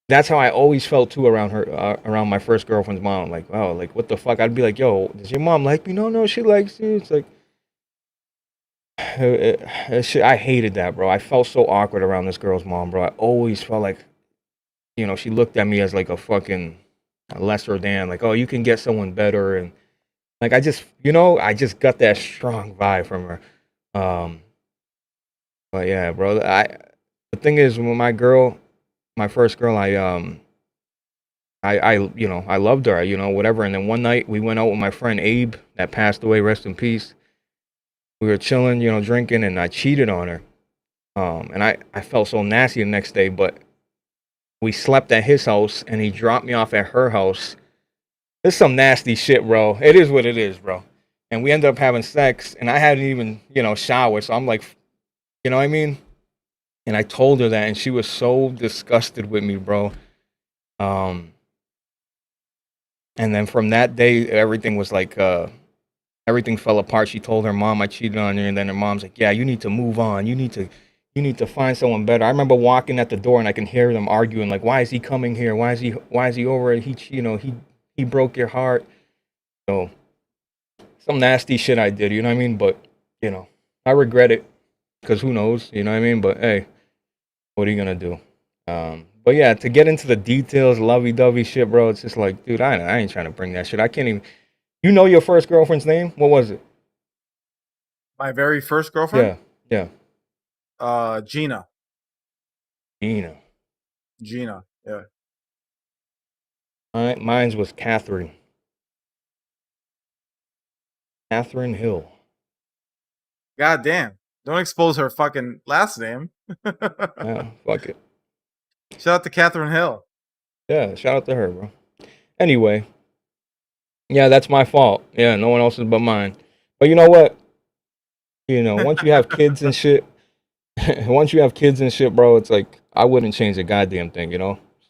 that's how I always felt too around her, around my first girlfriend's mom. Like, oh, like what the fuck? I'd be like, yo, does your mom like me? No, no, she likes you. It's like, shit, I hated that, bro. I felt so awkward around this girl's mom, bro. I always felt like she looked at me as like a fucking lesser than, like, oh, you can get someone better, and like I just got that strong vibe from her. Um, but yeah, bro, the thing is, when my first girl, I loved her, whatever. And then one night we went out with my friend Abe that passed away, rest in peace. We were chilling, drinking, and I cheated on her. And I felt so nasty the next day, but we slept at his house and he dropped me off at her house. It's some nasty shit, bro. It is what it is, bro. And we ended up having sex, and I hadn't even, showered. So I'm like, you know what I mean? And I told her that, and she was so disgusted with me, bro. And then from that day, everything was like, everything fell apart. She told her mom I cheated on her, and then her mom's like, "Yeah, you need to move on. You need to find someone better." I remember walking at the door, and I can hear them arguing, like, "Why is he coming here? Why is he over it? He broke your heart." So some nasty shit I did, you know what I mean? But I regret it because who knows, you know what I mean? But hey, what are you gonna do? But yeah, to get into the details, lovey-dovey shit, bro, it's just like, dude, I ain't trying to bring that shit. I can't even. You know your first girlfriend's name? What was it? My very first girlfriend? Yeah. Gina. Gina. Gina, yeah. Mine's was Catherine. Catherine Hill. God damn. Don't expose her fucking last name. Yeah, fuck it. Shout out to Catherine Hill. Yeah, shout out to her, bro. Anyway, yeah, that's my fault. Yeah, no one else's but mine. But you know what? Once you have kids and shit, bro, it's like I wouldn't change a goddamn thing,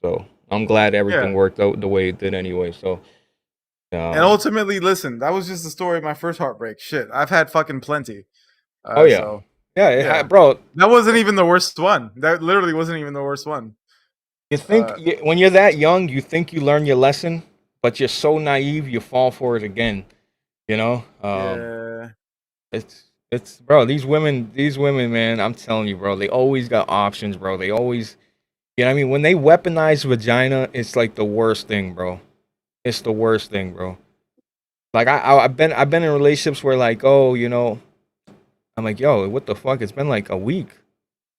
So I'm glad everything worked out the way it did anyway. So and ultimately, listen, that was just the story of my first heartbreak. Shit, I've had fucking plenty. Oh yeah, so, yeah, bro. That wasn't even the worst one. That literally wasn't even the worst one. You think when you're that young, you think you learn your lesson, but you're so naive, you fall for it again. Yeah. It's bro. These women, man. I'm telling you, bro. They always got options, bro. They always, what I mean. When they weaponize vagina, it's like the worst thing, bro. It's the worst thing, bro. Like I've been in relationships where like, oh, I'm like, yo, what the fuck? It's been like a week,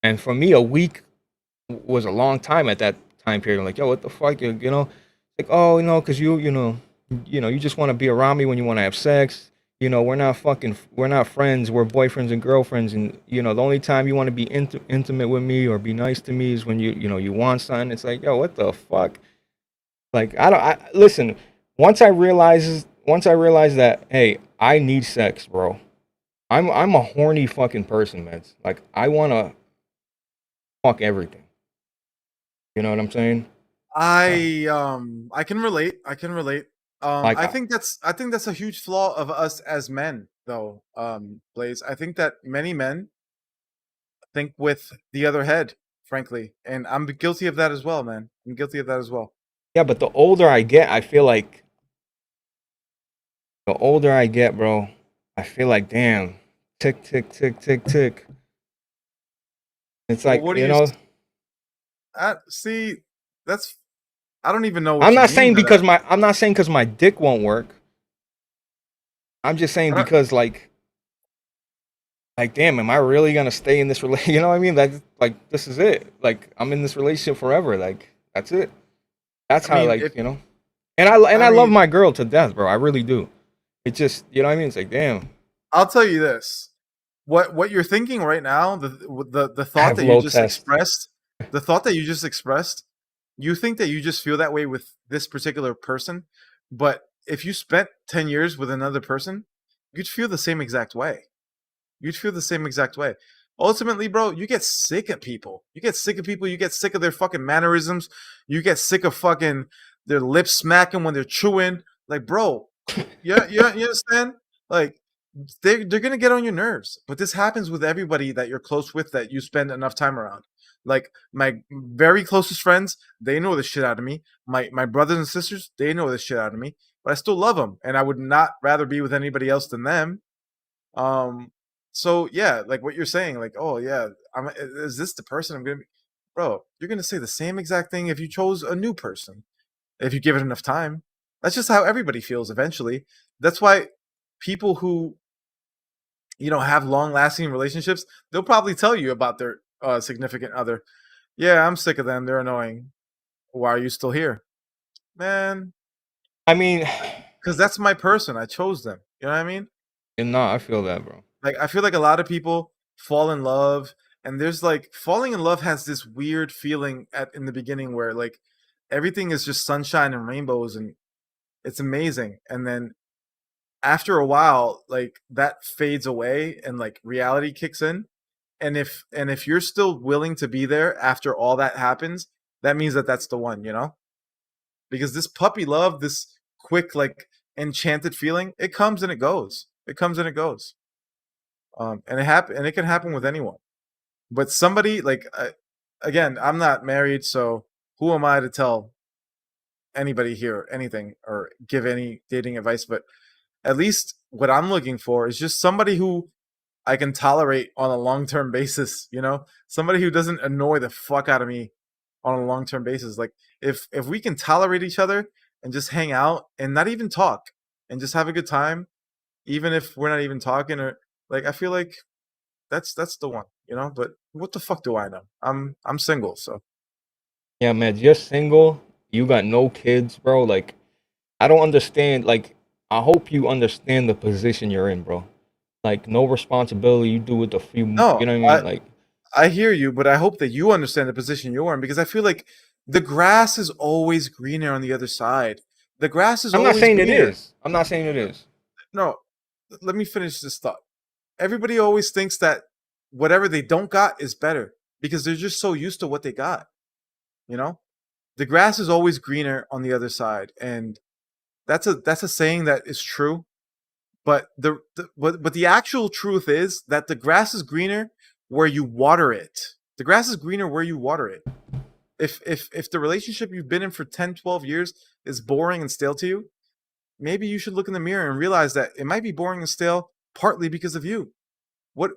and for me, a week was a long time at that time period. I'm like, yo, what the fuck? Like, oh, because you just want to be around me when you want to have sex. We're not friends. We're boyfriends and girlfriends, and the only time you want to be intimate with me or be nice to me is when you want something. It's like, yo, what the fuck? Like, listen. Once I realized that, hey, I need sex, bro. I'm a horny fucking person, man. Like, I wanna fuck everything. You know what I'm saying? I can relate. I can relate. Like, I think that's a huge flaw of us as men, though. Blaze. I think that many men think with the other head, frankly, and I'm guilty of that as well, man. I'm guilty of that as well. yeah, but the older I get, I feel like the older I get, bro, I feel like, damn, tick, tick, tick, tick, tick. It's Well, like, what do you see? That's I don't even know what I'm you not mean saying by that. I'm not saying because my dick won't work. I'm just saying because like, damn, am I really gonna stay in this relationship? You know what I mean? Like, this is it. Like, I'm in this relationship forever. Like, that's it. That's I how, mean, like, if And I I love mean, my girl to death, bro. I really do. It just, you know what I mean? It's like, damn. I'll tell you this: what you're thinking right now, the I thought have that you low just test. expressed, the thought that you just expressed, you think that you just feel that way with this particular person, but if you spent 10 years with another person, you'd feel the same exact way. You'd feel the same exact way. Ultimately, bro, you get sick of people. You get sick of people. You get sick of their fucking mannerisms. You get sick of fucking their lips smacking when they're chewing. Like, bro, you understand? Like, they're gonna get on your nerves. But this happens with everybody that you're close with that you spend enough time around. Like my very closest friends, they know the shit out of me. My brothers and sisters, they know the shit out of me. But I still love them, and I would not rather be with anybody else than them. Um, so yeah, like what you're saying, like, oh yeah, is this the person I'm gonna be? bro, you're gonna say the same exact thing if you chose a new person. If you give it enough time. That's just how everybody feels eventually. That's why people who have long-lasting relationships, they'll probably tell you about their significant other. Yeah, I'm sick of them. They're annoying. Why are you still here, man? I mean, because that's my person. I chose them. You know what I mean? and no, I feel that, bro. Like, I feel like a lot of people fall in love, and there's like falling in love has this weird feeling in the beginning where like everything is just sunshine and rainbows and it's amazing, and then after a while, like that fades away and like reality kicks in. And if you're still willing to be there after all that happens, that means that that's the one, because this puppy love, this quick like enchanted feeling, it comes and it goes. It comes and it goes. And it can happen with anyone. But somebody like again, I'm not married, so who am I to tell anybody here anything or give any dating advice? But at least what I'm looking for is just somebody who I can tolerate on a long-term basis, somebody who doesn't annoy the fuck out of me on a long-term basis. Like if we can tolerate each other and just hang out and not even talk and just have a good time, even if we're not even talking, or like, I feel like that's the one, but what the fuck do I know? I'm single, so. Yeah, man, you're single, you got no kids, bro. Like, I don't understand. Like, I hope you understand the position you're in, bro. Like, no responsibility. You do with the few, No, you know what I mean? Like, I hear you, but I hope that you understand the position you're in, because I feel like the grass is always greener on the other side. The grass is I'm not always saying it greener. is. I'm not saying it is. No, let me finish this thought. Everybody always thinks that whatever they don't got is better because they're just so used to what they got. The grass is always greener on the other side, and that's a saying that is true. But the actual truth is that the grass is greener where you water it. The grass is greener where you water it. If the relationship you've been in for 10, 12 years is boring and stale to you, maybe you should look in the mirror and realize that it might be boring and stale partly because of you. What's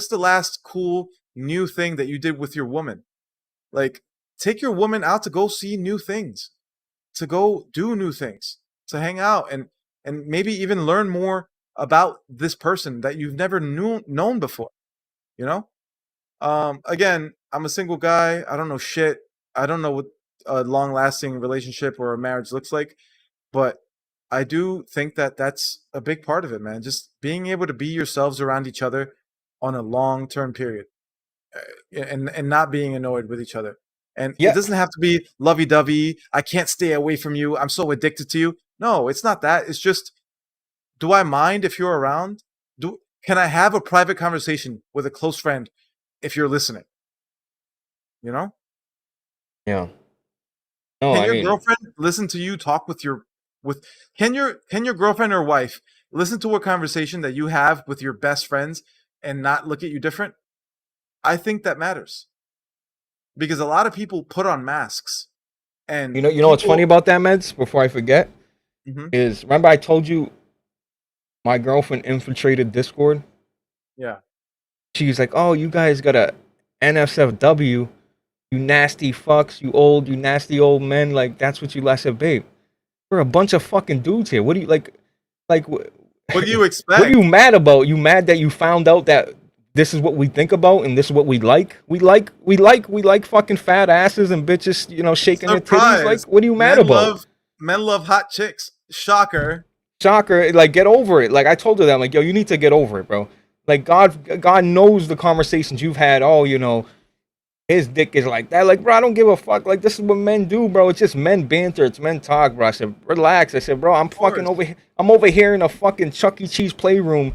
the last cool new thing that you did with your woman? Like, take your woman out to go see new things, to go do new things, to hang out and maybe even learn more about this person that you've never known before. You know? Again, I'm a single guy. I don't know shit. I don't know what a long-lasting relationship or a marriage looks like, but I do think that that's a big part of it, man. Just being able to be yourselves around each other on a long-term period, and not being annoyed with each other. And it Yeah. doesn't have to be lovey-dovey. I can't stay away from you. I'm so addicted to you. No, it's not that. It's just, do I mind if you're around? Can I have a private conversation with a close friend if you're listening? You know? Yeah. No, Can I your mean, girlfriend listen to you talk with can your girlfriend or wife listen to a conversation that you have with your best friends and not look at you different? I think that matters. Because a lot of people put on masks, and you know what's funny people. about that, Meds? Before I forget, Mhm. is remember I told you my girlfriend infiltrated Discord? Yeah. She's like, "Oh, you guys got a NSFW, you nasty fucks, you nasty old men. Like that's what you." I said, "Babe, we're a bunch of fucking dudes here. What do you like? Like, What do you what are expect? you mad about? You mad that you found out that this is what we think about and this is what we like? We like fucking fat asses and bitches, shaking their titties. Surprise. Like, what are you mad Men about? love men love hot chicks. Shocker. Shocker! Like, get over it. Like, I told her that. I'm like, yo, you need to get over it, bro. Like, God knows the conversations you've had. Oh, his dick is like that. Like, bro, I don't give a fuck. Like, this is what men do, bro. It's just men banter. It's men talk, bro. I said, relax. I said, bro, I'm Of fucking course. over here. I'm over here in a fucking Chuck E. Cheese playroom,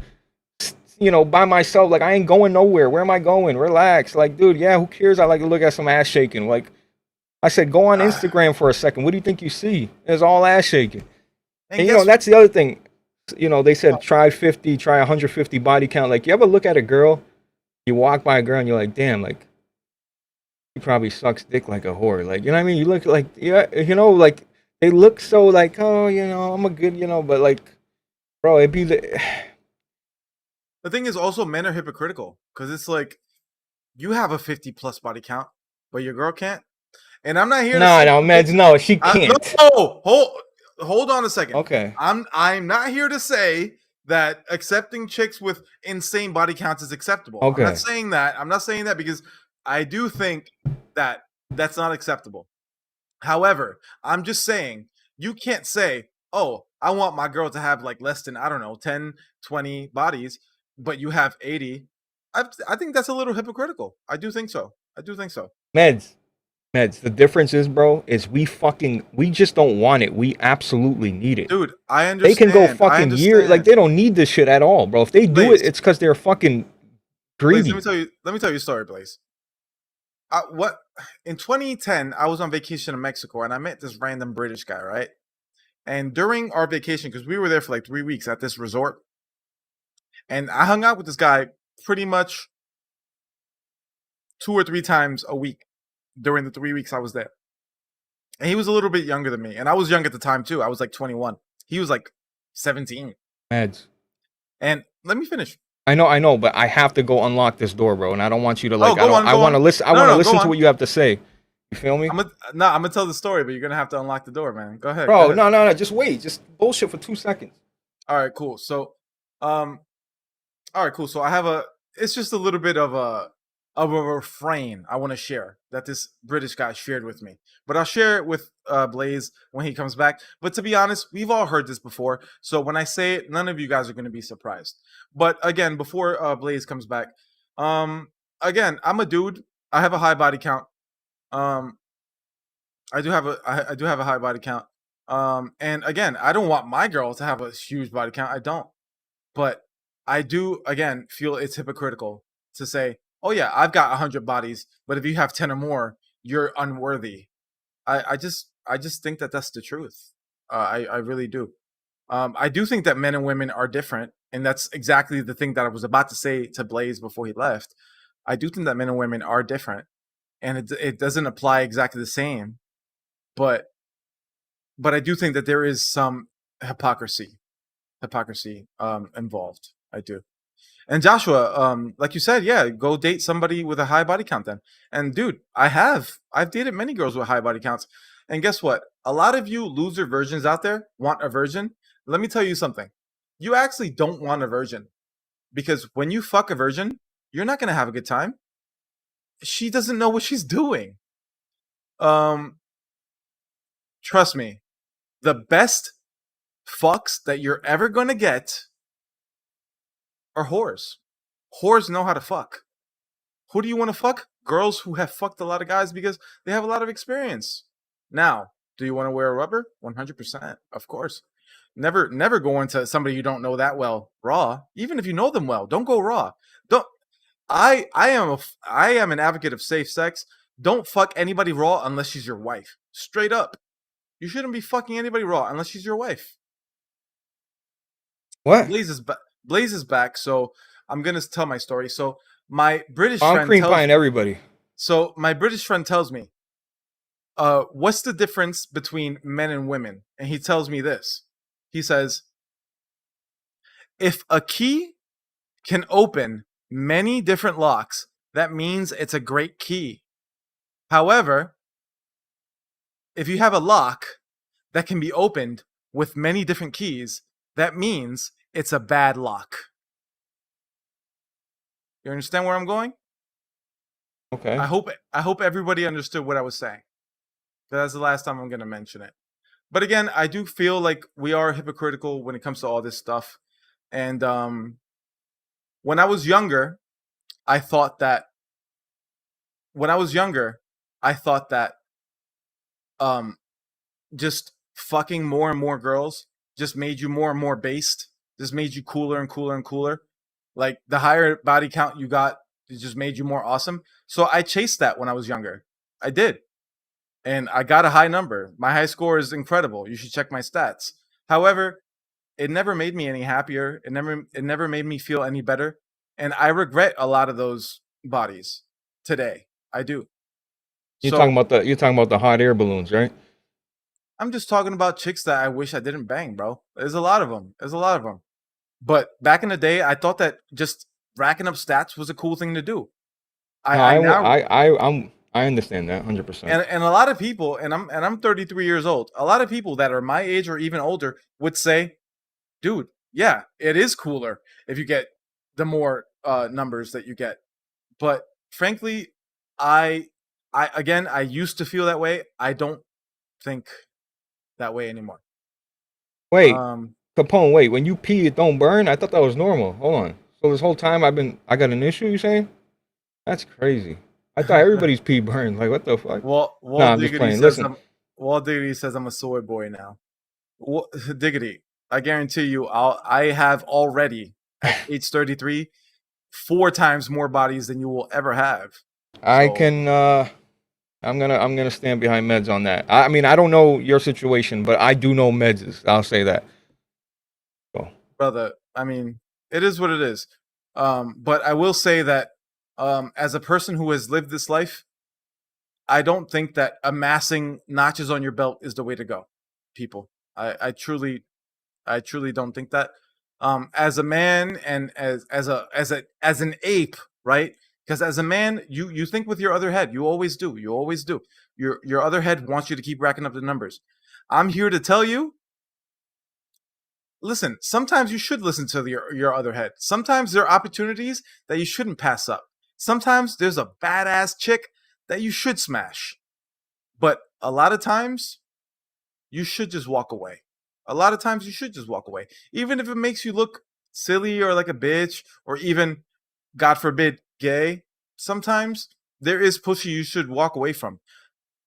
by myself. Like, I ain't going nowhere. Where am I going? Relax. Like, dude, yeah, who cares? I like to look at some ass shaking. Like, I said, go on Ah, Instagram for a second. What do you think you see? It's all ass shaking. and And, guess that's the other thing. They said try 50, try 150 body count. Like, you ever look at a girl, you walk by a girl and you're like, damn, like, he probably sucks dick like a whore. Like, you know what I mean? You look like, yeah, like, they look so like, oh, I'm a good, but like, bro, it'd be the, the thing is also men are hypocritical because it's like you have a 50 plus body count, but your girl can't. And I'm not here to say Meds, no, she can't. No, hold on a second. Okay. I'm not here to say that accepting chicks with insane body counts is acceptable. Okay. I'm not saying that. I'm not saying that because I do think that that's not acceptable. However, I'm just saying you can't say, "Oh, I want my girl to have like less than, I don't know, 10, 20 bodies, but you have 80." I think that's a little hypocritical. I do think so. Meds. The difference is, bro, is we just don't want it. We absolutely need it. Dude, I understand. They can go fucking years. Like, they don't need this shit at all, bro. If they do it, it's because they're fucking greedy. Blaze, let me tell you a story, Blaze. In 2010, I was on vacation in Mexico, and I met this random British guy, right? And during our vacation, because we were there for like 3 weeks at this resort, and I hung out with this guy pretty much 2 or 3 times a week during the 3 weeks I was there. And he was a little bit younger than me, and I was young at the time too. I was like 21. He was like 17. Meds. And let me finish. I know, but I have to go unlock this door, bro, and I don't want you to like. I want to listen. I want to listen to what you have to say. You feel me? I'm gonna tell the story, but you're gonna have to unlock the door, man. Go ahead, bro. No. Just wait. Just bullshit for 2 seconds. All right, cool. So, all right, cool. So I have it's just a little bit of a refrain I want to share that this British guy shared with me, but I'll share it with Blaze when he comes back. But to be honest, we've all heard this before, so when I say it, none of you guys are going to be surprised. But again, before Blaze comes back, again, I'm a dude. I have a high body count. I do have a high body count. And again, I don't want my girl to have a huge body count. I don't. But I do, again, feel it's hypocritical to say, "Oh yeah, I've got 100 bodies, but if you have 10 or more, you're unworthy." I just think that that's the truth. I really do. I do think that men and women are different, and that's exactly the thing that I was about to say to Blaze before he left. I do think that men and women are different, and it doesn't apply exactly the same, but I do think that there is some hypocrisy involved. I do. And Joshua, like you said, yeah, go date somebody with a high body count then. And dude, I've dated many girls with high body counts. And guess what? A lot of you loser virgins out there want a virgin. Let me tell you something. You actually don't want a virgin, because when you fuck a virgin, you're not going to have a good time. She doesn't know what she's doing. Trust me, the best fucks that you're ever going to get are whores. Whores know how to fuck. Who do you want to fuck? Girls who have fucked a lot of guys because they have a lot of experience. Now, do you want to wear a rubber? 100%, of course. Never go into somebody you don't know that well raw. Even if you know them well, don't go raw. Don't. I am an advocate of safe sex. Don't fuck anybody raw unless she's your wife. Straight up. You shouldn't be fucking anybody raw unless she's your wife. What? Blaze is back, so I'm gonna tell my story. So my British friend cream pieing everybody. So my British friend tells me, what's the difference between men and women? And he tells me this. He says, if a key can open many different locks, that means it's a great key. However, if you have a lock that can be opened with many different keys, that means it's a bad lock. You understand where I'm going? Okay. I hope everybody understood what I was saying. That's the last time I'm going to mention it. But again, I do feel like we are hypocritical when it comes to all this stuff. And when I was younger, I thought that just fucking more and more girls just made you more and more based. Just made you cooler and cooler and cooler. Like the higher body count you got, it just made you more awesome. So I chased that when I was younger. I did. And I got a high number. My high score is incredible. You should check my stats. However, it never made me any happier. It never made me feel any better. And I regret a lot of those bodies today. I do. You're talking about the hot air balloons, right? I'm just talking about chicks that I wish I didn't bang, bro. There's a lot of them. But back in the day, I thought that just racking up stats was a cool thing to do. I understand that 100%. And a lot of people, and I'm 33 years old. A lot of people that are my age or even older would say, dude, yeah, it is cooler if you get the more numbers that you get. But frankly, I used to feel that way. I don't think that way anymore. Wait, Capone, wait, when you pee it don't burn? I thought that was normal. Hold on. So this whole time I got an issue, you saying? That's crazy. I thought everybody's pee burned. Like, what the fuck? Walt I'm just playing. Listen. Walt Diggity says I'm a soy boy now. Diggity, I guarantee you, I have already at age 33 4 times more bodies than you will ever have. I can. I'm gonna stand behind Meds on that. I mean, I don't know your situation, but I do know Meds. I'll say that. So. Brother, I mean, it is what it is. But I will say that as a person who has lived this life, I don't think that amassing notches on your belt is the way to go. People, I truly don't think that. As a man and as an ape, right? Because as a man, you think with your other head. You always do. You always do. Your other head wants you to keep racking up the numbers. I'm here to tell you. Listen, sometimes you should listen to your other head. Sometimes there are opportunities that you shouldn't pass up. Sometimes there's a badass chick that you should smash. But a lot of times, you should just walk away. A lot of times you should just walk away. Even if it makes you look silly or like a bitch or even, God forbid, gay. Sometimes there is pussy you should walk away from.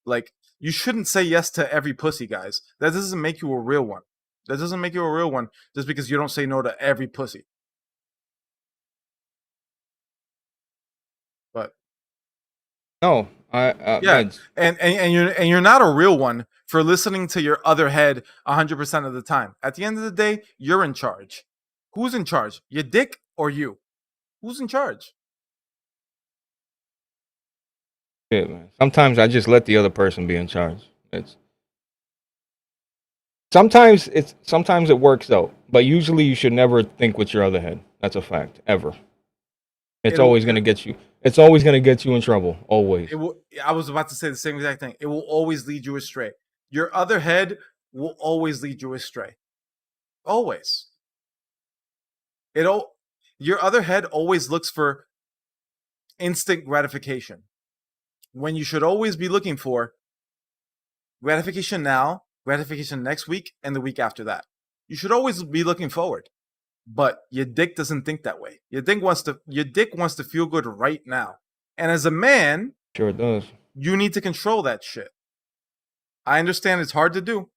Like, you shouldn't say yes to every pussy, guys. That doesn't make you a real one. That doesn't make you a real one just because you don't say no to every pussy. But no, yeah, and you're not a real one for listening to your other head 100% of the time. At the end of the day, you're in charge. Who's in charge? Your dick or you? Who's in charge? Yeah, man. Sometimes I just let the other person be in charge. Sometimes it works out, but usually you should never think with your other head. That's a fact. Ever. It's always going to get you. It's always going to get you in trouble. Always. I was about to say the same exact thing. It will always lead you astray. Your other head will always lead you astray. Always. Your other head always looks for instant gratification when you should always be looking for gratification now, gratification next week, and the week after that. You should always be looking forward. But your dick doesn't think that way. Your dick wants to feel good right now. And as a man, sure it does. You need to control that shit. I understand it's hard to do.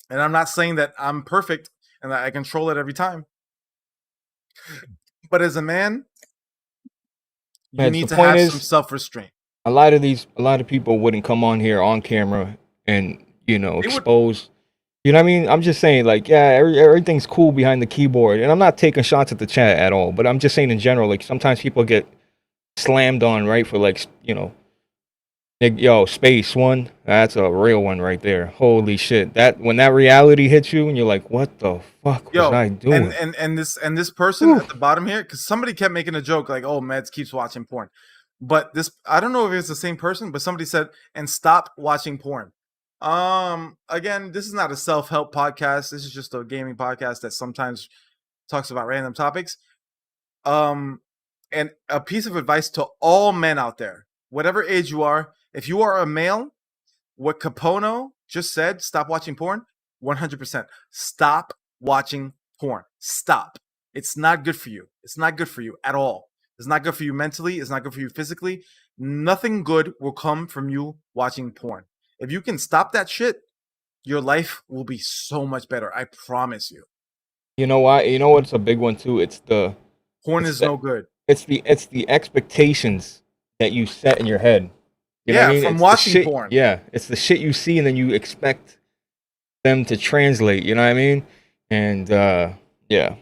And I'm not saying that I'm perfect and that I control it every time. But as a man, you need to have some self-restraint. A lot of people wouldn't come on here on camera and, expose. You know what I mean? I'm just saying, like, yeah, everything's cool behind the keyboard. And I'm not taking shots at the chat at all. But I'm just saying in general, like, sometimes people get slammed on, right? For, like, Space One. That's a real one right there. Holy shit. When that reality hits you and you're like, what the fuck was I doing? And this person at the bottom here, because somebody kept making a joke like, oh, Meds keeps watching porn. But I don't know if it's the same person, but somebody said, and stop watching porn. Again, this is not a self-help podcast. This is just a gaming podcast that sometimes talks about random topics. And a piece of advice to all men out there, whatever age you are, if you are a male, what Capono just said, stop watching porn, 100%. Stop watching porn. Stop. It's not good for you. It's not good for you at all. It's not good for you mentally. It's not good for you physically. Nothing good will come from you watching porn. If you can stop that shit, your life will be so much better. I promise you. You know why? You know what's a big one too? Porn is no good. It's the expectations that you set in your head. You know what I mean? From watching porn. Yeah, it's the shit you see and then you expect them to translate. You know what I mean? And yeah.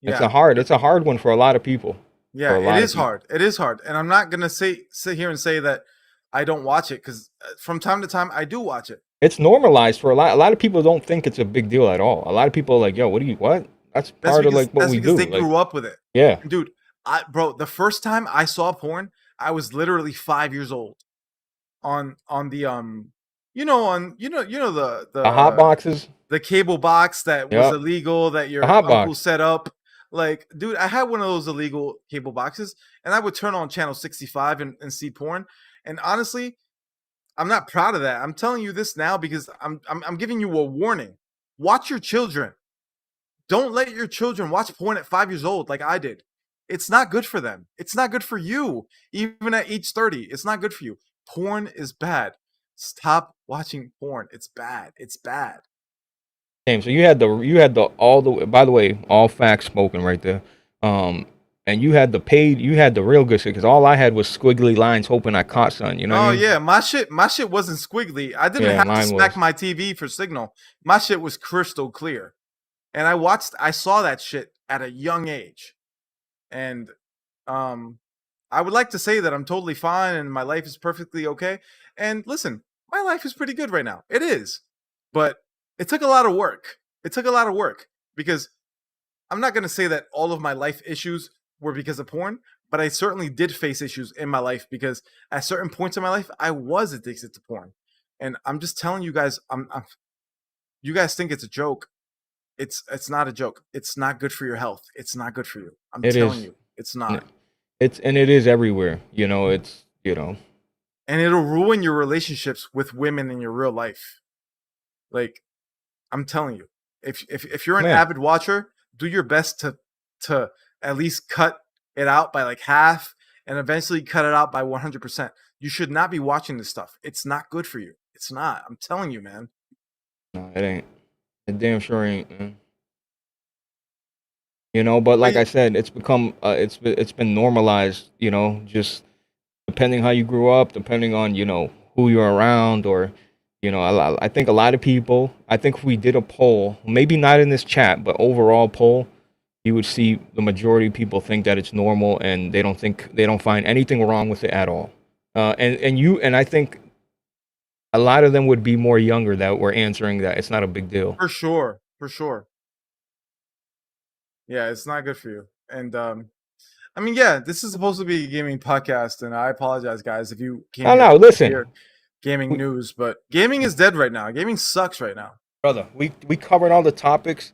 It's a hard one for a lot of people. Yeah, it is hard. It is hard. And I'm not gonna sit here and say that I don't watch it, because from time to time I do watch it. It's normalized for a lot of people. Don't think it's a big deal at all. A lot of people are like, yo, what? That's part of like what we do. They grew up with it. Yeah, dude. Bro, the first time I saw porn, I was literally 5 years old. On the The hot boxes. the cable box that was Yep. illegal that The your hot uncle box. set up. Like, dude, I had one of those illegal cable boxes, and I would turn on channel 65 and see porn. And honestly, I'm not proud of that. I'm telling you this now because I'm giving you a warning. Watch your children. Don't let your children watch porn at 5 years old like I did. It's not good for them. It's not good for you. Even at age 30, it's not good for you. Porn is bad. Stop watching porn. It's bad. It's bad. Damn, so you had the all the by the way, all facts spoken right there. And you had the real good shit because all I had was squiggly lines hoping I caught something, you know what I Oh mean? yeah, my shit wasn't squiggly. I didn't Yeah, have to mine smack was. my TV for signal. My shit was crystal clear. And I saw that shit at a young age. And I would like to say that I'm totally fine and my life is perfectly okay. And listen, my life is pretty good right now. It is. But it took a lot of work. It took a lot of work because I'm not going to say that all of my life issues were because of porn, but I certainly did face issues in my life because at certain points in my life, I was addicted to porn. And I'm just telling you guys, you guys think it's a joke. It's not a joke. It's not good for your health. It's not good for you. I'm It telling is. you, it's not. It is everywhere. You know, it's And it'll ruin your relationships with women in your real life. Like, I'm telling you, if you're an man. avid watcher, do your best to at least cut it out by like half and eventually cut it out by 100%. You should not be watching this stuff. It's not good for you. It's not. I'm telling you, man. No, it ain't. It damn sure ain't, man. You know, but like But I said, it's become it's been normalized, you know, just depending how you grew up, depending on, you know, who you're around or you know, I think a lot of people, I think if we did a poll, maybe not in this chat, but overall poll, you would see the majority of people think that it's normal and they don't find anything wrong with it at all. And I think a lot of them would be more younger that were answering that it's not a big deal. for sure, for sure. Yeah, it's not good for you. And I mean, yeah, this is supposed to be a gaming podcast, and I apologize, guys, if you came Oh here no, to listen, hear gaming news, but gaming is dead right now. Gaming sucks right now. brother, we covered all the topics.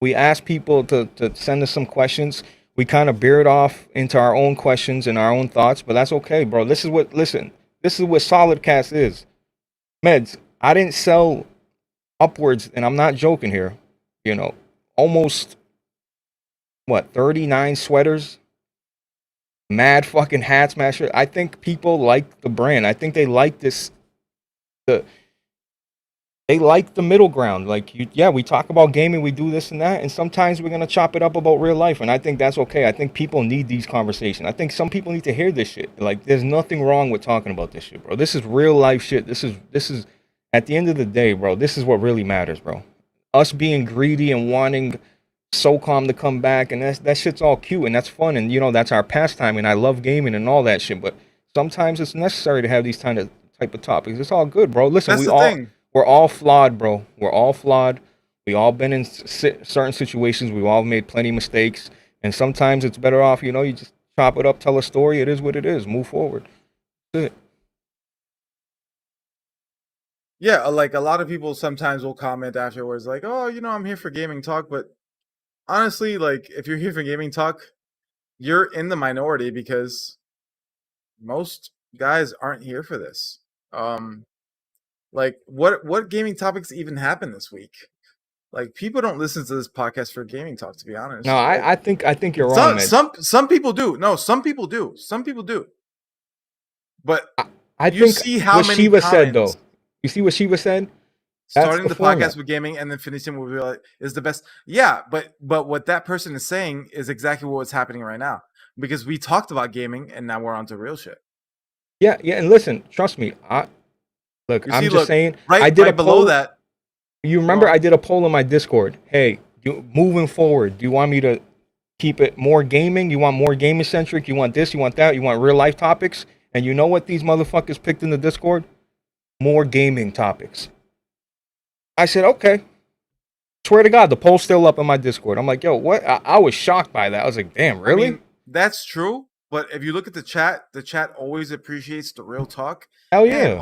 We asked people to send us some questions. We kind of veered off into our own questions and our own thoughts, but that's okay, bro. This is what SolidCast is. Meds, I didn't sell upwards, and I'm not joking here, you know, almost what, 39 sweaters, mad fucking hats, masher. I think people like the brand. I think they like the they like the middle ground. Like yeah, we talk about gaming, we do this and that, and sometimes we're gonna chop it up about real life, and I think that's okay. I think people need these conversations. I think some people need to hear this shit. Like, there's nothing wrong with talking about this shit, bro. This is real life shit. This is at the end of the day, bro. This is what really matters, bro. Us being greedy and wanting SOCOM to come back, and that shit's all cute and that's fun, and you know that's our pastime, and I love gaming and all that shit. But sometimes it's necessary to have these type of topics. It's all good, bro. Listen, That's the thing. we're all flawed, bro. We're all flawed. We all been in certain situations. We've all made plenty of mistakes. And sometimes it's better off, you know, you just chop it up, tell a story. It is what it is. Move forward. That's it. Yeah, like a lot of people sometimes will comment afterwards, like, "Oh, you know, I'm here for gaming talk." But honestly, like, if you're here for gaming talk, you're in the minority because most guys aren't here for this. Like, what gaming topics even happened this week? Like, people don't listen to this podcast for gaming talk, to be honest. No, Like, I think you're wrong, man. some people do. No, some people do. Some people do. But I you think see how what many Shiva said, though. comments You see what Shiva said? That's starting the the format. podcast with gaming and then finishing with like, is the best. Yeah, but what that person is saying is exactly what's happening right now because we talked about gaming and now we're on to real shit. Yeah, and listen, trust me. You I'm see, just look, saying. I right did a below poll. that. You remember I did a poll in my Discord. Hey, moving forward, do you want me to keep it more gaming? You want more gaming centric? You want this? You want that? You want real life topics? And you know what these motherfuckers picked in the Discord? More gaming topics. I said, okay. Swear to God, the poll's still up in my Discord. I'm like, yo, what? I was shocked by that. I was like, damn, really? I mean, That's true. But if you look at the chat always appreciates the real talk. Hell yeah.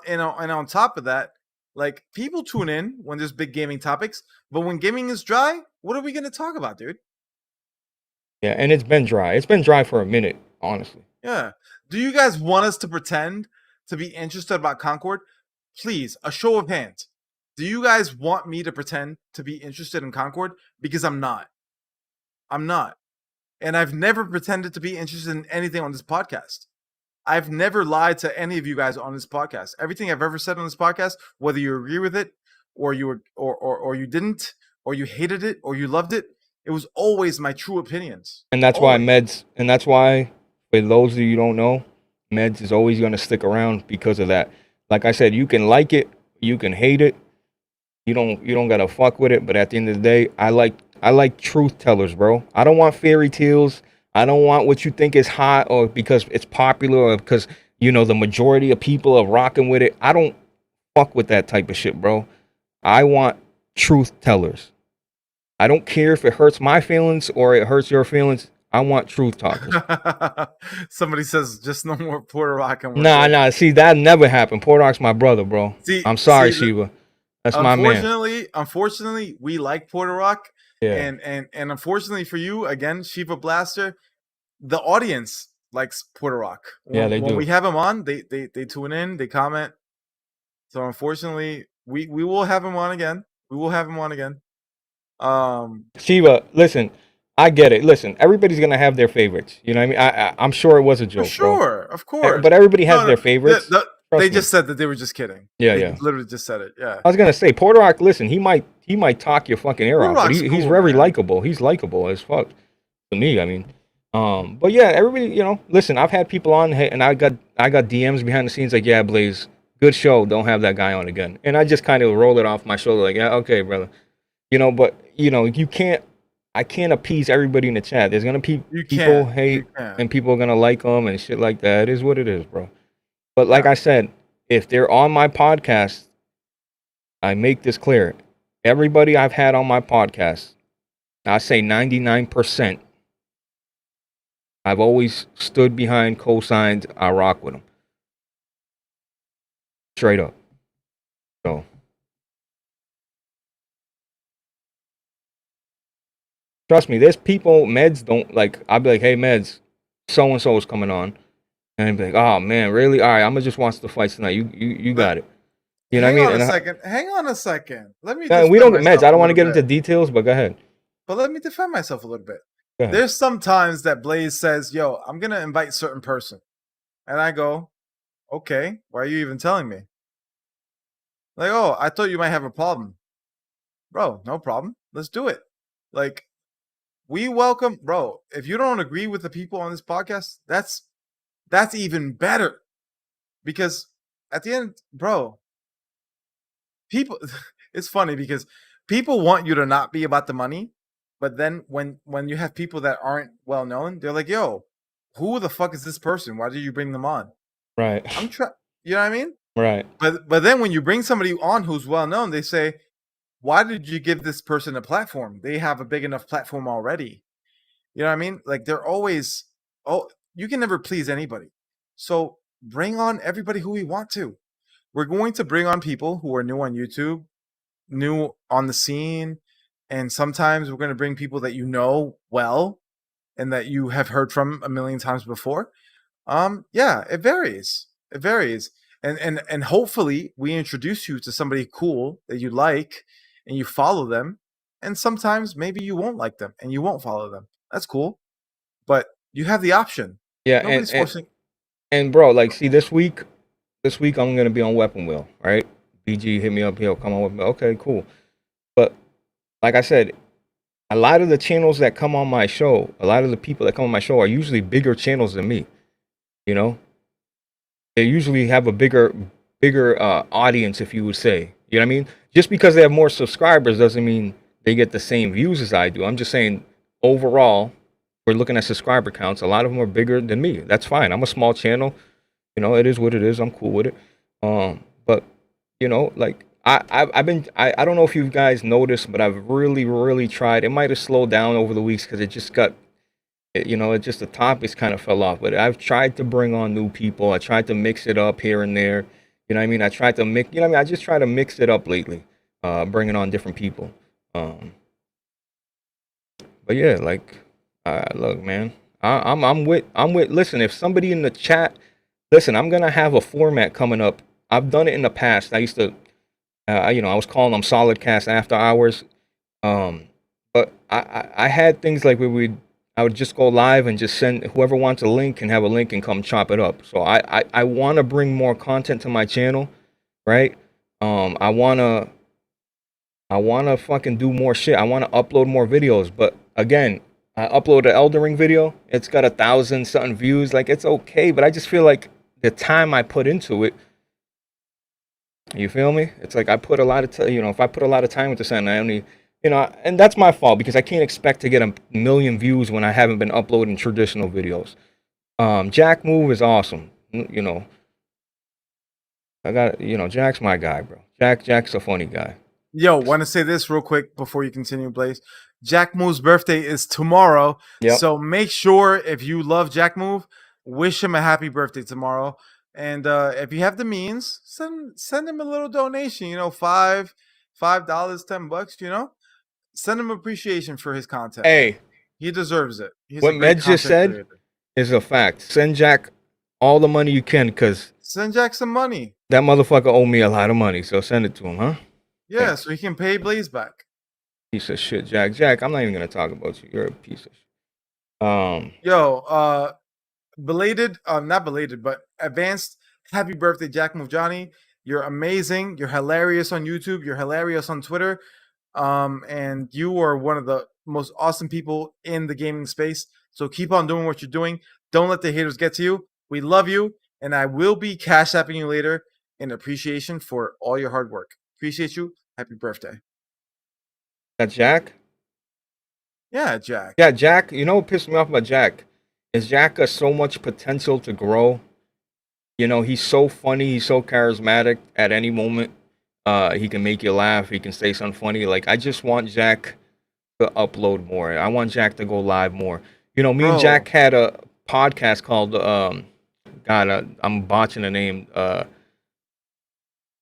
And on top of that, like, people tune in when there's big gaming topics, but when gaming is dry, what are we going to talk about, dude? Yeah, and it's been dry. It's been dry for a minute, honestly. Yeah. Do you guys want us to pretend to be interested about Concord? Please, a show of hands. Do you guys want me to pretend to be interested in Concord? Because I'm not. I'm not. And I've never pretended to be interested in anything on this podcast. I've never lied to any of you guys on this podcast. Everything I've ever said on this podcast, whether you agree with it or you were, or you didn't, or you hated it, or you loved it, it was always my true opinions. And that's always. that's why, for those of you who don't know, Meds is always going to stick around because of that. Like I said, you can like it, you can hate it, you don't gotta fuck with it. But at the end of the day, I like truth tellers, bro. I don't want fairy tales. I don't want what you think is hot or because it's popular or because, you know, the majority of people are rocking with it. I don't fuck with that type of shit, bro. I want truth tellers. I don't care if it hurts my feelings or it hurts your feelings. I want truth talkers. Somebody says just no more Puerto Rock. And nah. See, that never happened. Puerto Rock's my brother, bro. I'm sorry, Shiva. That's my man. Unfortunately, we like Puerto Rock. Yeah. And unfortunately for you, again, Shiva Blaster, the audience likes Puerto Rock. They do. When we have him on, they tune in, they comment. So unfortunately, we will have him on again. We will have him on again. Shiva, listen, I get it. Listen, everybody's gonna have their favorites. You know what I mean? I'm sure it was a joke, for sure, bro. Of course. But everybody has their favorites. They just said that they were just kidding. Yeah. Literally just said it. Yeah. I was gonna say, Puerto Rock. Listen, he might talk your fucking ear off, but he's very likable. He's likable as fuck to me. I mean, but yeah, everybody, you know, listen. I've had people on, and I got DMs behind the scenes like, yeah, Blaze, good show. Don't have that guy on again. And I just kind of roll it off my shoulder like, yeah, okay, brother. You know, but you know, I can't appease everybody in the chat. There's gonna be people hate, and people are gonna like them and shit like that. It is what it is, bro. But like I said, if they're on my podcast, I make this clear. Everybody I've had on my podcast, I say 99%, I've always stood behind, co-signed, I rock with them. Straight up. So. Trust me, there's people, Meds don't like, I'll be like, hey, Meds, so-and-so is coming on. And I'd be like, oh, man, really? All right, I'm going to just watch the fights tonight. You got it. You know what I mean? Hang on a second. Let me we don't get Meds. I don't want to get into details, but go ahead. But let me defend myself a little bit. There's some times that Blaze says, yo, I'm going to invite a certain person. And I go, okay, why are you even telling me? Like, oh, I thought you might have a problem. Bro, no problem. Let's do it. Like, we welcome, bro. If you don't agree with the people on this podcast, that's even better. Because at the end, bro, people, it's funny because people want you to not be about the money. But then when you have people that aren't well known, they're like, yo, who the fuck is this person? Why did you bring them on? Right. You know what I mean? Right. But then when you bring somebody on who's well known, they say, why did you give this person a platform? They have a big enough platform already. You know what I mean? Like, they're always, you can never please anybody. So bring on everybody who we want to. We're going to bring on people who are new on YouTube, new on the scene. And sometimes we're going to bring people that you know well and that you have heard from a million times before. Yeah, it varies. It varies. And hopefully we introduce you to somebody cool that you like and you follow them. And sometimes maybe you won't like them and you won't follow them. That's cool. But you have the option. Yeah, and bro, like, see, this week I'm going to be on Weapon Wheel, right? BG hit me up, he'll come on with me. Okay, cool. But like I said, a lot of the channels that come on my show, a lot of the people that come on my show are usually bigger channels than me. You know? They usually have a bigger audience, if you would say. You know what I mean? Just because they have more subscribers doesn't mean they get the same views as I do. I'm just saying, overall, we're looking at subscriber counts. A lot of them are bigger than me. That's fine. I'm a small channel. You know, it is what it is. I'm cool with it. But, you know, like, I don't know if you guys noticed, but I've really tried. It might have slowed down over the weeks because it just got it just the topics kind of fell off. But I've tried to bring on new people. I tried to mix it up here and there. You know what I mean? I tried to mix. You know what I mean? I just try to mix it up lately, bringing on different people. But yeah, like, look, man, I'm with. Listen, if somebody in the chat, listen, I'm gonna have a format coming up. I've done it in the past. I used to, I was calling them SolidCast after hours. But I had things like where I would just go live and just send whoever wants a link and have a link and come chop it up. So I want to bring more content to my channel, right? I wanna fucking do more shit. I want to upload more videos. But again, I upload an Elden Ring video. It's got 1,000 something views. Like, it's okay, but I just feel like the time I put into it. You feel me? It's like I put a lot of if I put a lot of time into something, I only. And that's my fault because I can't expect to get 1,000,000 views when I haven't been uploading traditional videos. Jack Move is awesome. I got Jack's my guy, bro. Jack's a funny guy. Yo, want to say this real quick before you continue, Blaze. Jack Move's birthday is tomorrow, so make sure if you love Jack Move, wish him a happy birthday tomorrow. And if you have the means, send him a little donation. $5, $10. Send him appreciation for his content. Hey, he deserves it. What Med just said is a fact. Send Jack all the money you can, because send Jack some money. That motherfucker owe me a lot of money, so send it to him, huh? Yeah, thanks. So he can pay Blaze back. Piece of shit, Jack. Jack, I'm not even gonna talk about you. You're a piece of shit. Not belated, but advanced happy birthday, Jack Move Johnny. You're amazing. You're hilarious on YouTube. You're hilarious on Twitter. And you are one of the most awesome people in the gaming space. So keep on doing what you're doing. Don't let the haters get to you. We love you, and I will be cash apping you later in appreciation for all your hard work. Appreciate you. Happy birthday. That Jack? Yeah, Jack. Yeah, Jack. You know what pissed me off about Jack? Is Jack has so much potential to grow. He's so funny. He's so charismatic. At any moment, he can make you laugh. He can say something funny. Like, I just want Jack to upload more. I want Jack to go live more. Me and Jack had a podcast called I'm botching the name. It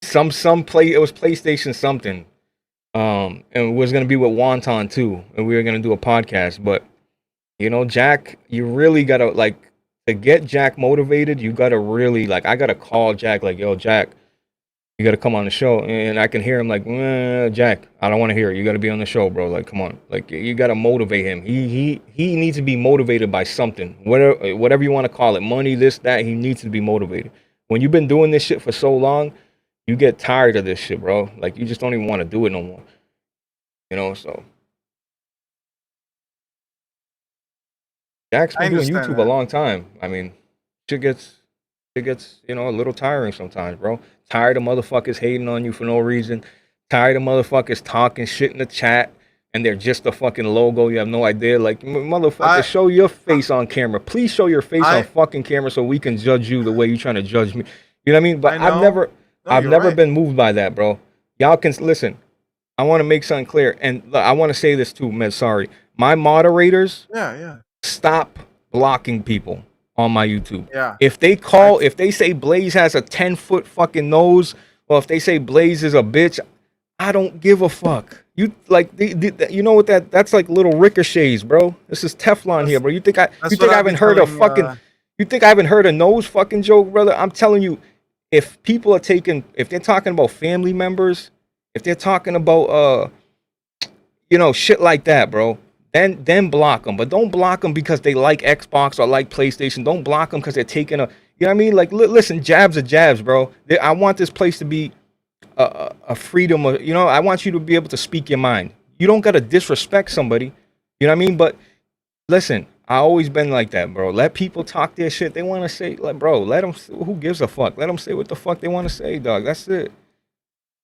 was PlayStation something. And it was gonna be with WONTON too, and we were gonna do a podcast. But Jack, you really gotta to get Jack motivated. You gotta really I gotta call Jack yo, Jack, you gotta come on the show. And I can hear him Jack, I don't want to hear it. You gotta be on the show, bro. Come on, you gotta motivate him. He needs to be motivated by something, whatever you want to call it, money, this, that. He needs to be motivated. When you've been doing this shit for so long, you get tired of this shit, bro. You just don't even want to do it no more. So Jack's been doing YouTube a long time. I mean, shit gets a little tiring sometimes, bro. Tired of motherfuckers hating on you for no reason. Tired of motherfuckers talking shit in the chat and they're just a fucking logo. You have no idea. Motherfucker, show your face on camera. Please show your face on fucking camera so we can judge you the way you're trying to judge me. You know what I mean? But I've never been moved by that, bro. Y'all can listen. I want to make something clear, and I want to say this too, man. Sorry, my moderators. Stop blocking people on my YouTube. Yeah. If they say Blaze has a 10-foot fucking nose, or if they say Blaze is a bitch, I don't give a fuck. You you know what that's like little ricochets, bro. This is Teflon here, bro. You think I haven't heard a fucking? You think I haven't heard a nose fucking joke, brother? I'm telling you. If people are if they're talking about family members, if they're talking about shit like that, bro, then block them. But don't block them because they like Xbox or like PlayStation. Don't block them because they're taking you know what I mean? Listen, jabs are jabs, bro. I want this place to be a freedom of, I want you to be able to speak your mind. You don't gotta disrespect somebody, you know what I mean? But listen, I always been like that, bro. Let people talk their shit. They want to say, bro, let them. Who gives a fuck? Let them say what the fuck they want to say, dog. That's it.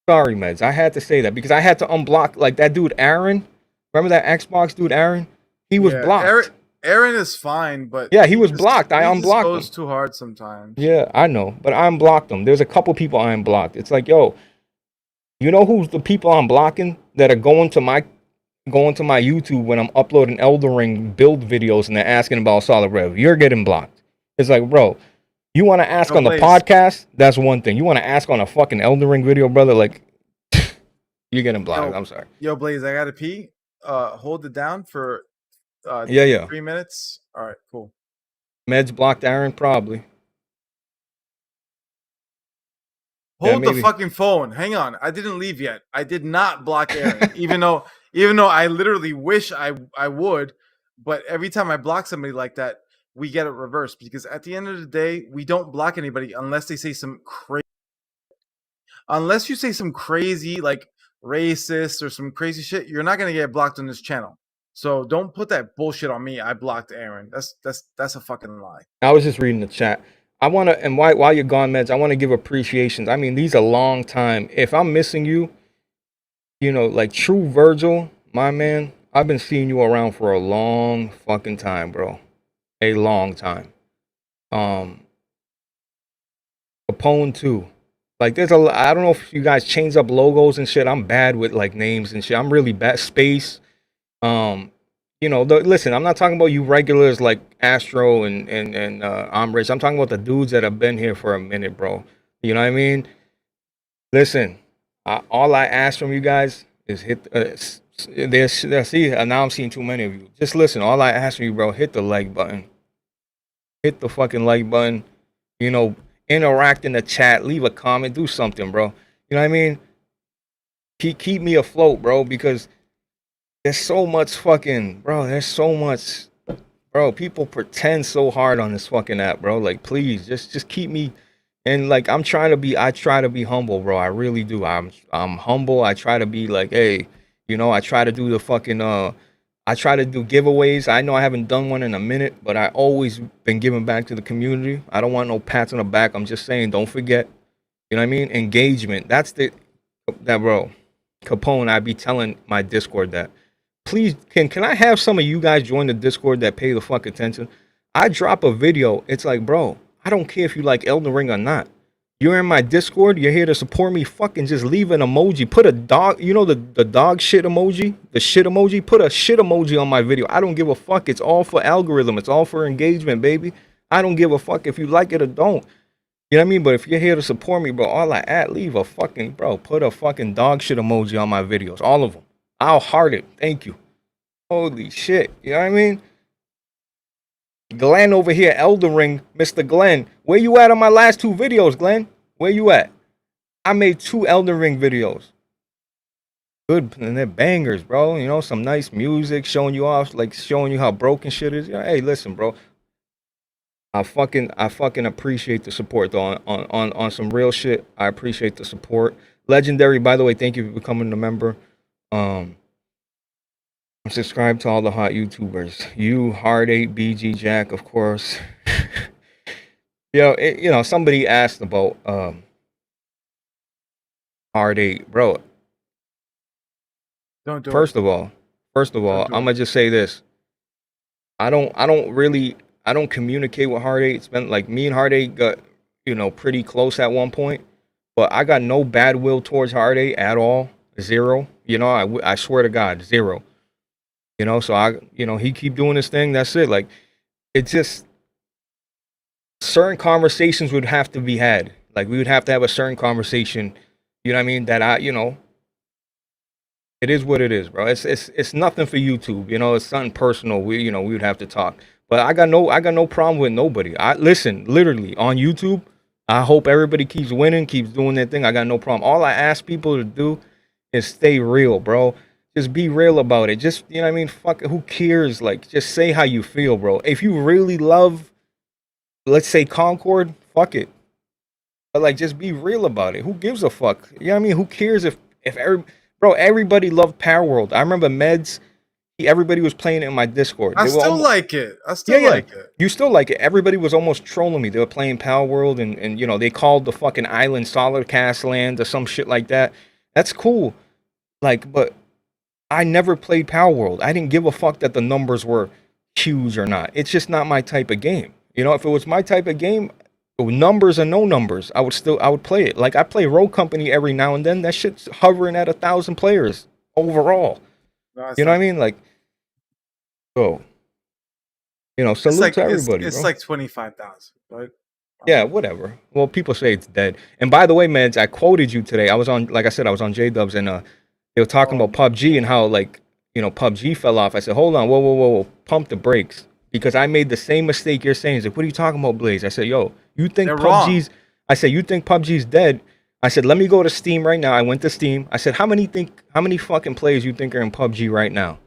Sorry, meds. I had to say that because I had to unblock that dude, Aaron. Remember that Xbox dude, Aaron? He was blocked. Aaron is fine, but yeah, he was blocked. I unblocked him. Goes too hard sometimes. Yeah, I know, but I unblocked him. There's a couple people I unblocked. It's like, yo, you know who's the people I'm blocking that are going to my going to my YouTube when I'm uploading Elden Ring build videos and they're asking about SolidRev, you're getting blocked. It's like, bro, you want to ask on the podcast? That's one thing. You want to ask on a fucking Elden Ring video, brother? Like, you're getting blocked. I'm sorry. Yo, Blaze, I gotta pee. Hold it down for 3 minutes. All right, cool. Meds blocked Aaron, probably. Hold the fucking phone. Hang on. I didn't leave yet. I did not block Aaron, even though I literally wish I would. But every time I block somebody like that, we get it reversed, because at the end of the day, we don't block anybody unless they say some crazy. Unless you say some crazy like racist or some crazy shit, you're not gonna get blocked on this channel. So don't put that bullshit on me. I blocked Aaron. That's a fucking lie. I was just reading the chat. I want to, and while you're gone, Meds, I want to give appreciations. I mean, these are long time. If I'm missing you, you know, like True Virgil, my man, I've been seeing you around for a long fucking time, bro. A long time. Capone too. Like, there's I don't know if you guys change up logos and shit. I'm bad with like names and shit. I'm really bad. Space. You know, listen, I'm not talking about you regulars like Astro and Ambrish. I'm talking about the dudes that have been here for a minute, bro. You know what I mean? Listen, all I ask from you guys is hit. See, now I'm seeing too many of you. Just listen. All I ask from you, bro, hit the like button. Hit the fucking like button. You know, interact in the chat. Leave a comment. Do something, bro. You know what I mean? Keep me afloat, bro, because there's so much fucking, bro, there's so much, bro, people pretend so hard on this fucking app, bro. Like, please, just keep me, and like, I try to be humble, bro. I really do. I'm humble. I try to be like, hey, you know, I try to do the fucking, I try to do giveaways. I know I haven't done one in a minute, but I always been giving back to the community. I don't want no pats on the back. I'm just saying, don't forget, you know what I mean? Engagement. That's that, bro. Capone, I be telling my Discord that. Please, can I have some of you guys join the Discord that pay the fuck attention? I drop a video. It's like, bro, I don't care if you like Elden Ring or not. You're in my Discord. You're here to support me. Fucking just leave an emoji. Put a dog, you know, the dog shit emoji? The shit emoji? Put a shit emoji on my video. I don't give a fuck. It's all for algorithm. It's all for engagement, baby. I don't give a fuck if you like it or don't. You know what I mean? But if you're here to support me, bro, all I leave a fucking, bro, put a fucking dog shit emoji on my videos. All of them. I'll heart it. Thank you. Holy shit. You know what I mean? Glenn over here, Elden Ring, Mr. Glenn. Where you at on my last 2 videos, Glenn? Where you at? I made 2 Elden Ring videos. Good, and they're bangers, bro. You know, some nice music, showing you off, like showing you how broken shit is. You know, hey, listen, bro. I fucking appreciate the support, though. On some real shit, I appreciate the support. Legendary, by the way, thank you for becoming a member. I'm subscribed to all the hot YouTubers. You, Hard 8, BG Jack, of course. You know, somebody asked about Hard 8, bro. Don't do First of all, I'm gonna just say this. I don't communicate with Hard 8. It's been like me and Hard 8 got, you know, pretty close at one point, but I got no bad will towards Hard 8 at all. 0. You know, I swear to God, 0. You know, so he keep doing his thing. That's it. Like, it's just certain conversations would have to be had. Like, we would have to have a certain conversation. You know what I mean? That it is what it is, bro. It's nothing for YouTube. You know, it's something personal. We would have to talk. But I got no problem with nobody. I listen, literally on YouTube. I hope everybody keeps winning, keeps doing their thing. I got no problem. All I ask people to do is stay real, bro. Just be real about it. Just, you know what I mean? Fuck it. Who cares? Like, just say how you feel, bro. If you really love, let's say, Concord, fuck it. But, like, just be real about it. Who gives a fuck? You know what I mean? Who cares if everybody loved Power World. I remember Meds, everybody was playing it in my Discord. I still like it. You still like it. Everybody was almost trolling me. They were playing Power World and you know, they called the fucking island SolidCast land or some shit like that. That's cool. Like, but I never played Power World. I didn't give a fuck that the numbers were huge or not. It's just not my type of game. You know, if it was my type of game, numbers or no numbers, I would play it. Like, I play Rogue Company every now and then. That shit's hovering at 1,000 players overall. No, You know what I mean? Like, so, salute to everybody, it's bro. like 25,000, but Yeah, whatever. Well, people say it's dead. And by the way, meds, I quoted you today. I was on, like I said, I was on J-Dubs, and they were talking about PUBG and how, like, PUBG fell off. I said, hold on, whoa, pump the brakes. Because I made the same mistake you're saying. He's like, what are you talking about, Blaze? I said, yo, you think they're PUBG's... wrong. I said, you think PUBG's dead? I said, let me go to Steam right now. I went to Steam. I said, how many fucking players you think are in PUBG right now?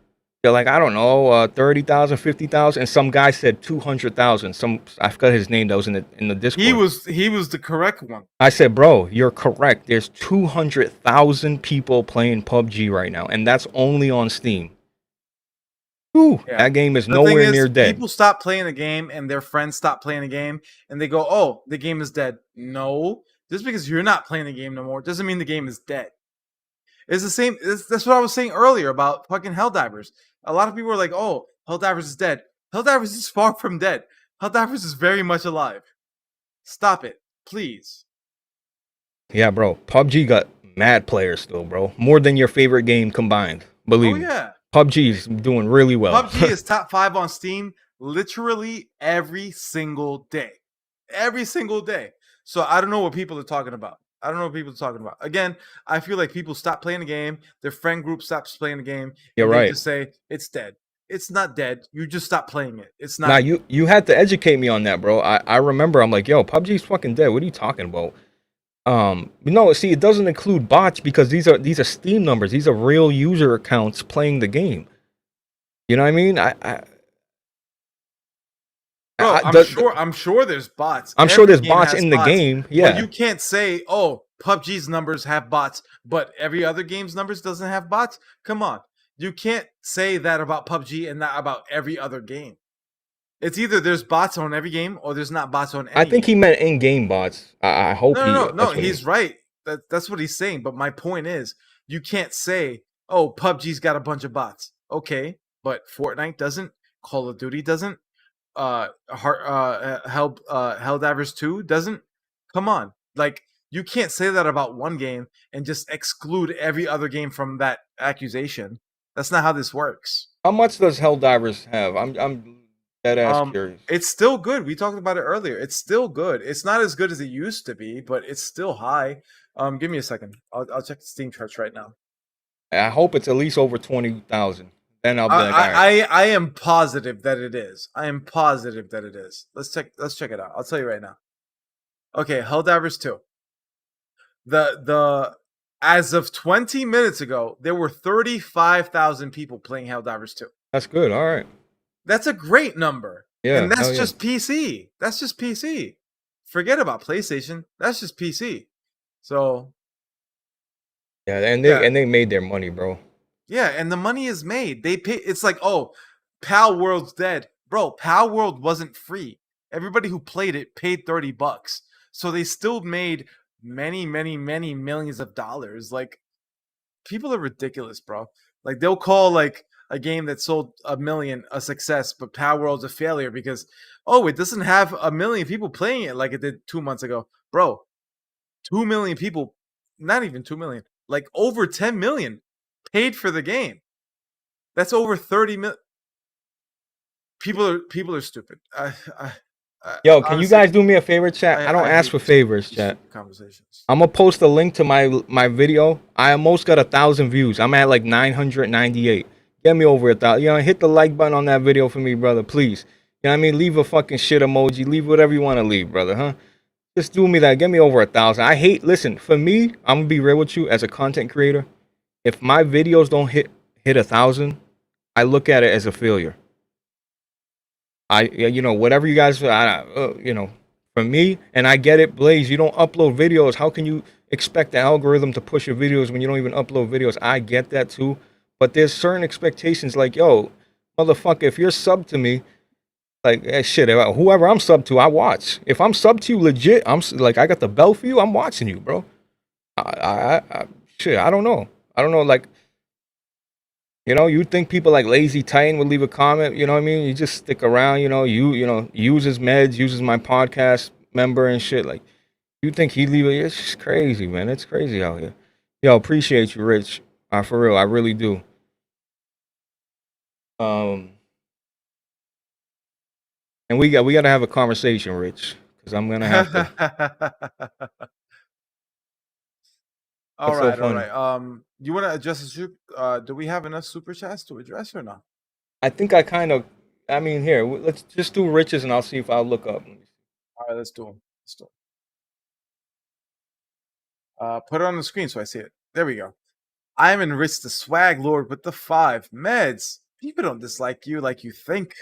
They're like, I don't know, 30,000, 50,000, and some guy said 200,000. I forgot his name that was in the Discord. He was the correct one. I said, bro, you're correct. There's 200,000 people playing PUBG right now, and that's only on Steam. Whew, yeah. That game is nowhere near dead. People stop playing a game, and their friends stop playing a game, and they go, "Oh, the game is dead." No, just because you're not playing the game no more doesn't mean the game is dead. It's the same. That's what I was saying earlier about fucking Helldivers. A lot of people are like, "Oh, Helldivers is dead." Helldivers is far from dead. Helldivers is very much alive. Stop it, please. Yeah, bro. PUBG got mad players still, bro. More than your favorite game combined. Believe me. Yeah. PUBG is doing really well. PUBG is top 5 on Steam literally every single day. Every single day. So I don't know what people are talking about. Again, I feel like people stop playing the game. Their friend group stops playing the game. You're right. They just say, it's dead. It's not dead. You just stop playing it. It's not. Now, you had to educate me on that, bro. I remember I'm like, yo, PUBG's fucking dead. What are you talking about? No, see, it doesn't include bots because these are Steam numbers. These are real user accounts playing the game. You know what I mean? I'm sure there's bots. I'm sure there's bots in the game. Yeah. But you can't say, oh, PUBG's numbers have bots, but every other game's numbers doesn't have bots. Come on. You can't say that about PUBG and not about every other game. It's either there's bots on every game or there's not bots on any I think game. He meant in-game bots. I hope No, he's right. That's what he's saying. But my point is, you can't say, oh, PUBG's got a bunch of bots. Okay, but Fortnite doesn't. Call of Duty doesn't. Helldivers 2 doesn't. Come on. Like, you can't say that about one game and just exclude every other game from that accusation. That's not how this works. How much does Helldivers have? I'm dead ass curious. It's still good. We talked about it earlier. It's still good. It's not as good as it used to be, but it's still high. Give me a second. I'll check the Steam charts right now. I hope it's at least over 20,000. Then I'll be like, I am positive that it is. Let's check it out. I'll tell you right now. Okay, Helldivers 2. The as of 20 minutes ago, there were 35,000 people playing Helldivers 2. That's good. All right. That's a great number. Yeah. And that's just PC. That's just PC. Forget about PlayStation. That's just PC. So yeah, and they made their money, bro. Yeah, and the money is made. They pay. It's like, oh, Pal World's dead, bro. Pal World wasn't free. Everybody who played it paid $30, so they still made many millions of dollars. Like, people are ridiculous, bro. Like, they'll call like a game that sold 1 million a success, but Pal World's a failure because, oh, it doesn't have 1 million people playing it like it did 2 months ago, bro. 2 million people, not even 2 million, like over 10 million. Paid for the game. That's over 30 million. People are stupid. Yo, can you guys do me a favor, chat? I don't ask for favors, chat. Conversations. I'm gonna post a link to my video. I almost got 1,000 views. I'm at like 998. Get me over 1,000. Hit the like button on that video for me, brother, please. You know what I mean? Leave a fucking shit emoji. Leave whatever you want to leave, brother, huh? Just do me that. Get me over 1,000. Listen, for me, I'm gonna be real with you as a content creator. If my videos don't hit 1,000, I look at it as a failure. Whatever you guys, for me, and I get it, Blaze, you don't upload videos. How can you expect the algorithm to push your videos when you don't even upload videos? I get that too. But there's certain expectations like, yo, motherfucker, if you're sub to me, like, shit, whoever I'm sub to, I watch. If I'm sub to you legit, I'm like, I got the bell for you, I'm watching you, bro. I don't know. Like, you think people like Lazy Titan would leave a comment, you know what I mean? You just stick around, uses meds, uses my podcast member and shit. Like, you think he'd leave it? It's just crazy, man. It's crazy out here. Yo, appreciate you, Rich. For real, I really do. And we got to have a conversation, Rich, because I'm gonna have to. All What's so right, all funny? right. You want to address the do we have enough super chats to address or not? I think I kind of. I mean, here, let's just do Rich's, and I'll see if I'll look up. All right, let's do them. Let's do 'em. Put it on the screen so I see it. There we go. I am enriched the swag lord with the 5 meds. People don't dislike you like you think.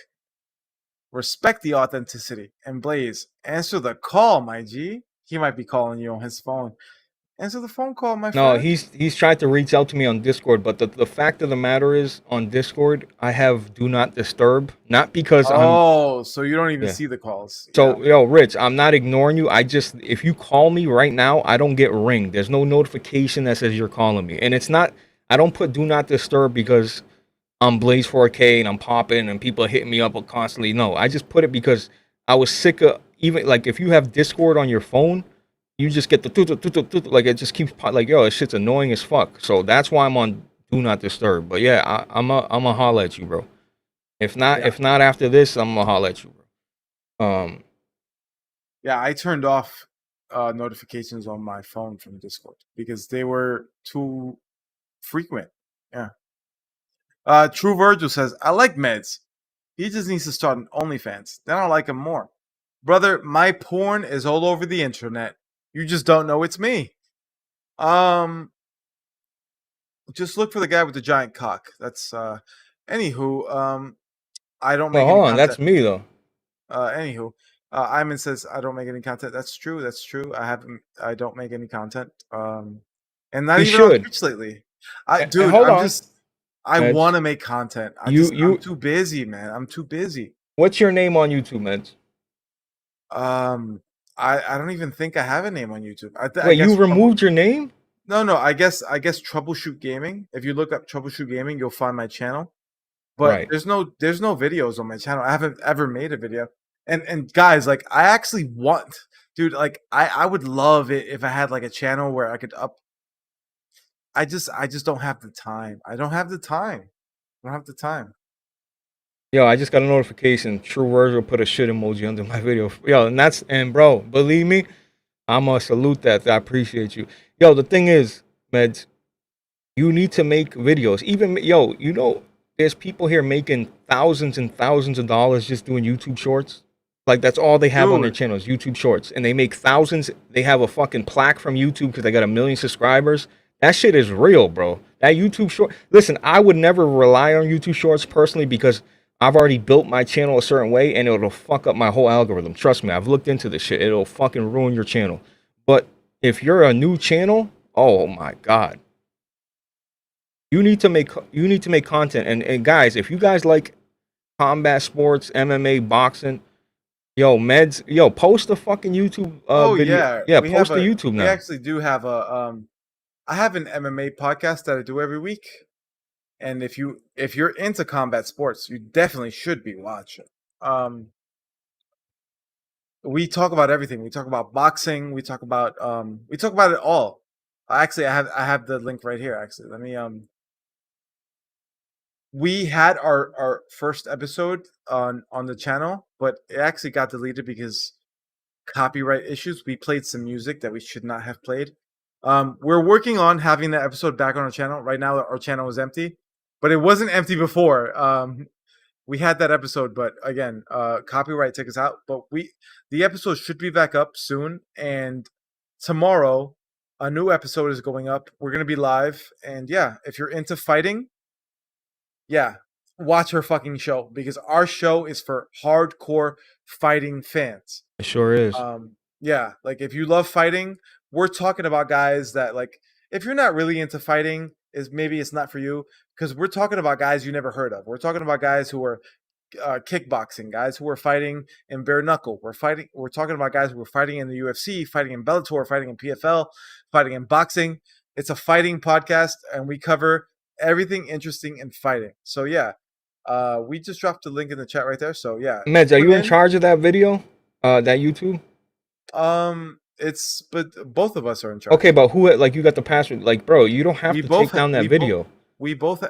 Respect the authenticity. And Blaze, answer the call, my G. He might be calling you on his phone. Answer the phone call, my No, friend. he's tried to reach out to me on Discord, but the fact of the matter is, on Discord, I have do not disturb, not because I'm. Oh, so you don't even Yeah. see the calls. So, Yeah. yo, Rich, I'm not ignoring you. I just, if you call me right now, I don't get ring. There's no notification that says you're calling me. And it's not, I don't put do not disturb because I'm Blaze 4K and I'm popping and people are hitting me up constantly. No, I just put it because I was sick of, even like if you have Discord on your phone, you just get the like it just keeps like, yo, this shit's annoying as fuck. So that's why I'm on do not disturb. But yeah, I'm a holla at you, bro. Yeah. If not after this, I'm gonna holla at you, bro. Yeah, I turned off notifications on my phone from Discord because they were too frequent. Yeah. True Virgil says, I like meds. He just needs to start an OnlyFans. Then I'll like him more. Brother, my porn is all over the internet. You just don't know it's me. Just look for the guy with the giant cock. That's anywho, I don't Well, make any hold on, that's content. me though. Anywho, Iman says I don't make any content. That's true. That's true. I don't make any content. And not You even on should. Twitch lately. And Dude, hold on, I want Meds. to make content. I'm You. too busy, man. I'm too busy. What's your name on YouTube, Meds? Um, I don't even think I have a name on YouTube. I Wait, you guess removed your name? no. I guess Troubleshoot Gaming. If you look up Troubleshoot Gaming, you'll find my channel. But Right. there's no videos on my channel. I haven't ever made a video. And guys, like I actually want, dude, like I would love it if I had like a channel where I could up. I just don't have the time. I don't have the time. I don't have the time. Yo, I just got a notification. True Words will put a shit emoji under my video. Yo, and bro, believe me, I'm gonna salute that. I appreciate you. Yo, the thing is, Meds, you need to make videos. Even yo, there's people here making thousands and thousands of dollars just doing YouTube shorts. Like that's all they have on their Dude, channels, YouTube shorts, and they make thousands. They have a fucking plaque from YouTube because they got 1 million subscribers. That shit is real, bro. That YouTube short. Listen, I would never rely on YouTube shorts personally because I've already built my channel a certain way, and it'll fuck up my whole algorithm. Trust me, I've looked into this shit. It'll fucking ruin your channel. But if you're a new channel, oh my god, you need to make content. And guys, if you guys like combat sports, MMA, boxing, yo, Meds, yo, post a fucking YouTube oh video. yeah, Yeah, post to YouTube we now. actually do have a I have an MMA podcast that I do every week. And if you're into combat sports, you definitely should be watching. Um we talk about everything. We talk about boxing, we talk about it all. Actually, I have the link right here actually. Let me we had our first episode on the channel, but it actually got deleted because copyright issues. We played some music that we should not have played. We're working on having that episode back on our channel. Right now our channel is empty, but it wasn't empty before. We had that episode, but again, copyright took us out. But the episode should be back up soon, and tomorrow a new episode is going up. We're gonna be live, and yeah, if you're into fighting, yeah, watch her fucking show because our show is for hardcore fighting fans. It sure is. Yeah, like if you love fighting, we're talking about guys that like if you're not really into fighting, is maybe it's not for you because we're talking about guys you never heard of. We're talking about guys who are kickboxing, guys who are fighting in bare knuckle. We're talking about guys who are fighting in the UFC, fighting in Bellator, fighting in PFL, fighting in boxing. It's a fighting podcast, and we cover everything interesting in fighting. So yeah, we just dropped the link in the chat right there. So yeah, Meds, are tune you in in. charge of that video? That YouTube? It's but both of us are in charge. Okay, but who, like, you got the password? Like, bro, you don't have to take down that we both video. we both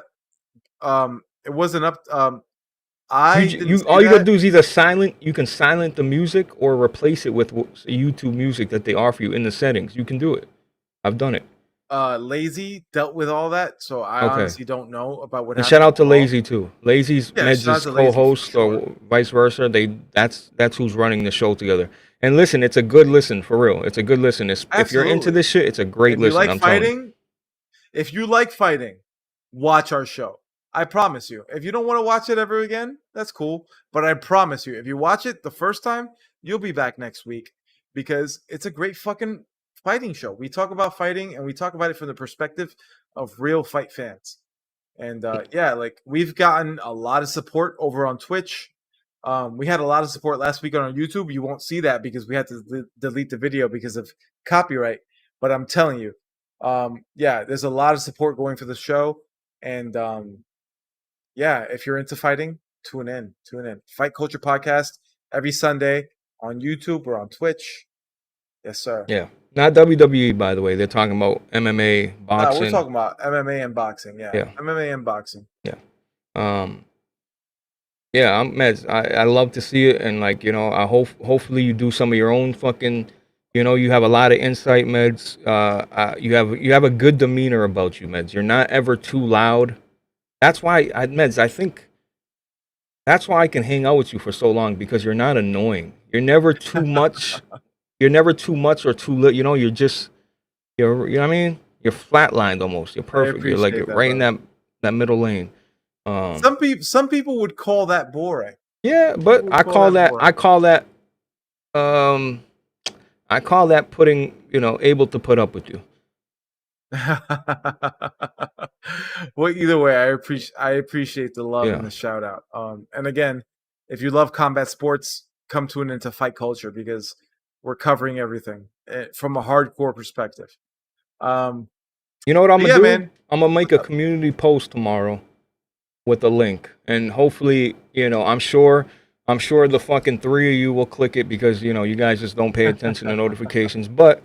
It wasn't up. You all you gotta do is either silent. You can silent the music or replace it with YouTube music that they offer you in the settings. You can do it. I've done it. Lazy dealt with all that, so I honestly don't know about what and happened. Shout out to Lazy too. Lazy's Yeah, Meds' co-host sure. or vice versa. That's who's running the show together. And listen, it's a good listen for real. It's a good listen. If you're into this shit, it's a great listen. Like fighting, if you like fighting, watch our show. I promise you. If you don't want to watch it ever again, that's cool. But I promise you, if you watch it the first time, you'll be back next week because it's a great fucking fighting show. We talk about fighting and we talk about it from the perspective of real fight fans. And yeah, like we've gotten a lot of support over on Twitch. We had a lot of support last week on our YouTube. You won't see that because we had to delete the video because of copyright. But I'm telling you, yeah, there's a lot of support going for the show. And yeah, if you're into fighting, tune in. Fight Culture Podcast every Sunday on YouTube or on Twitch. Yes, sir. Yeah. Not WWE, by the way. They're talking about MMA, boxing. We're talking about MMA and boxing. Yeah. MMA and boxing. Yeah. Yeah, I'm Meds. I love to see it, and like, you know, I hopefully you do some of your own fucking, you know, you have a lot of insight, Meds. You have a good demeanor about you, Meds. You're not ever too loud. That's why Meds, I think that's why I can hang out with you for so long, because you're not annoying. You're never too much. You're never too much or too little. You know, you know what I mean? You're flatlined almost. You're perfect. You're like right in that middle lane. Some people would call that boring. Yeah, but I call that putting, you know, able to put up with you. Well, either way, I appreciate the love and the shout out. And again, if you love combat sports, come tune into Fight Culture because we're covering everything from a hardcore perspective. You know what I'm gonna do? Man. I'm gonna make a community post tomorrow with a link, and hopefully, you know, I'm sure the fucking three of you will click it because, you know, you guys just don't pay attention to notifications. But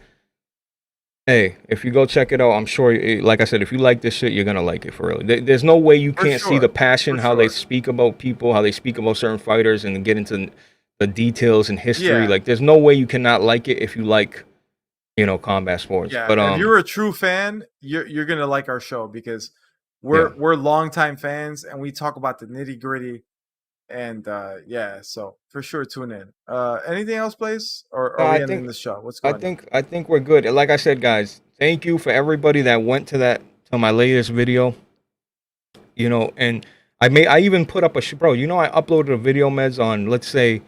hey, if you go check it out, I'm sure, like I said, if you like this shit, you're gonna like it for real. There's no way you can't see the passion, how they speak about people, how they speak about certain fighters, and get into the details and history. Yeah. Like, there's no way you cannot like it if you like, you know, combat sports. Yeah, but if you're a true fan, you're gonna like our show because we're longtime fans and we talk about the nitty gritty. And yeah, so for sure tune in. Anything else, Blaze? Or are we ending the show? What's going on? I think we're good. Like I said, guys, thank you for everybody that went to my latest video. You know, and I even put up bro, you know, I uploaded a video, Meds, on, let's say,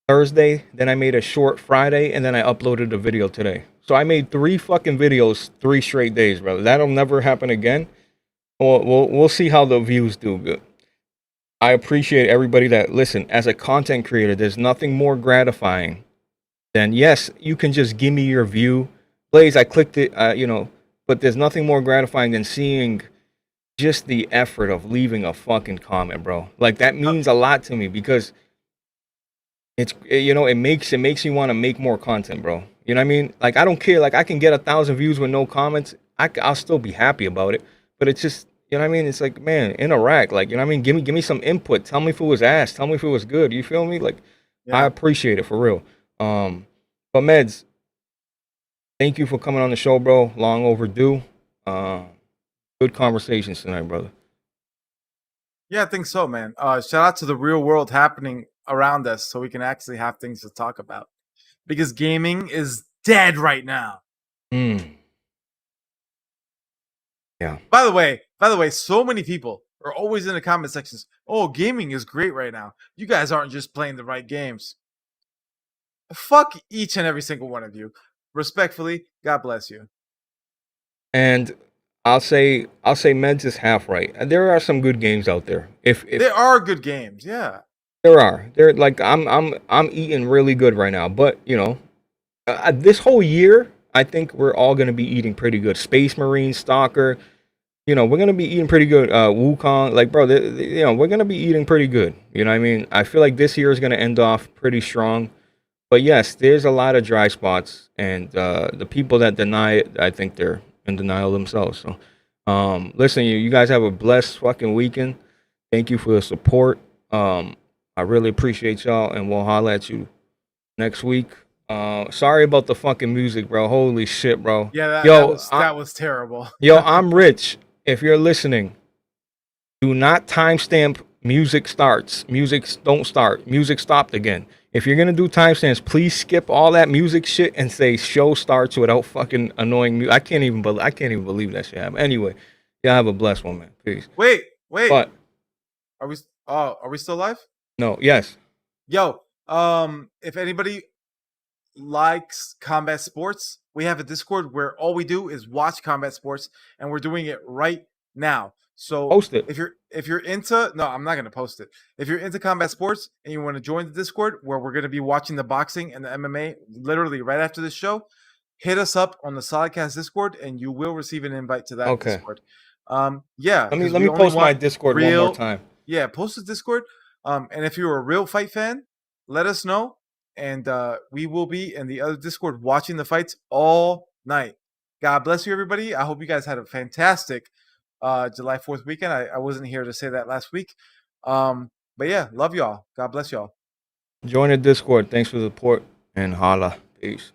Thursday, then I made a short Friday, and then I uploaded a video today. So I made 3 fucking videos 3 straight days, brother. That'll never happen again. We'll see how the views do. Good. I appreciate everybody that listen. As a content creator, there's nothing more gratifying than, yes, you can just give me your view. Blaze, I clicked it, you know, but there's nothing more gratifying than seeing just the effort of leaving a fucking comment, bro. Like, that means a lot to me because it's, you know, it makes me want to make more content, bro. You know what I mean? Like, I don't care. Like, I can get 1,000 views with no comments. I'll still be happy about it. But it's just, you know what I mean? It's like, man, interact. Like, you know what I mean? Give me some input. Tell me if it was ass. Tell me if it was good. You feel me? Like, I appreciate it for real. But Meds, thank you for coming on the show, bro. Long overdue. Good conversations tonight, brother. Yeah, I think so, man. Shout out to the real world happening around us so we can actually have things to talk about. Because gaming is dead right now. Yeah. By the way, so many people are always in the comment sections. Oh, gaming is great right now. You guys aren't just playing the right games. Fuck each and every single one of you. Respectfully, God bless you. And I'll say Meds is half right. There are some good games out there. If there are good games, yeah. There are. Like, I'm eating really good right now, but you know, this whole year I think we're all going to be eating pretty good. Space Marine, Stalker, you know, we're going to be eating pretty good. Wukong, like, bro, you know, we're going to be eating pretty good. You know what I mean? I feel like this year is going to end off pretty strong. But yes, there's a lot of dry spots, and the people that deny it, I think they're in denial themselves. So, listen, you guys have a blessed fucking weekend. Thank you for the support. I really appreciate y'all, and we'll holler at you next week. Sorry about the fucking music, bro. Holy shit, bro. Yeah, that was terrible. Yo, I'm Rich. If you're listening, do not timestamp music starts. Music don't start. Music stopped again. If you're gonna do timestamps, please skip all that music shit and say show starts without fucking annoying me. I can't even believe that shit happened. Anyway, y'all have a blessed one, man. Peace. Wait. What? Are we still live? No. Yes. Yo, if anybody likes combat sports, we have a Discord where all we do is watch combat sports, and we're doing it right now. So Post it. If you're into, no, I'm not gonna post it. If you're into combat sports and you want to join the Discord where we're gonna be watching the boxing and the MMA literally right after this show, hit us up on the SolidCast Discord and you will receive an invite to that Discord. Yeah. Let me post my Discord one more time. Yeah, post the Discord. And if you're a real fight fan, let us know. And we will be in the other Discord watching the fights all night. God bless you, everybody. I hope you guys had a fantastic July 4th weekend. I wasn't here to say that last week. But yeah, love y'all. God bless y'all. Join the Discord. Thanks for the support, and holla. Peace.